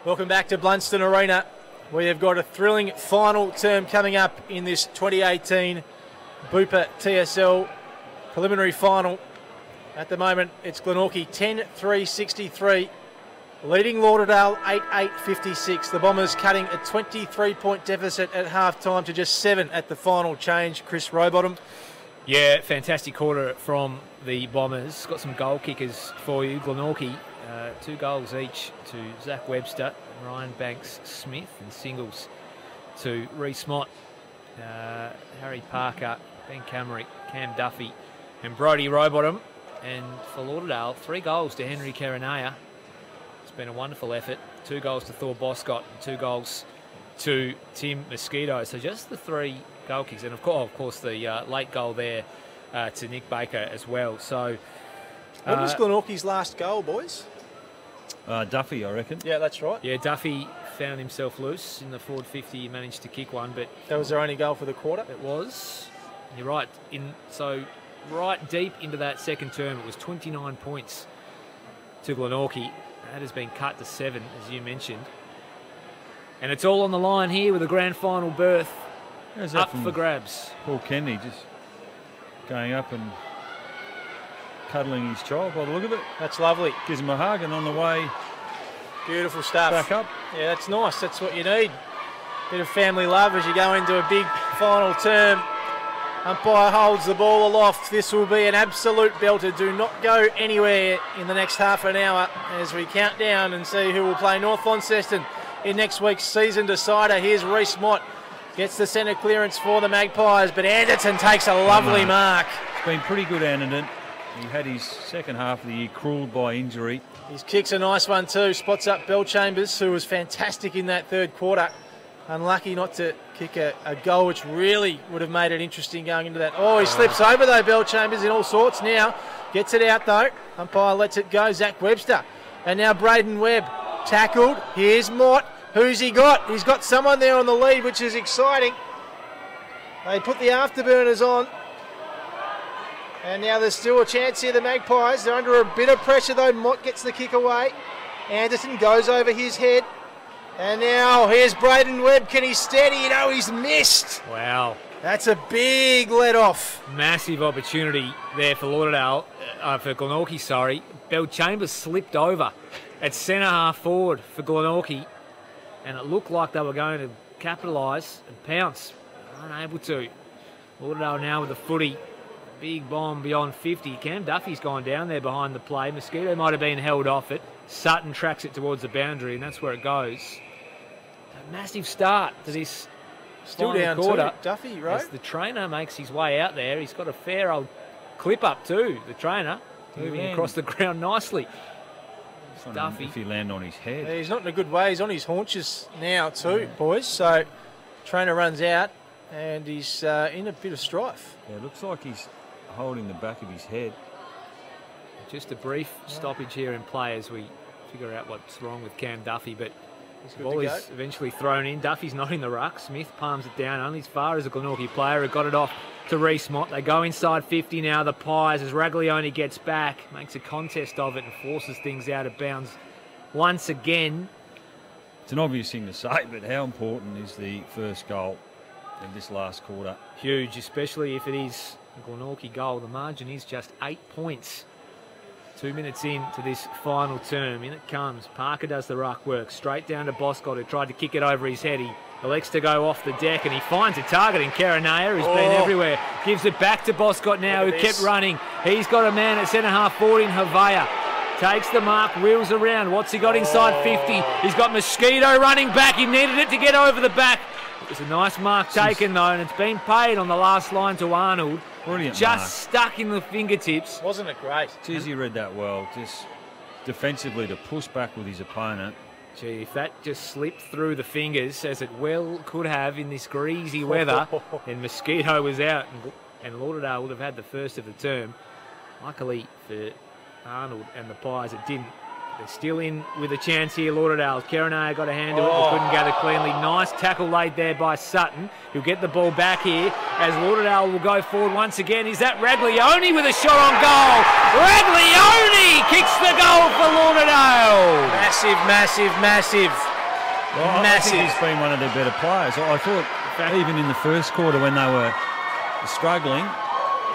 Welcome back to Blundstone Arena. We have got a thrilling final term coming up in this 2018 BUPA TSL preliminary final. At the moment, it's Glenorchy 10-3-63, leading Lauderdale 8-8-56. The Bombers cutting a 23-point deficit at half-time to just 7 at the final change. Chris Rowbottom. Yeah, fantastic quarter from the Bombers. Got some goal kickers for you. Glenorchy, 2 goals each to Zach Webster, Ryan Banks-Smith, and singles to Rhys Mott, Harry Parker, Ben Camrick, Cam Duffy, and Brodie Rowbottom. And for Lauderdale, 3 goals to Henry Caranaya. It's been a wonderful effort. 2 goals to Thor Boscott, and 2 goals to Tim Mosquito. So just the 3 goal kicks, and of course the late goal there to Nick Baker as well. So what was Glenorchy's last goal, boys? Duffy, I reckon. Yeah, that's right. Yeah, Duffy found himself loose in the forward 50. He managed to kick one, but that was their only goal for the quarter. It was. You're right. Right deep into that second term, it was 29 points to Glenorchy. That has been cut to 7, as you mentioned. And it's all on the line here with a grand final berth up for grabs. Paul Kennedy just going up and cuddling his child by the look of it. That's lovely. Gives him a hug, and on the way, beautiful stuff. Back up. Yeah, that's nice. That's what you need. Bit of family love as you go into a big final term. Umpire holds the ball aloft. This will be an absolute belter. Do not go anywhere in the next half an hour as we count down and see who will play North Launceston in next week's season decider. Here's Rhys Mott. Gets the centre clearance for the Magpies, but Anderton takes a lovely mark. It's been pretty good, Anderton. He had his second half of the year cruelled by injury. His kick's a nice one too. Spots up Bellchambers, who was fantastic in that third quarter. Unlucky not to kick a goal, which really would have made it interesting going into that. Oh, he slips over though, Bellchambers, in all sorts now. Gets it out though. Umpire lets it go, Zach Webster. And now Brayden Webb tackled. Here's Mott. Who's he got? He's got someone there on the lead, which is exciting. They put the afterburners on. And now there's still a chance here, the Magpies. They're under a bit of pressure though. Mott gets the kick away. Anderson goes over his head. And now here's Brayden Webb. Can he steady? No, he's missed. Wow. That's a big let-off. Massive opportunity there for Lauderdale, for Glenorchy, sorry. Bellchambers slipped over at centre-half forward for Glenorchy, and it looked like they were going to capitalise and pounce. Unable to. Lauderdale now with the footy. Big bomb beyond 50. Cam Duffy's gone down there behind the play. Mosquito might have been held off it. Sutton tracks it towards the boundary, and that's where it goes. A massive start to this still down quarter. Too, Duffy, right? As the trainer makes his way out there. He's got a fair old clip up too, the trainer. Moving across the ground nicely. Duffy. If he landed on his head. Yeah, he's not in a good way. He's on his haunches now too, boys. So trainer runs out, and he's in a bit of strife. Yeah, it looks like he's holding the back of his head. Just a brief stoppage here in play as we figure out what's wrong with Cam Duffy, but the ball is eventually thrown in. Duffy's not in the ruck. Smith palms it down only as far as a Glenorchy player who got it off to Rhys Mott. They go inside 50 now, the Pies, as Raglione gets back, makes a contest of it and forces things out of bounds once again. It's an obvious thing to say, but how important is the first goal in this last quarter? Huge, especially if it is a Glenorchy goal. The margin is just 8 points. 2 minutes into this final term. In it comes. Parker does the ruck work. Straight down to Boscott, who tried to kick it over his head. He elects to go off the deck, and he finds a target in Caranaya, who's been everywhere. Gives it back to Boscott now, who kept running. He's got a man at centre-half forward in Havea. Takes the mark, wheels around. What's he got inside 50? He's got Mosquito running back. He needed it to get over the back. It was a nice mark taken, though, and it's been paid on the last line to Arnold. Brilliant just mark. Stuck in the fingertips. Wasn't it great? Geez, you read that well. Just defensively to push back with his opponent. Gee, if that just slipped through the fingers, as it well could have in this greasy weather, then Mosquito was out, and Lauderdale would have had the first of the term. Luckily for Arnold and the Pies, it didn't. They're still in with a chance here, Lauderdale. Caranaya got a hand to it, but couldn't gather cleanly. Nice tackle laid there by Sutton. He'll get the ball back here as Lauderdale will go forward once again. Is that Raglione with a shot on goal? Raglione kicks the goal for Lauderdale. Massive, massive, massive. Well, massive. I think he's been one of their better players. I thought even in the first quarter when they were struggling,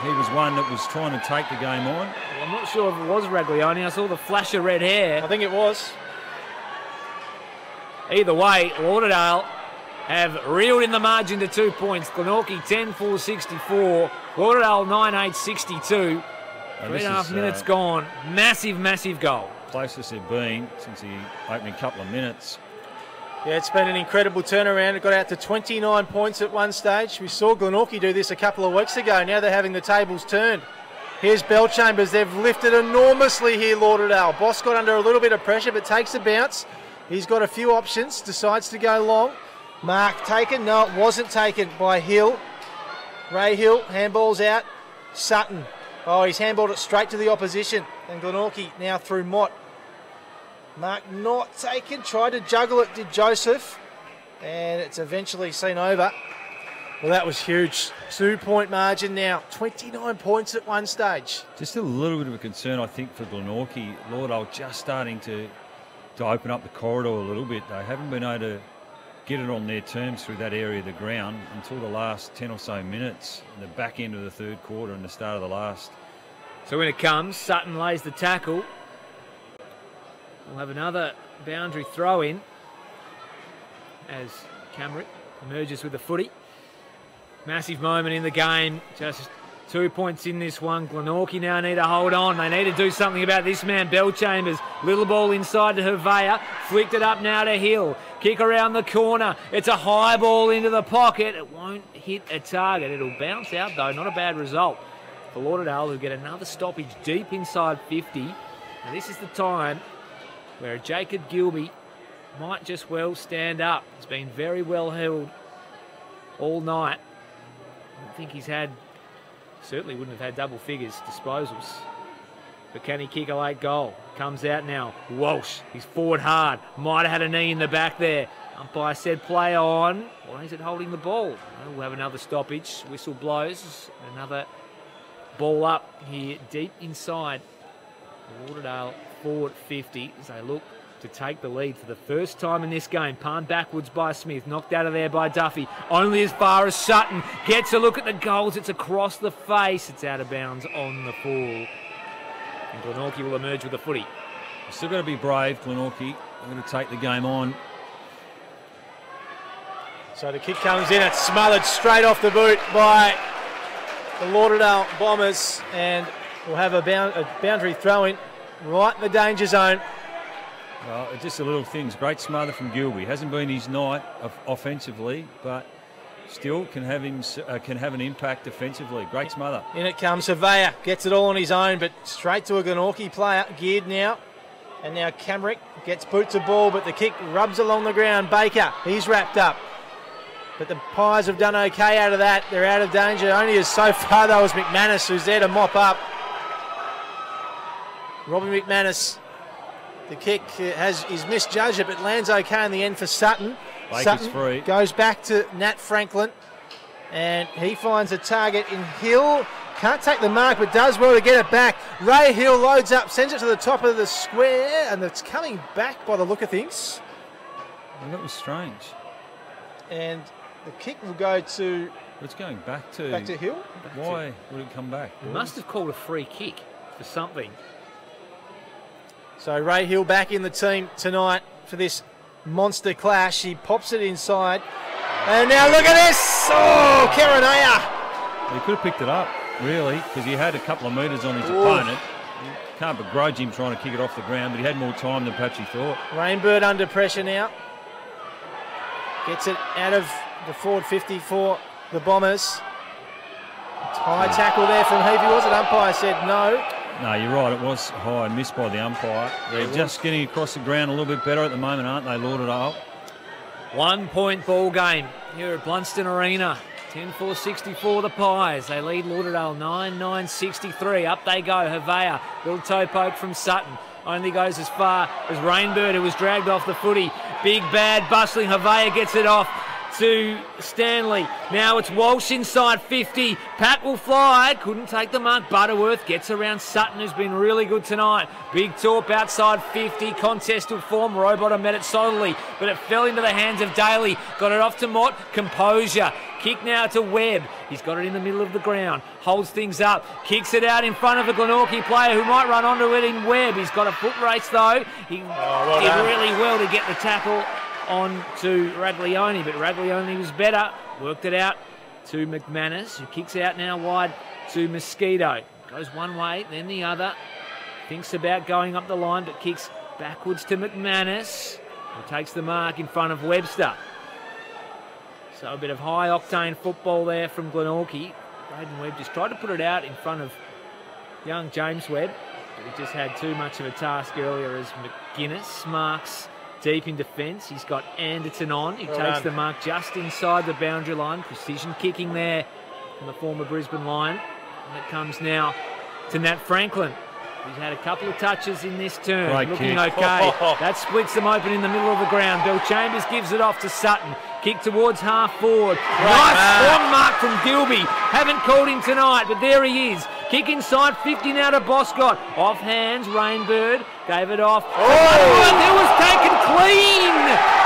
he was one that was trying to take the game on. Well, I'm not sure if it was Raglioni. I saw the flash of red hair. I think it was. Either way, Lauderdale have reeled in the margin to 2 points. Glenorchy 10-4-64. Lauderdale 9-8-62. 3.5 minutes gone. Massive, massive goal. Closest they've been since the opening couple of minutes. Yeah, it's been an incredible turnaround. It got out to 29 points at one stage. We saw Glenorchy do this a couple of weeks ago. Now they're having the tables turned. Here's Bellchambers. They've lifted enormously here, Lauderdale. Boscott under a little bit of pressure, but takes a bounce. He's got a few options, decides to go long. Mark taken. No, it wasn't taken by Hill. Ray Hill, handball's out. Sutton. Oh, he's handballed it straight to the opposition. And Glenorchy now through Mott. Mark not taken. Tried to juggle it, did Joseph. And it's eventually seen over. Well, that was huge. 2 point margin now. 29 points at one stage. Just a little bit of a concern, I think, for Glenorchy. Lauderdale just starting to open up the corridor a little bit. They haven't been able to get it on their terms through that area of the ground until the last 10 or so minutes, the back end of the third quarter and the start of the last. So when it comes, Sutton lays the tackle. We'll have another boundary throw in as Cameron emerges with the footy. Massive moment in the game. Just 2 points in this one. Glenorchy now need to hold on. They need to do something about this man, Bellchambers. Little ball inside to Hervea. Flicked it up now to Hill. Kick around the corner. It's a high ball into the pocket. It won't hit a target. It'll bounce out though. Not a bad result for Lauderdale, who get another stoppage deep inside 50. Now this is the time where Jacob Gilby might just well stand up. He's been very well held all night. I don't think he's had, certainly wouldn't have had double figures disposals. But can he kick a late goal? Comes out now. Walsh, he's forward hard. Might have had a knee in the back there. Umpire said play on. Why is it holding the ball? We'll have another stoppage. Whistle blows. Another ball up here deep inside Lauderdale forward 50 as they look to take the lead for the first time in this game. Palmed backwards by Smith, knocked out of there by Duffy. Only as far as Sutton gets a look at the goals. It's across the face. It's out of bounds on the fall. And Glenorchy will emerge with the footy. Still got to be brave, Glenorchy. They're going to take the game on. So the kick comes in. It's smothered straight off the boot by the Lauderdale Bombers. And we'll have a boundary throw in right in the danger zone. Well, just a little things. Great smother from Gilby. Hasn't been his night offensively, but still can have an impact defensively. Great smother. In it comes Hervea. Gets it all on his own, but straight to a Glenorchy player. Geared now. And now Camrick gets boot to ball, but the kick rubs along the ground. Baker, he's wrapped up. But the Pies have done okay out of that. They're out of danger. Only as so far, though, as McManus, who's there to mop up. Robbie McManus. The kick is misjudged, but lands okay in the end for Sutton. Baker's Sutton free. Goes back to Nat Franklin, and he finds a target in Hill. Can't take the mark, but does well to get it back. Ray Hill loads up, sends it to the top of the square, and it's coming back by the look of things. Well, that was strange. And the kick will go to... It's going back to Hill? Why would it come back? He must have called a free kick for something. So Ray Hill back in the team tonight for this monster clash. He pops it inside. And now look at this! Oh, Karanaya! He could have picked it up, really, because he had a couple of metres on his opponent. You can't begrudge him trying to kick it off the ground, but he had more time than perhaps he thought. Rainbird under pressure now. Gets it out of the forward 50 for the Bombers. High tackle there from Heavey, was it? Umpire said no. No, you're right. It was high, missed by the umpire. They're just getting across the ground a little bit better at the moment, aren't they, Lauderdale? 1 point ball game here at Blundstone Arena. 10-4-64 the Pies. They lead Lauderdale 9-9-63. Up they go. Hervea, little toe poke from Sutton. Only goes as far as Rainbird, who was dragged off the footy. Big, bad, bustling Hervea gets it off. to Stanley. Now it's Walsh inside 50. Pat will fly. Couldn't take the mark. Butterworth gets around Sutton, who's been really good tonight. Big Torp outside 50. Contest will form. Rowbottom met it solidly, but it fell into the hands of Daly. Got it off to Mott. Composure. Kick now to Webb. He's got it in the middle of the ground. Holds things up. Kicks it out in front of a Glenorchy player who might run onto it in Webb. He's got a foot race though. He did really well to get the tackle on to Raglione, but Raglione was better. Worked it out to McManus, who kicks out now wide to Mosquito. Goes one way, then the other. Thinks about going up the line, but kicks backwards to McManus, who takes the mark in front of Webster. So a bit of high-octane football there from Glenorchy. Brayden Webb just tried to put it out in front of young James Webb, but he just had too much of a task earlier as McGuinness marks deep in defence. He's got Anderton on. He takes the mark just inside the boundary line. Precision kicking there from the former Brisbane line. And it comes now to Nat Franklin. He's had a couple of touches in this turn. Great looking kick. okay. That splits them open in the middle of the ground. Bellchambers gives it off to Sutton. Kick towards half forward. Nice strong mark from Gilby. Haven't called him tonight, but there he is. Kick inside 50 now to Boscott. Off hands, Rainbird. Gave it off. It was taken clean.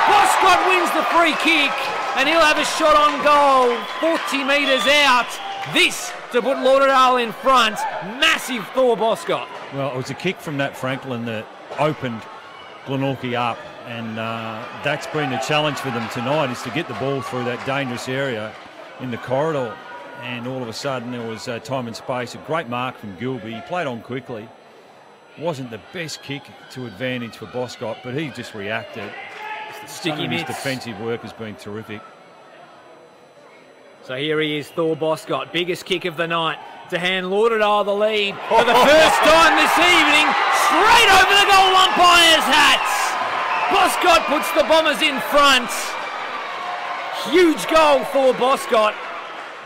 Boscott wins the free kick, and he'll have a shot on goal. 40 metres out. This to put Lauderdale in front. Massive Thor Boscott. Well, it was a kick from Nat Franklin that opened Glenorchy up, and that's been the challenge for them tonight, is to get the ball through that dangerous area in the corridor. And all of a sudden there was time and space. A great mark from Gilby. He played on quickly. Wasn't the best kick to advantage for Boscott, but he just reacted. Sticky His mitts. defensive work has been terrific. So here he is, Thor Boscott, biggest kick of the night to hand Lauderdale the lead for the first time this evening, straight over the goal umpire's hats. Boscott puts the Bombers in front. Huge goal for Boscott.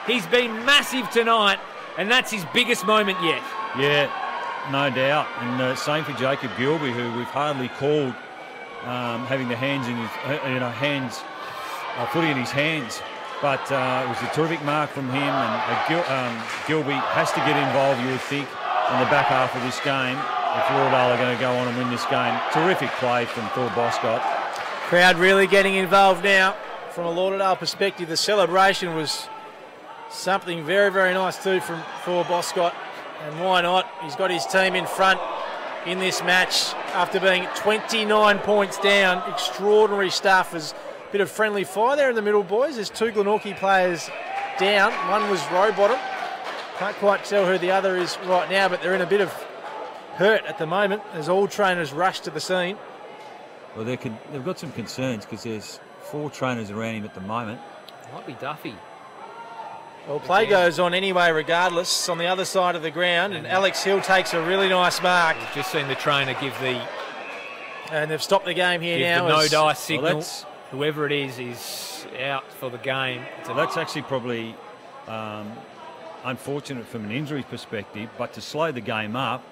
He's been massive tonight, and that's his biggest moment yet. Yeah, no doubt. And same for Jacob Gilby, who we've hardly called having the hands in his, footy in his hands. But it was a terrific mark from him, and Gilby has to get involved, you would think, in the back half of this game if Lauderdale are going to go on and win this game. Terrific play from Thor Boscott. Crowd really getting involved now. From a Lauderdale perspective, the celebration was something very, very nice too from Thor Boscott. And why not? He's got his team in front in this match after being 29 points down. Extraordinary stuff. There's a bit of friendly fire there in the middle, boys. There's two Glenorchy players down. One was Rowbottom. Can't quite tell who the other is right now, but they're in a bit of hurt at the moment as all trainers rush to the scene. Well, they've got some concerns because there's 4 trainers around him at the moment. Might be Duffy. Well, play goes on anyway regardless on the other side of the ground, and Alex Hill takes a really nice mark. We've just seen the trainer give the And they've stopped the game here now. no dice signal. Well, Whoever it is out for the game. So that's actually probably unfortunate from an injury perspective, but to slow the game up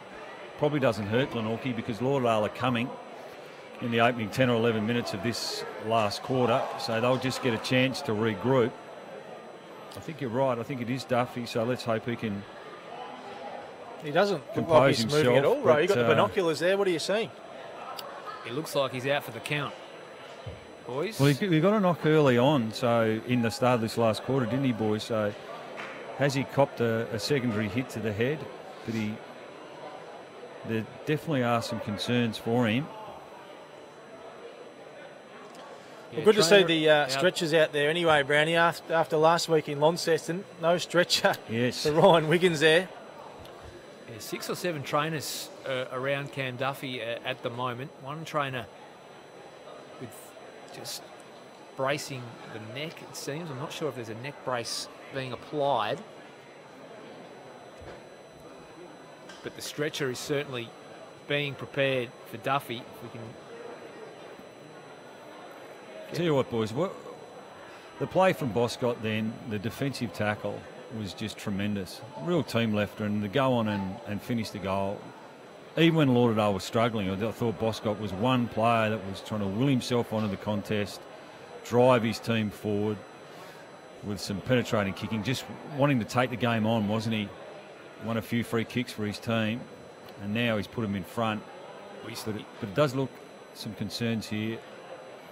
probably doesn't hurt Glenorchy because Lauderdale are coming in the opening 10 or 11 minutes of this last quarter, so they'll just get a chance to regroup. I think you're right. I think it is Duffy, so let's hope he can. He doesn't look compose like he's himself, moving at all, right? You've got the but, binoculars there. What are you seeing? It looks like he's out for the count, boys. Well, he got a knock early on, so in the start of this last quarter, didn't he, boys? So has he copped a secondary hit to the head? But there definitely are some concerns for him. Well, good to see the stretchers out there anyway, Brownie, after last week in Launceston. No stretcher for Ryan Wiggins there. Yeah, 6 or 7 trainers around Cam Duffy at the moment. One trainer with just bracing the neck, it seems. I'm not sure if there's a neck brace being applied. But the stretcher is certainly being prepared for Duffy. If we can... Tell you what, boys, the play from Boscott then, the defensive tackle was just tremendous. Real team left, and to go on and finish the goal. Even when Lauderdale was struggling, I thought Boscott was one player that was trying to will himself onto the contest, drive his team forward with some penetrating kicking, just wanting to take the game on, wasn't he? Won a few free kicks for his team, and now he's put them in front. But it does look some concerns here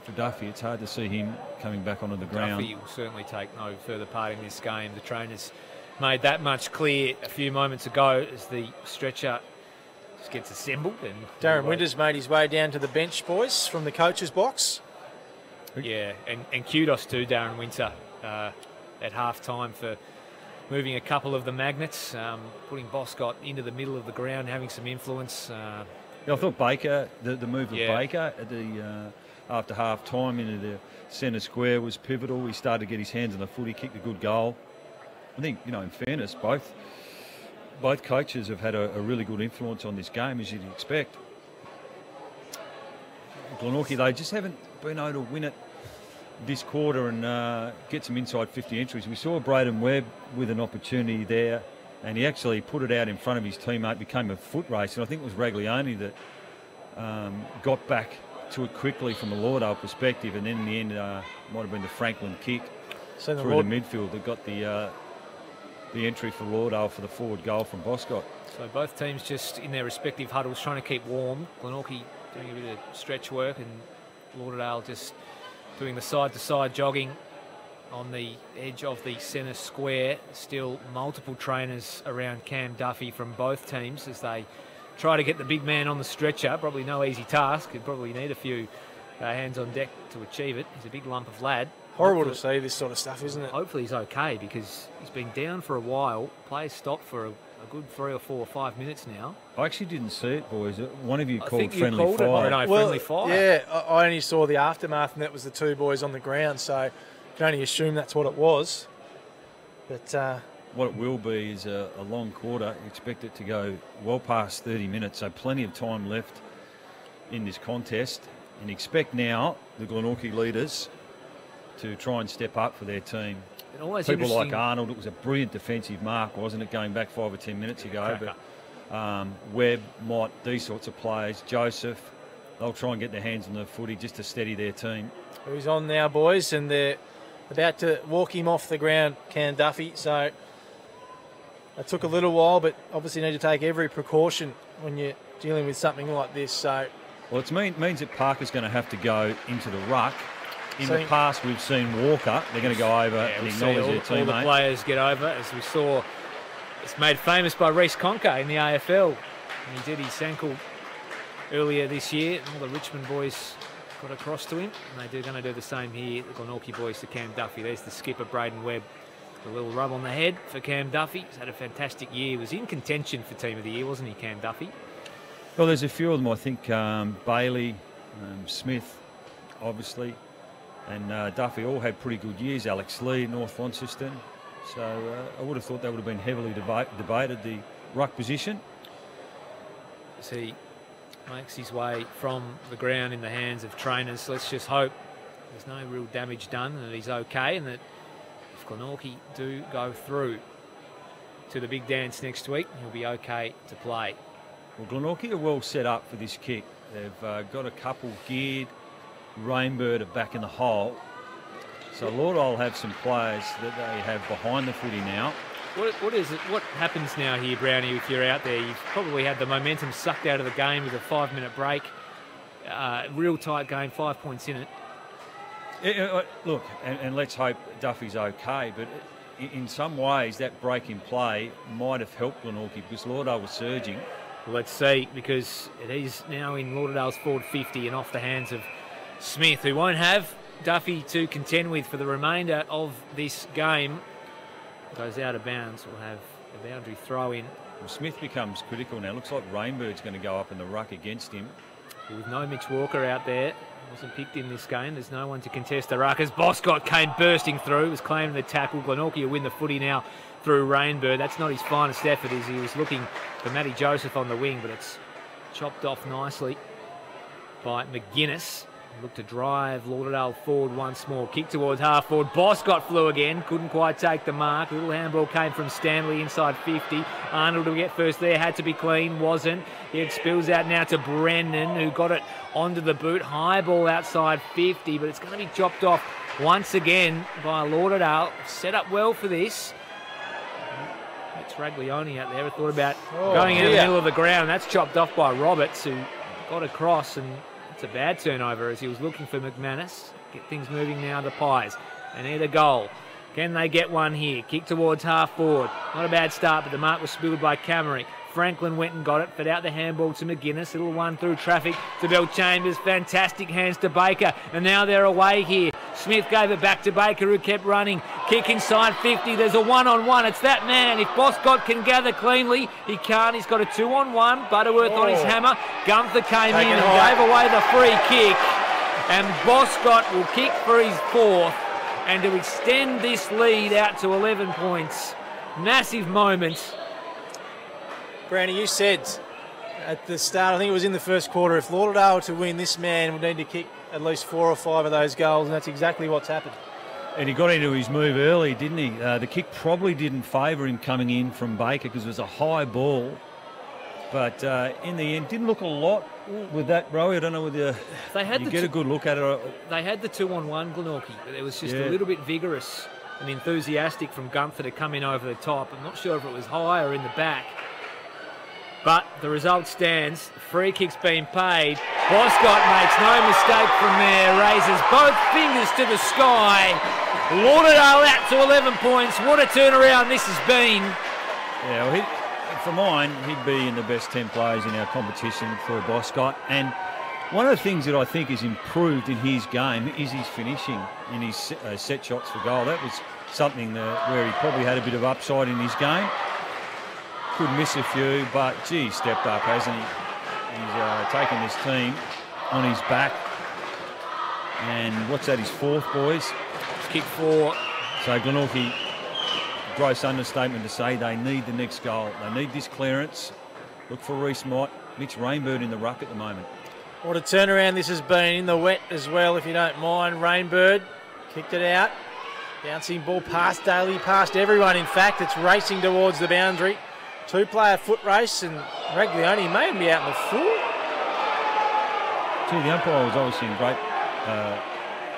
for Duffy. It's hard to see him coming back onto the ground. Duffy will certainly take no further part in this game. The trainers made that much clear a few moments ago as the stretcher just gets assembled. And Darren Winters made his way down to the bench, boys, from the coach's box. Yeah, and kudos to Darren Winter at half-time for moving a couple of the magnets, putting Boscott into the middle of the ground, having some influence. Yeah, I thought Baker, the move of Baker at the after half-time into the centre square was pivotal. He started to get his hands on the foot. He kicked a good goal. I think, in fairness, both coaches have had a really good influence on this game, as you'd expect. Glenorchy, they just haven't been able to win it this quarter and get some inside 50 entries. We saw Brayden Webb with an opportunity there, and he actually put it out in front of his teammate, became a foot race, and I think it was Raglione that got back to it quickly from a Lauderdale perspective, and then in the end might have been the Franklin kick through the midfield that got the entry for Lauderdale for the forward goal from Boscott. So both teams just in their respective huddles trying to keep warm. Glenorchy doing a bit of stretch work, and Lauderdale just doing the side-to-side jogging on the edge of the centre square. Still multiple trainers around Cam Duffy from both teams as they try to get the big man on the stretcher. Probably no easy task. He'd probably need a few hands on deck to achieve it. He's a big lump of lad. Horrible to see this sort of stuff, isn't it? Hopefully he's okay, because he's been down for a while. Play stopped for a good 3 or 4 or 5 minutes now. I actually didn't see it, boys. One of you called friendly fire. I don't know, friendly fire. Yeah, I only saw the aftermath, and that was the 2 boys on the ground, so I can only assume that's what it was. But what it will be is a long quarter. You expect it to go well past 30 minutes, so plenty of time left in this contest. And expect now the Glenorchy leaders to try and step up for their team. People like Arnold, it was a brilliant defensive mark, wasn't it, going back 5 or 10 minutes ago? But Webb, Mott, these sorts of players, Joseph, they'll try and get their hands on the footy just to steady their team. Who's on now, boys? And they're about to walk him off the ground, Cam Duffy. So it took a little while, but obviously you need to take every precaution when you're dealing with something like this. So, well, it means that Parker's going to have to go into the ruck. In the past, we've seen Walker. They're going to go over and acknowledge their teammate. All the players get over, as we saw. It's made famous by Rhys Conker in the AFL. And he did his ankle earlier this year. And all the Richmond boys got across to him. And they're going to do the same here, the Glenorchy boys to Cam Duffy. There's the skipper, Brayden Webb. A little rub on the head for Cam Duffy. He's had a fantastic year. He was in contention for Team of the Year, wasn't he, Cam Duffy? Well, there's a few of them. I think Bailey, Smith, obviously, and Duffy all had pretty good years. Alex Lee, North Launceston. So I would have thought they would have been heavily debated, the ruck position. As he makes his way from the ground in the hands of trainers, let's just hope there's no real damage done and that he's okay, and that if Glenorchy do go through to the big dance next week, he'll be okay to play. Well, Glenorchy are well set up for this kick. They've got a couple geared. Rainbird are back in the hole. So Lauderdale will have some players that they have behind the footy now. What is it? What happens now here, Brownie, if you're out there? You've probably had the momentum sucked out of the game with a 5-minute break. Real tight game, 5 points in it. Look, and let's hope Duffy's okay, but in some ways that break in play might have helped Glenorchy because Lauderdale was surging. Well, let's see, because it is now in Lauderdale's forward 50 and off the hands of Smith, who won't have Duffy to contend with for the remainder of this game. Goes out of bounds. We'll have a boundary throw in. Well, Smith becomes critical now. Looks like Rainbird's going to go up in the ruck against him. With no Mitch Walker out there, wasn't picked in this game. There's no one to contest the ruck as Boscott came bursting through, was claiming the tackle. Glenorchy will win the footy now through Rainbird. That's not his finest effort, as he was looking for Matty Joseph on the wing, but it's chopped off nicely by McGuinness, Look to drive Lauderdale forward once more. Kick towards half forward. Boscott flew again. Couldn't quite take the mark. Little handball came from Stanley inside 50. Arnold to get first there. Had to be clean. Wasn't. It spills out now to Brendan, who got it onto the boot. High ball outside 50, but it's going to be chopped off once again by Lauderdale. Set up well for this. It's Raglioni out there. I thought about going in the middle of the ground. That's chopped off by Roberts, who got across, and it's a bad turnover as he was looking for McManus. Get things moving now to Pies. They need a goal. Can they get one here? Kick towards half forward. Not a bad start, but the mark was spilled by Camerick. Franklin went and got it, fed out the handball to McGuinness. Little one through traffic to Bellchambers. Fantastic hands to Baker. And now they're away here. Smith gave it back to Baker, who kept running. Kick inside 50. There's a one-on-one. It's that man. If Boscott can gather cleanly, he can't. He's got a 2-on-1. Butterworth on his hammer. Gunther came in and gave away the free kick. And Boscott will kick for his fourth. And to extend this lead out to 11 points. Massive moment. Brandy, you said at the start, I think it was in the first quarter, if Lauderdale to win, this man would need to kick at least 4 or 5 of those goals, and that's exactly what's happened. And he got into his move early, didn't he? The kick probably didn't favour him coming in from Baker because it was a high ball. But in the end, didn't look a lot with that, Rowie. I don't know whether you get a good look at it. They had the 2-on-1 Glenorchy, but it was just a little bit vigorous and enthusiastic from Gunther to come in over the top. I'm not sure if it was high or in the back. But the result stands. Free kick's been paid. Boscott makes no mistake from there. Raises both fingers to the sky. Lauderdale out to 11 points. What a turnaround this has been. Yeah, well, for mine, he'd be in the best 10 players in our competition for Boscott. And one of the things that I think has improved in his game is his finishing in his set shots for goal. That was something where he probably had a bit of upside in his game. Could miss a few, but gee, stepped up, hasn't he? He's taken this team on his back. And what's that, his fourth, boys? It's kick 4. So Glenorchy, gross understatement to say they need the next goal. They need this clearance. Look for Rhys, Mott. Mitch Rainbird in the ruck at the moment. What a turnaround this has been in the wet as well, if you don't mind. Rainbird kicked it out. Bouncing ball past Daly, past everyone. In fact, it's racing towards the boundary. 2-player foot race, and Raglioni may be out in the full. Gee, the umpire was obviously in great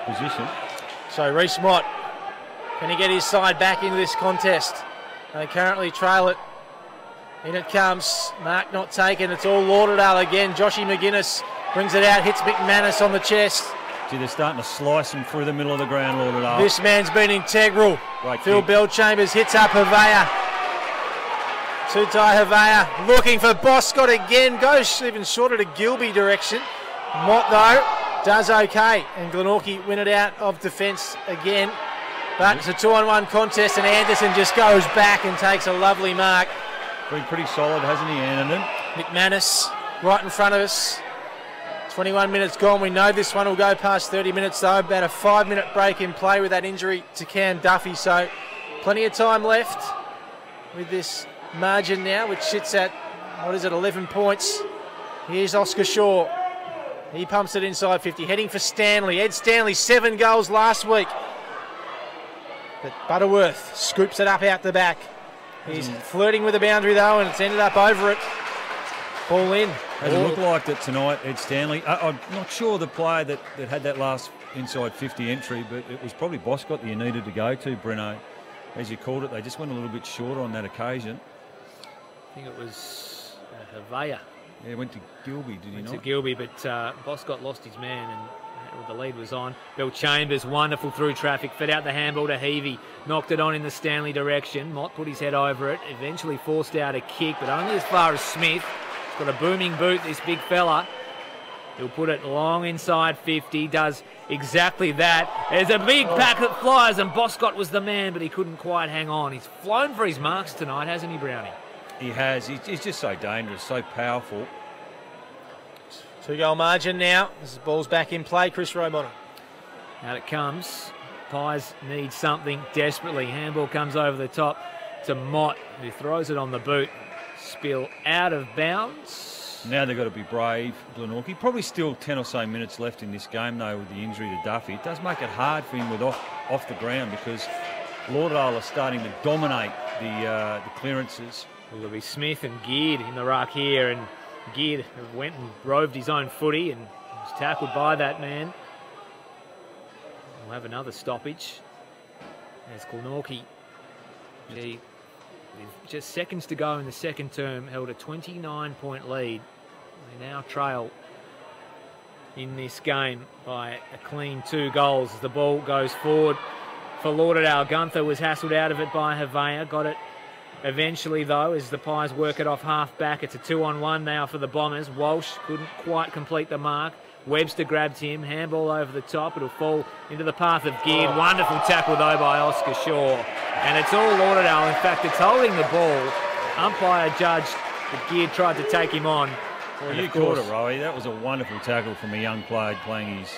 position. So Rhys Mott, can he get his side back into this contest? They currently trail it. In it comes. Mark not taken. It's all Lauderdale again. Joshy McGuinness brings it out, hits McManus on the chest. Gee, they're starting to slice him through the middle of the ground, Lauderdale. This man's been integral. Great Phil kick. Bellchambers hits up Havea. Sutai Havea looking for Boscott again. Goes even shorter to Gilby direction. Mott, though, does okay. And Glenorchy win it out of defence again. But it's a 2-on-1 contest, and Anderson just goes back and takes a lovely mark. Been pretty solid, hasn't he, Anderson? McManus right in front of us. 21 minutes gone. We know this one will go past 30 minutes, though. About a 5-minute break in play with that injury to Cam Duffy. So plenty of time left with this margin now, which sits at, 11 points. Here's Oscar Shaw. He pumps it inside 50, heading for Stanley. Ed Stanley, 7 goals last week. But Butterworth scoops it up out the back. He's flirting with the boundary, though, and it's ended up over it. Ball in. Doesn't look like that tonight, Ed Stanley. I'm not sure the player that had that last inside 50 entry, but it was probably Boscott that you needed to go to, Breno. As you called it, they just went a little bit shorter on that occasion. I think it was Havea. Yeah, went to Gilby, did he not? To Gilby, but Boscott lost his man and the lead was on. Bellchambers, wonderful through traffic, fed out the handball to Heavey, knocked it on in the Stanley direction. Mott put his head over it, eventually forced out a kick, but only as far as Smith. He's got a booming boot, this big fella. He'll put it long inside 50, does exactly that. There's a big pack that flies, and Boscott was the man, but he couldn't quite hang on. He's flown for his marks tonight, hasn't he, Brownie? He has. He's just so dangerous, so powerful. 2-goal margin now. This ball's back in play. Chris Rowbottom. Out it comes. Pies need something desperately. Handball comes over the top to Mott, who throws it on the boot. Spill out of bounds. Now they've got to be brave, Glenorchy. Probably still 10 or so minutes left in this game, though, with the injury to Duffy. It does make it hard for him with off the ground because Lauderdale are starting to dominate the clearances. It'll be Smith and Geared in the ruck here, and Geared went and roved his own footy and was tackled by that man. We'll have another stoppage. As Glenorchy, with just seconds to go in the second term, held a 29-point lead. They now trail in this game by a clean 2 goals as the ball goes forward for Lauderdale. Gunther was hassled out of it by Havea, got it eventually though as the Pies work it off half back. It's a 2-on-1 now for the Bombers. Walsh couldn't quite complete the mark. Webster grabbed him, handball over the top. It'll fall into the path of Geared. Wonderful tackle though by Oscar Shaw. And it's all Lauderdale. In fact, it's holding the ball. Umpire judged that Geared tried to take him on. Well, you caught it, Rowie. That was a wonderful tackle from a young player playing his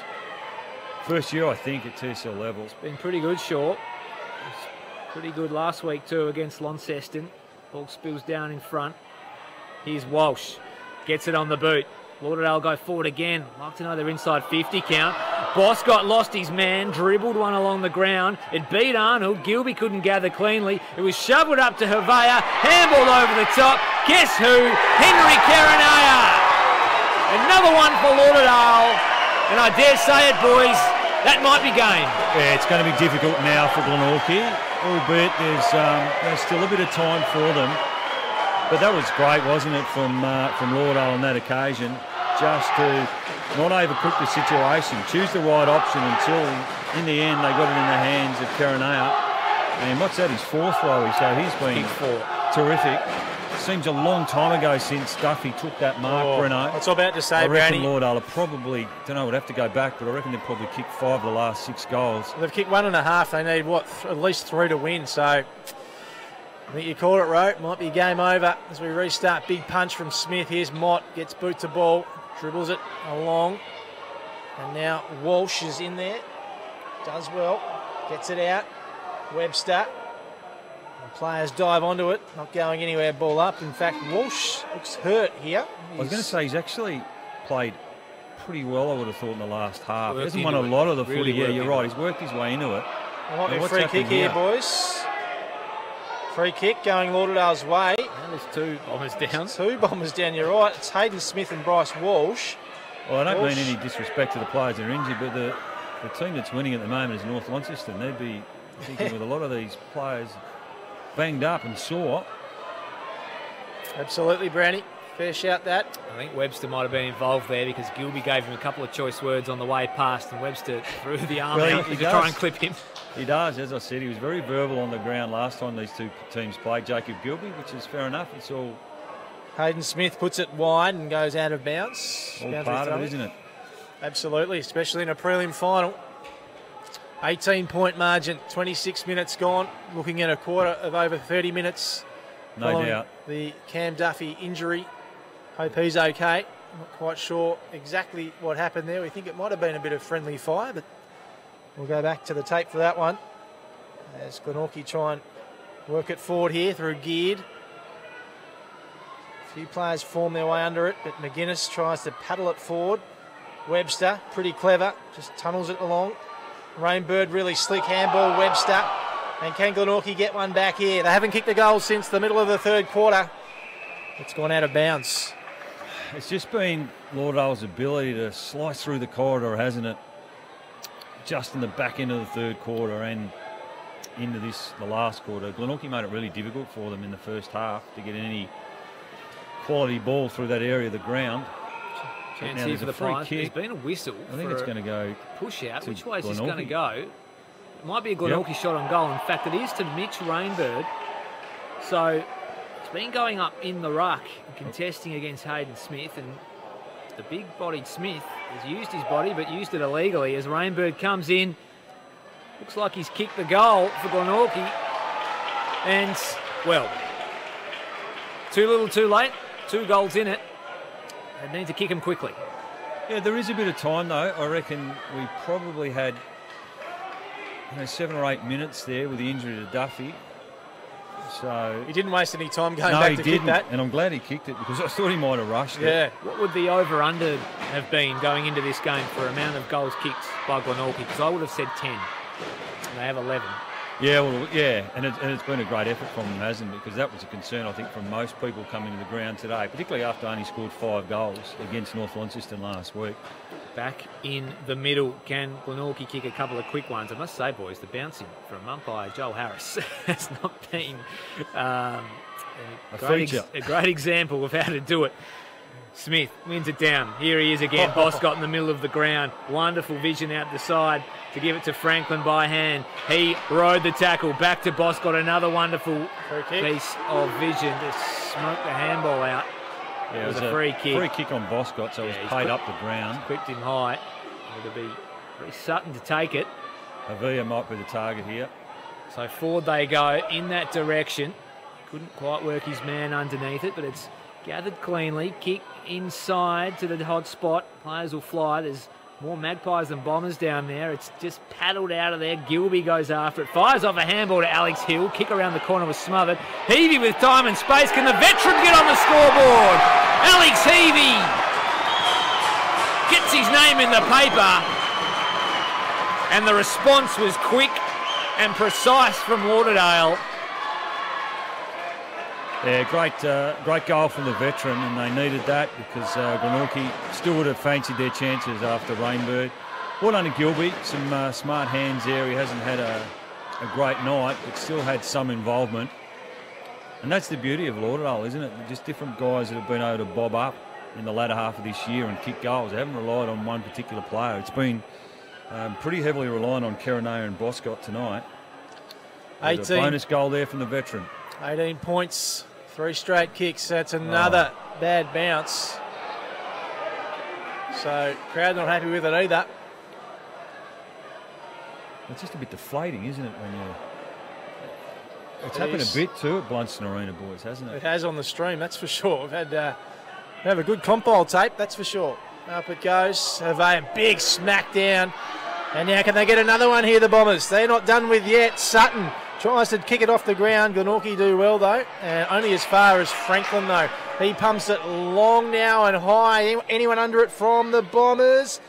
first year, I think, at TSL level. It's been pretty good, Shaw. Pretty good last week too against Launceston. Ball spills down in front. Here's Walsh. Gets it on the boot. Lauderdale go forward again. Like to know their inside 50 count. Boscott lost his man, dribbled one along the ground. It beat Arnold. Gilby couldn't gather cleanly. It was shoveled up to Havea. Handball over the top. Guess who? Henry Karanaya. Another one for Lauderdale. And I dare say it, boys, that might be game. Yeah, it's going to be difficult now for Glenorchy, albeit there's still a bit of time for them. But that was great, wasn't it, from Lauderdale on that occasion, just to not overcook the situation, choose the right option until, in the end, they got it in the hands of Karanaya. And what's that, his 4th row, so he's been terrific. Seems a long time ago since Duffy took that mark, Breno. I was about to say, I reckon Brownie. Lauderdale are probably, don't know, would have to go back, but I reckon they've probably kicked 5 of the last 6 goals. They've kicked 1.5. They need, at least 3 to win, so I think you called it, Ro. Might be game over as we restart. Big punch from Smith. Here's Mott, gets boot to ball, dribbles it along. And now Walsh is in there. Does well. Gets it out. Webster. The players dive onto it. Not going anywhere, ball up. In fact, Walsh looks hurt here. I was going to say, he's actually played pretty well, I would have thought, in the last half. He hasn't won a it. lot of the Really footy. Yeah, you're right. He's worked his way into it. Might be a free kick here, boys. Free kick going Lauderdale's way. Now there's 2 Bombers down. 2 Bombers down, you're right. It's Hayden Smith and Bryce Walsh. Well, I don't mean any disrespect to the players that are injured, but the team that's winning at the moment is North Launceston. They'd be thinking with a lot of these players banged up and sore. Absolutely, Brownie. Fair shout that. I think Webster might have been involved there because Gilby gave him a couple of choice words on the way past, and Webster threw the arm out to try and clip him. He does, as I said. He was very verbal on the ground last time these 2 teams played. Jacob Gilby, which is fair enough. It's all Hayden Smith puts it wide and goes out of bounds. all part of it, isn't it? Absolutely, especially in a prelim final. 18-point margin, 26 minutes gone. Looking at a quarter of over 30 minutes. No doubt. The Cam Duffy injury. Hope he's okay. Not quite sure exactly what happened there. We think it might have been a bit of friendly fire, but we'll go back to the tape for that one. As Glenorchy try and work it forward here through Geared. A few players form their way under it, but McGuinness tries to paddle it forward. Webster, pretty clever, just tunnels it along. Rainbird, really slick handball, Webster. And can Glenorchy get one back here? They haven't kicked a goal since the middle of the 3rd quarter. It's gone out of bounds. It's just been Lauderdale's ability to slice through the corridor, hasn't it? Just in the back end of the 3rd quarter and into the last quarter. Glenorchy made it really difficult for them in the first half to get any quality ball through that area of the ground. Chance here for the Pies. There's been a whistle. I think it's going to go push out. Which way is Glenorchy. this going to go? It might be a Glenorchy shot on goal. In fact, it is to Mitch Rainbird. So it's been going up in the ruck and contesting against Hayden Smith, and the big-bodied Smith has used his body but used it illegally as Rainbird comes in. Looks like he's kicked the goal for Glenorchy. And, well, too little too late. 2 goals in it. They need to kick him quickly. Yeah, there is a bit of time, though. I reckon we probably had 7 or 8 minutes there with the injury to Duffy. So He didn't waste any time going no, back he to didn't, kick that. and I'm glad he kicked it because I thought he might have rushed it. Yeah. What would the over-under have been going into this game for amount of goals kicked by Glenorchy? Because I would have said 10. And they have 11. Yeah, well, yeah, and it's been a great effort from them, hasn't it? Because that was a concern, I think, from most people coming to the ground today, particularly after only scored 5 goals against North Launceston last week. Back in the middle, can Glenorchy kick a couple of quick ones? I must say, boys, the bouncing from umpire Joel Harris has not been a great example of how to do it. Smith wins it down. Here he is again. Boscott in the middle of the ground. Wonderful vision out the side to give it to Franklin by hand. He rode the tackle. Back to Boscott. Another wonderful piece of vision to smoke the handball out. Yeah, it was a free kick. Free kick on Boscott, so it was paid up the ground. Quicked him high. It'll be Rhys Sutton to take it. Avia might be the target here. So forward they go in that direction. Couldn't quite work his man underneath it, but it's gathered cleanly. Kick inside to the hot spot. Players will fly. There's more Magpies and Bombers down there. It's just paddled out of there. Gilby goes after it. Fires off a handball to Alex Hill. Kick around the corner was smothered. Heavey with time and space. Can the veteran get on the scoreboard? Alex Heavey gets his name in the paper. And the response was quick and precise from Lauderdale. Yeah, great goal from the veteran, and they needed that because Glenorchy still would have fancied their chances after Rainbird. Well done to Gilby, some smart hands there. He hasn't had a great night, but still had some involvement. And that's the beauty of Lauderdale, isn't it? Just different guys that have been able to bob up in the latter half of this year and kick goals. They haven't relied on one particular player. It's been pretty heavily reliant on Kerenea and Boscott tonight. 18. A bonus goal there from the veteran. 18 points, 3 straight kicks. That's another bad bounce. So, crowd not happy with it either. It's just a bit deflating, isn't it? When you... It's happened a bit too at Blundstone Arena, boys, hasn't it? It has on the stream, that's for sure. We've had we have a good compile tape, that's for sure. Up it goes. A big smack down. And now can they get another one here, the Bombers? They're not done with yet. Sutton tries to kick it off the ground. Glenorchy do well, though. Only as far as Franklin, though. He pumps it long now and high. Anyone under it from the Bombers?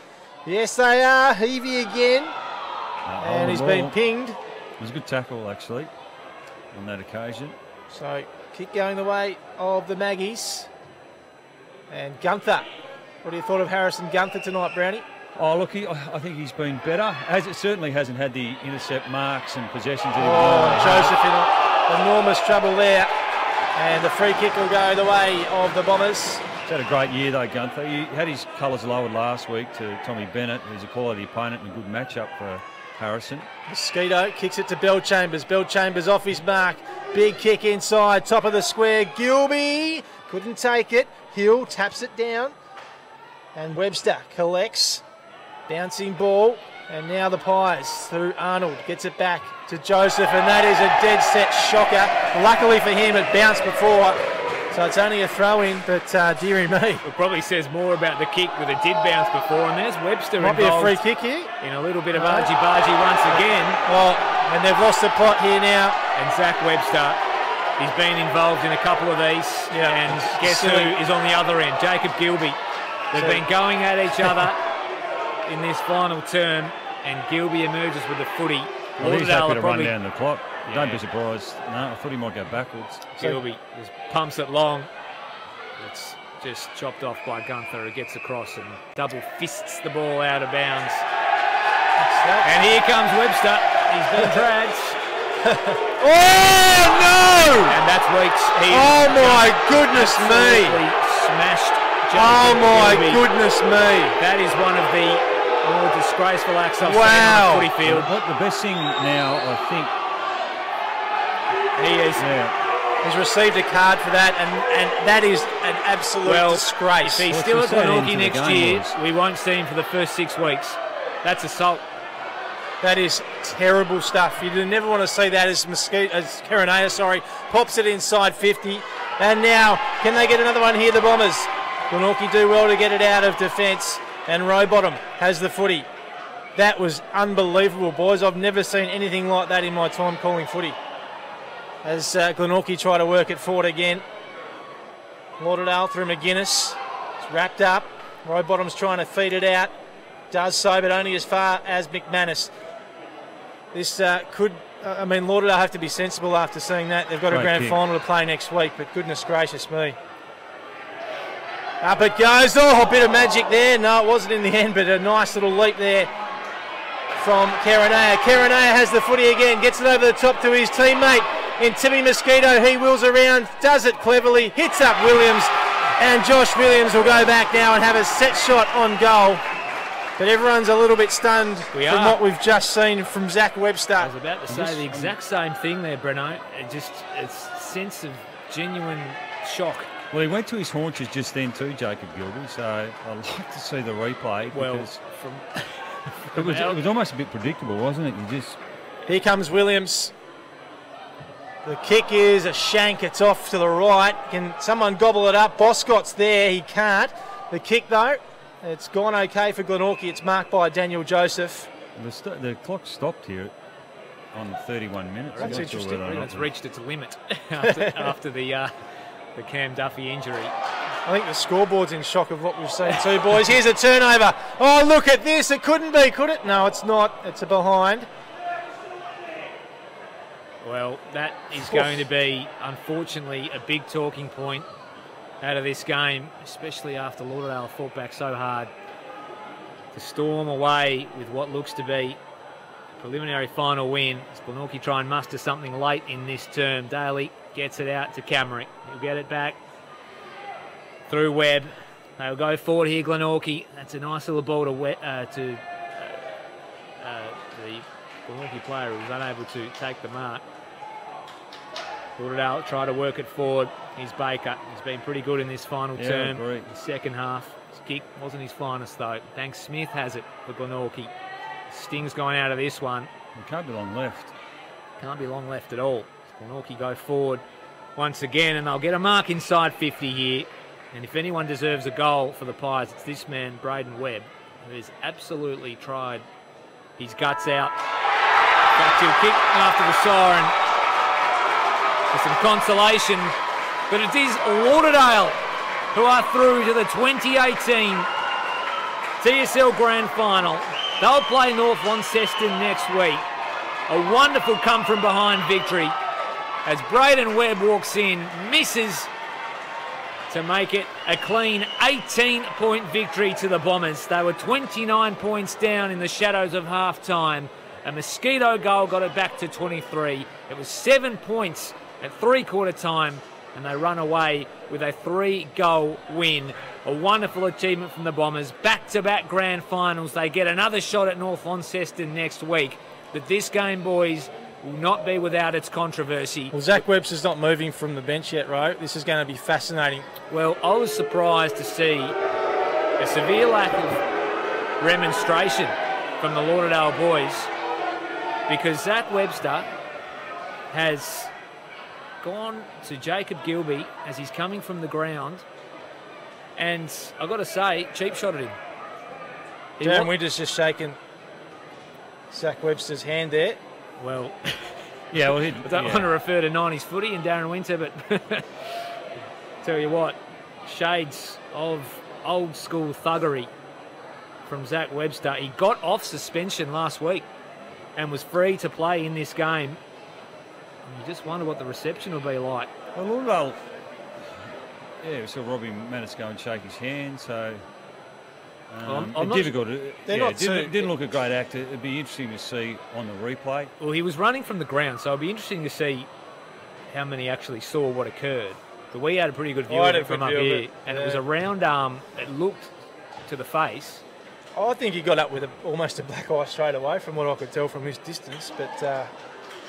Yes, they are. Heavey again. And he's been pinged. It was a good tackle, actually, on that occasion. So, kick going the way of the Maggies. And Gunther. What do you thought of Harrison Gunther tonight, Brownie? Oh, look, I think he's been better. It certainly hasn't had the intercept marks and possessions that he wanted. Joseph in enormous trouble there. And the free kick will go the way of the Bombers. He's had a great year, though, Gunther. He had his colours lowered last week to Tommy Bennett, who's a quality opponent and a good matchup for Harrison. Mosquito kicks it to Bellchambers. Bellchambers off his mark. Big kick inside, top of the square. Gilby couldn't take it. Hill taps it down. And Webster collects. Bouncing ball, and now the Pies through Arnold, gets it back to Joseph, and that is a dead set shocker. Luckily for him, it bounced before, so it's only a throw in, but dearie me. It probably says more about the kick that it did bounce before, and there's Webster Might involved. be a free kick here. In a little bit of argy-bargy once again. Oh, and they've lost the plot here now. And Zach Webster, he's been involved in a couple of these, and guess who is on the other end? Jacob Gilby. They've been going at each other in this final term, and Gilby emerges with the footy. Well, he's happy to run down the clock. Yeah. Don't be surprised. No, I thought he might go backwards. Gilby just pumps it long. It's just chopped off by Gunther, who gets across and double fists the ball out of bounds. And here comes Webster. He's been dragged. Oh, no! And that's Weeks. Oh, my goodness me. Smashed. Oh, my goodness me. That is one of the more disgraceful acts I've seen on the footy field. The best thing now, I think, he's received a card for that, and that is an absolute disgrace. If he's still at Glenorchy next year, we won't see him for the first 6 weeks. That's assault. That is terrible stuff. You never want to see that as Kerenea, pops it inside 50. And now, can they get another one here, the Bombers? Glenorchy do well to get it out of defence. And Rowbottom has the footy. That was unbelievable, boys. I've never seen anything like that in my time calling footy. as Glenorchy try to work it forward again. Lauderdale through McGuinness. It's wrapped up. Rowbottom's trying to feed it out. Does so, but only as far as McManus. This could... I mean, Lauderdale have to be sensible after seeing that. They've got a grand final to play next week, but goodness gracious me. Up it goes. Oh, a bit of magic there. No, it wasn't in the end, but a nice little leap there from Karanaya. Karanaya has the footy again, gets it over the top to his teammate in Timmy Mosquito. He wheels around, does it cleverly, hits up Williams, and Josh Williams will go back now and have a set shot on goal. But everyone's a little bit stunned from what we've just seen from Zach Webster. I was about to say the exact same thing there, Breno. It's a sense of genuine shock. Well, he went to his haunches just then too, Jacob Gilby, so I'd like to see the replay. Well, because it was almost a bit predictable, wasn't it? Here comes Williams. The kick is a shank. It's off to the right. Can someone gobble it up? Boscott's there. He can't. The kick, though, it's gone okay for Glenorchy. It's marked by Daniel Joseph. The clock stopped here on 31 minutes. That's interesting. It's reached its limit after the Cam Duffy injury. I think the scoreboard's in shock of what we've seen too, boys. Here's a turnover. Oh, look at this. It couldn't be, could it? No, it's not. It's a behind. Well, that is going to be, unfortunately, a big talking point out of this game, especially after Lauderdale fought back so hard to storm away with what looks to be a preliminary final win. As Glenorchy try and muster something late in this term. Daly gets it out to Cameron. He'll get it back through Webb. They'll go forward here, Glenorchy. That's a nice little ball to the Glenorchy player who was unable to take the mark. Lauderdale try to work it forward. Here's Baker. He's been pretty good in this final term. The second half. His kick wasn't his finest though. Banks Smith has it for Glenorchy. Sting's going out of this one. It can't be long left. Can't be long left at all. Glenorchy go forward once again, and they'll get a mark inside 50 here. And if anyone deserves a goal for the Pies, it's this man, Brayden Webb, who has absolutely tried his guts out. Back-heel kick after the siren for some consolation. But it is Lauderdale who are through to the 2018 TSL Grand Final. They'll play North Launceston next week. A wonderful come-from-behind victory as Brayden Webb walks in, misses to make it a clean 18-point victory to the Bombers. They were 29 points down in the shadows of half-time. A Mosquito goal got it back to 23. It was 7 points at three-quarter time, and they run away with a 3-goal win. A wonderful achievement from the Bombers. Back-to-back grand finals. They get another shot at North Launceston next week. But this game, boys, will not be without its controversy. Well, Zach Webster's not moving from the bench yet, Ro. This is going to be fascinating. Well, I was surprised to see a severe lack of remonstration from the Lauderdale boys, because Zach Webster has gone to Jacob Gilby as he's coming from the ground, and I've got to say, cheap shotted him. Darren Winter's just shaking Zach Webster's hand there. Well, yeah, well, I don't want to refer to 90s footy and Darren Winter, but tell you what, shades of old school thuggery from Zach Webster. He got off suspension last week and was free to play in this game. And you just wonder what the reception will be like. Well, Lauderdale, we saw Robbie Manus go and shake his hand, so difficult. Didn't look a great act. It'd be interesting to see on the replay. Well, he was running from the ground, so it'd be interesting to see how many actually saw what occurred. But we had a pretty good view of it from up here, and it was a round arm. It looked to the face. I think he got up with almost a black eye straight away, from what I could tell from his distance. But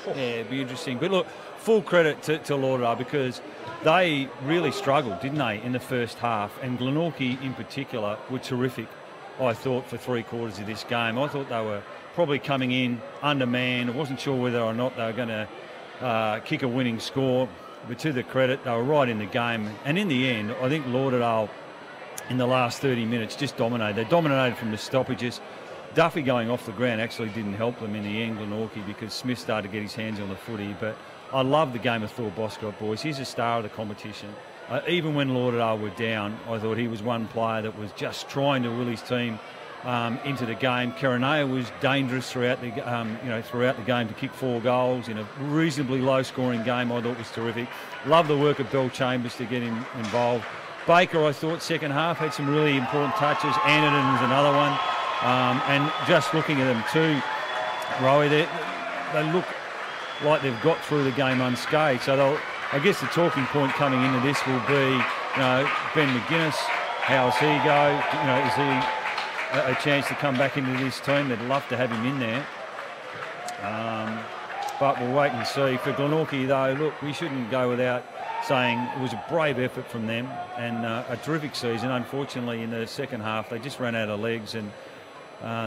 it'd be interesting. But look, full credit to Lauderdale, because they really struggled, didn't they, in the first half? And Glenorchy in particular were terrific, I thought, for three-quarters of this game. I thought they were probably coming in undermanned. I wasn't sure whether or not they were going to kick a winning score. But to their credit, they were right in the game. And in the end, I think Lauderdale, in the last 30 minutes, just dominated. They dominated from the stoppages. Duffy going off the ground actually didn't help them in the end, Glenorchy, because Smith started to get his hands on the footy. But I love the game of Thor Boscott, boys. He's a star of the competition. Even when Lauderdale were down, I thought he was one player that was just trying to will his team into the game. Karanea was dangerous throughout the game to kick 4 goals in a reasonably low-scoring game. I thought was terrific. Love the work of Bellchambers to get him involved. Baker, I thought, second half had some really important touches. Anderton was another one. And just looking at them too, Rowie, they look like they've got through the game unscathed. So I guess the talking point coming into this will be, Ben McGuinness, how's he go? Is he a chance to come back into this team? They'd love to have him in there. But we'll wait and see. For Glenorchy, though, look, we shouldn't go without saying it was a brave effort from them and a terrific season. Unfortunately, in the second half, they just ran out of legs and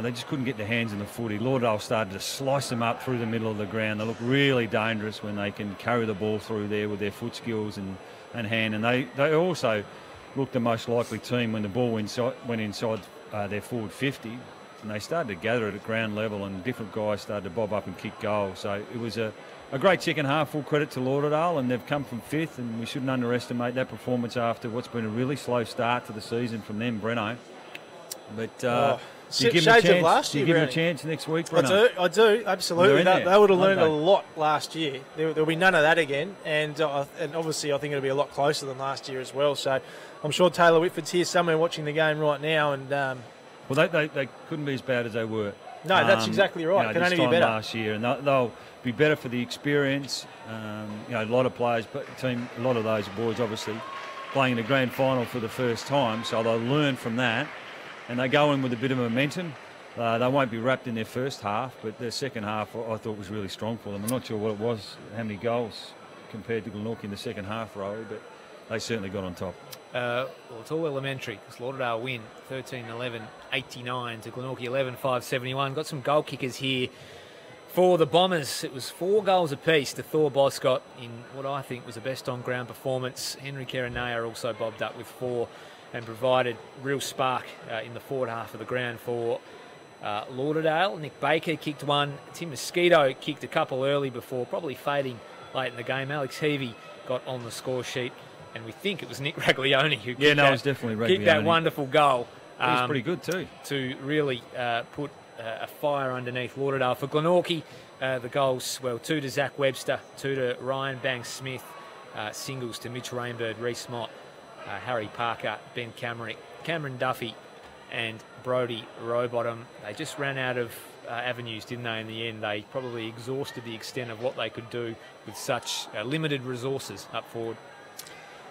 they just couldn't get their hands on the footy. Lauderdale started to slice them up through the middle of the ground. They look really dangerous when they can carry the ball through there with their foot skills and hand. And they also looked the most likely team when the ball went inside their forward 50. And they started to gather it at ground level and different guys started to bob up and kick goals. So it was a great second half, full credit to Lauderdale, and they've come from 5th, and we shouldn't underestimate that performance after what's been a really slow start to the season from them, Breno. But do you give them a chance? Of last year, do you give them a chance next week, Breno? I do, absolutely. They would have learned a lot last year. There'll be none of that again, and obviously I think it'll be a lot closer than last year as well. So I'm sure Taylor Whitford's here somewhere watching the game right now, and well, they couldn't be as bad as they were. No, that's exactly right. Can only be better last year, and they'll be better for the experience. A lot of players, but a lot of those boys obviously playing in the grand final for the first time, so they'll learn from that, and they go in with a bit of momentum. They won't be wrapped in their first half, but their second half I thought was really strong for them. I'm not sure what it was, how many goals compared to Glenorchy in the second half, Rowie, but they certainly got on top. Well, it's all elementary because Lauderdale win 13-11, 89 to Glenorchy 11-5, 71. Got some goal kickers here for the Bombers. It was 4 goals apiece to Thor Boscott in what I think was the best on-ground performance. Henry Karanea also bobbed up with 4 and provided real spark in the forward half of the ground for Lauderdale. Nick Baker kicked 1. Tim Mosquito kicked a couple early before probably fading late in the game. Alex Heavey got on the score sheet. And we think it was Nick Raglione who it was definitely Raglione. kicked that wonderful goal. He was pretty good too. To really put a fire underneath Lauderdale. For Glenorchy, the goals, 2 to Zach Webster, 2 to Ryan Banks-Smith, singles to Mitch Rainbird, Rhys Mott, Harry Parker, Ben Camerick, Cameron Duffy and Brodie Rowbottom. They just ran out of avenues, didn't they, in the end? They probably exhausted the extent of what they could do with such limited resources up forward.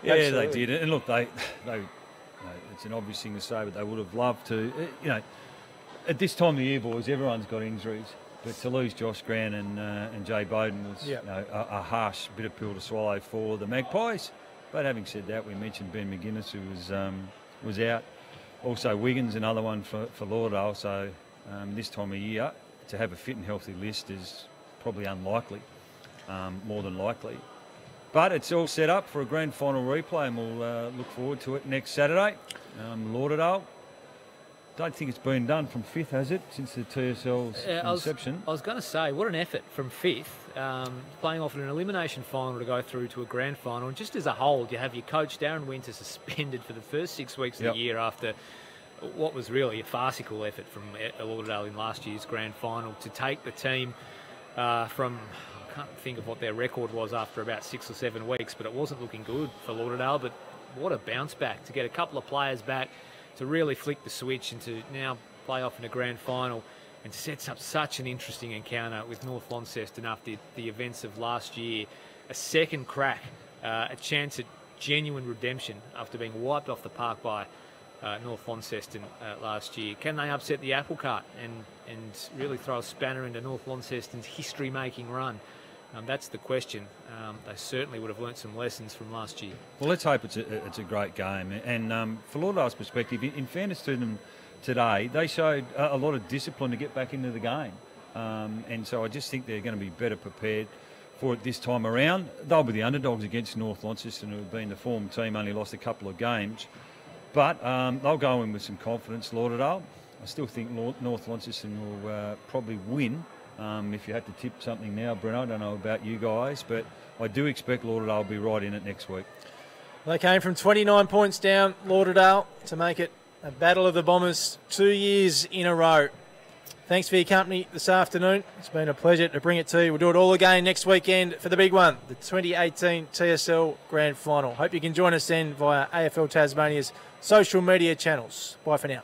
Yeah, Absolutely. they did. And look, they it's an obvious thing to say, but they would have loved to. At this time of the year, boys, everyone's got injuries. But to lose Josh Grant and Jay Bowden was a harsh bit of pill to swallow for the Magpies. But having said that, we mentioned Ben McGuinness, who was out. Also Wiggins, another one for Lauderdale. So this time of year, to have a fit and healthy list is probably unlikely, more than likely. But it's all set up for a grand final replay, and we'll look forward to it next Saturday. Lauderdale, don't think it's been done from 5th, has it, since the TSL's inception? I was going to say, what an effort from 5th, playing off in an elimination final to go through to a grand final. And just as a whole, you have your coach, Darren Winter, suspended for the first 6 weeks of the year after what was really a farcical effort from Lauderdale in last year's grand final to take the team from... I can't think of what their record was after about 6 or 7 weeks, but it wasn't looking good for Lauderdale. But what a bounce back to get a couple of players back, to really flick the switch and to now play off in a grand final and to set up such an interesting encounter with North Launceston after the events of last year. A second crack, a chance at genuine redemption after being wiped off the park by North Launceston last year. Can they upset the apple cart and really throw a spanner into North Launceston's history-making run? That's the question. They certainly would have learnt some lessons from last year. Well, let's hope it's a great game. And from Lauderdale's perspective, in fairness to them today, they showed a lot of discipline to get back into the game. And so I just think they're going to be better prepared for it this time around. They'll be the underdogs against North Launceston, who have been the form team, only lost a couple of games. But they'll go in with some confidence, Lauderdale. I still think North Launceston will probably win If you had to tip something now, Brent, I don't know about you guys, but I do expect Lauderdale will be right in it next week. They came from 29 points down, Lauderdale, to make it a battle of the Bombers 2 years in a row. Thanks for your company this afternoon. It's been a pleasure to bring it to you. We'll do it all again next weekend for the big one, the 2018 TSL Grand Final. Hope you can join us then via AFL Tasmania's social media channels. Bye for now.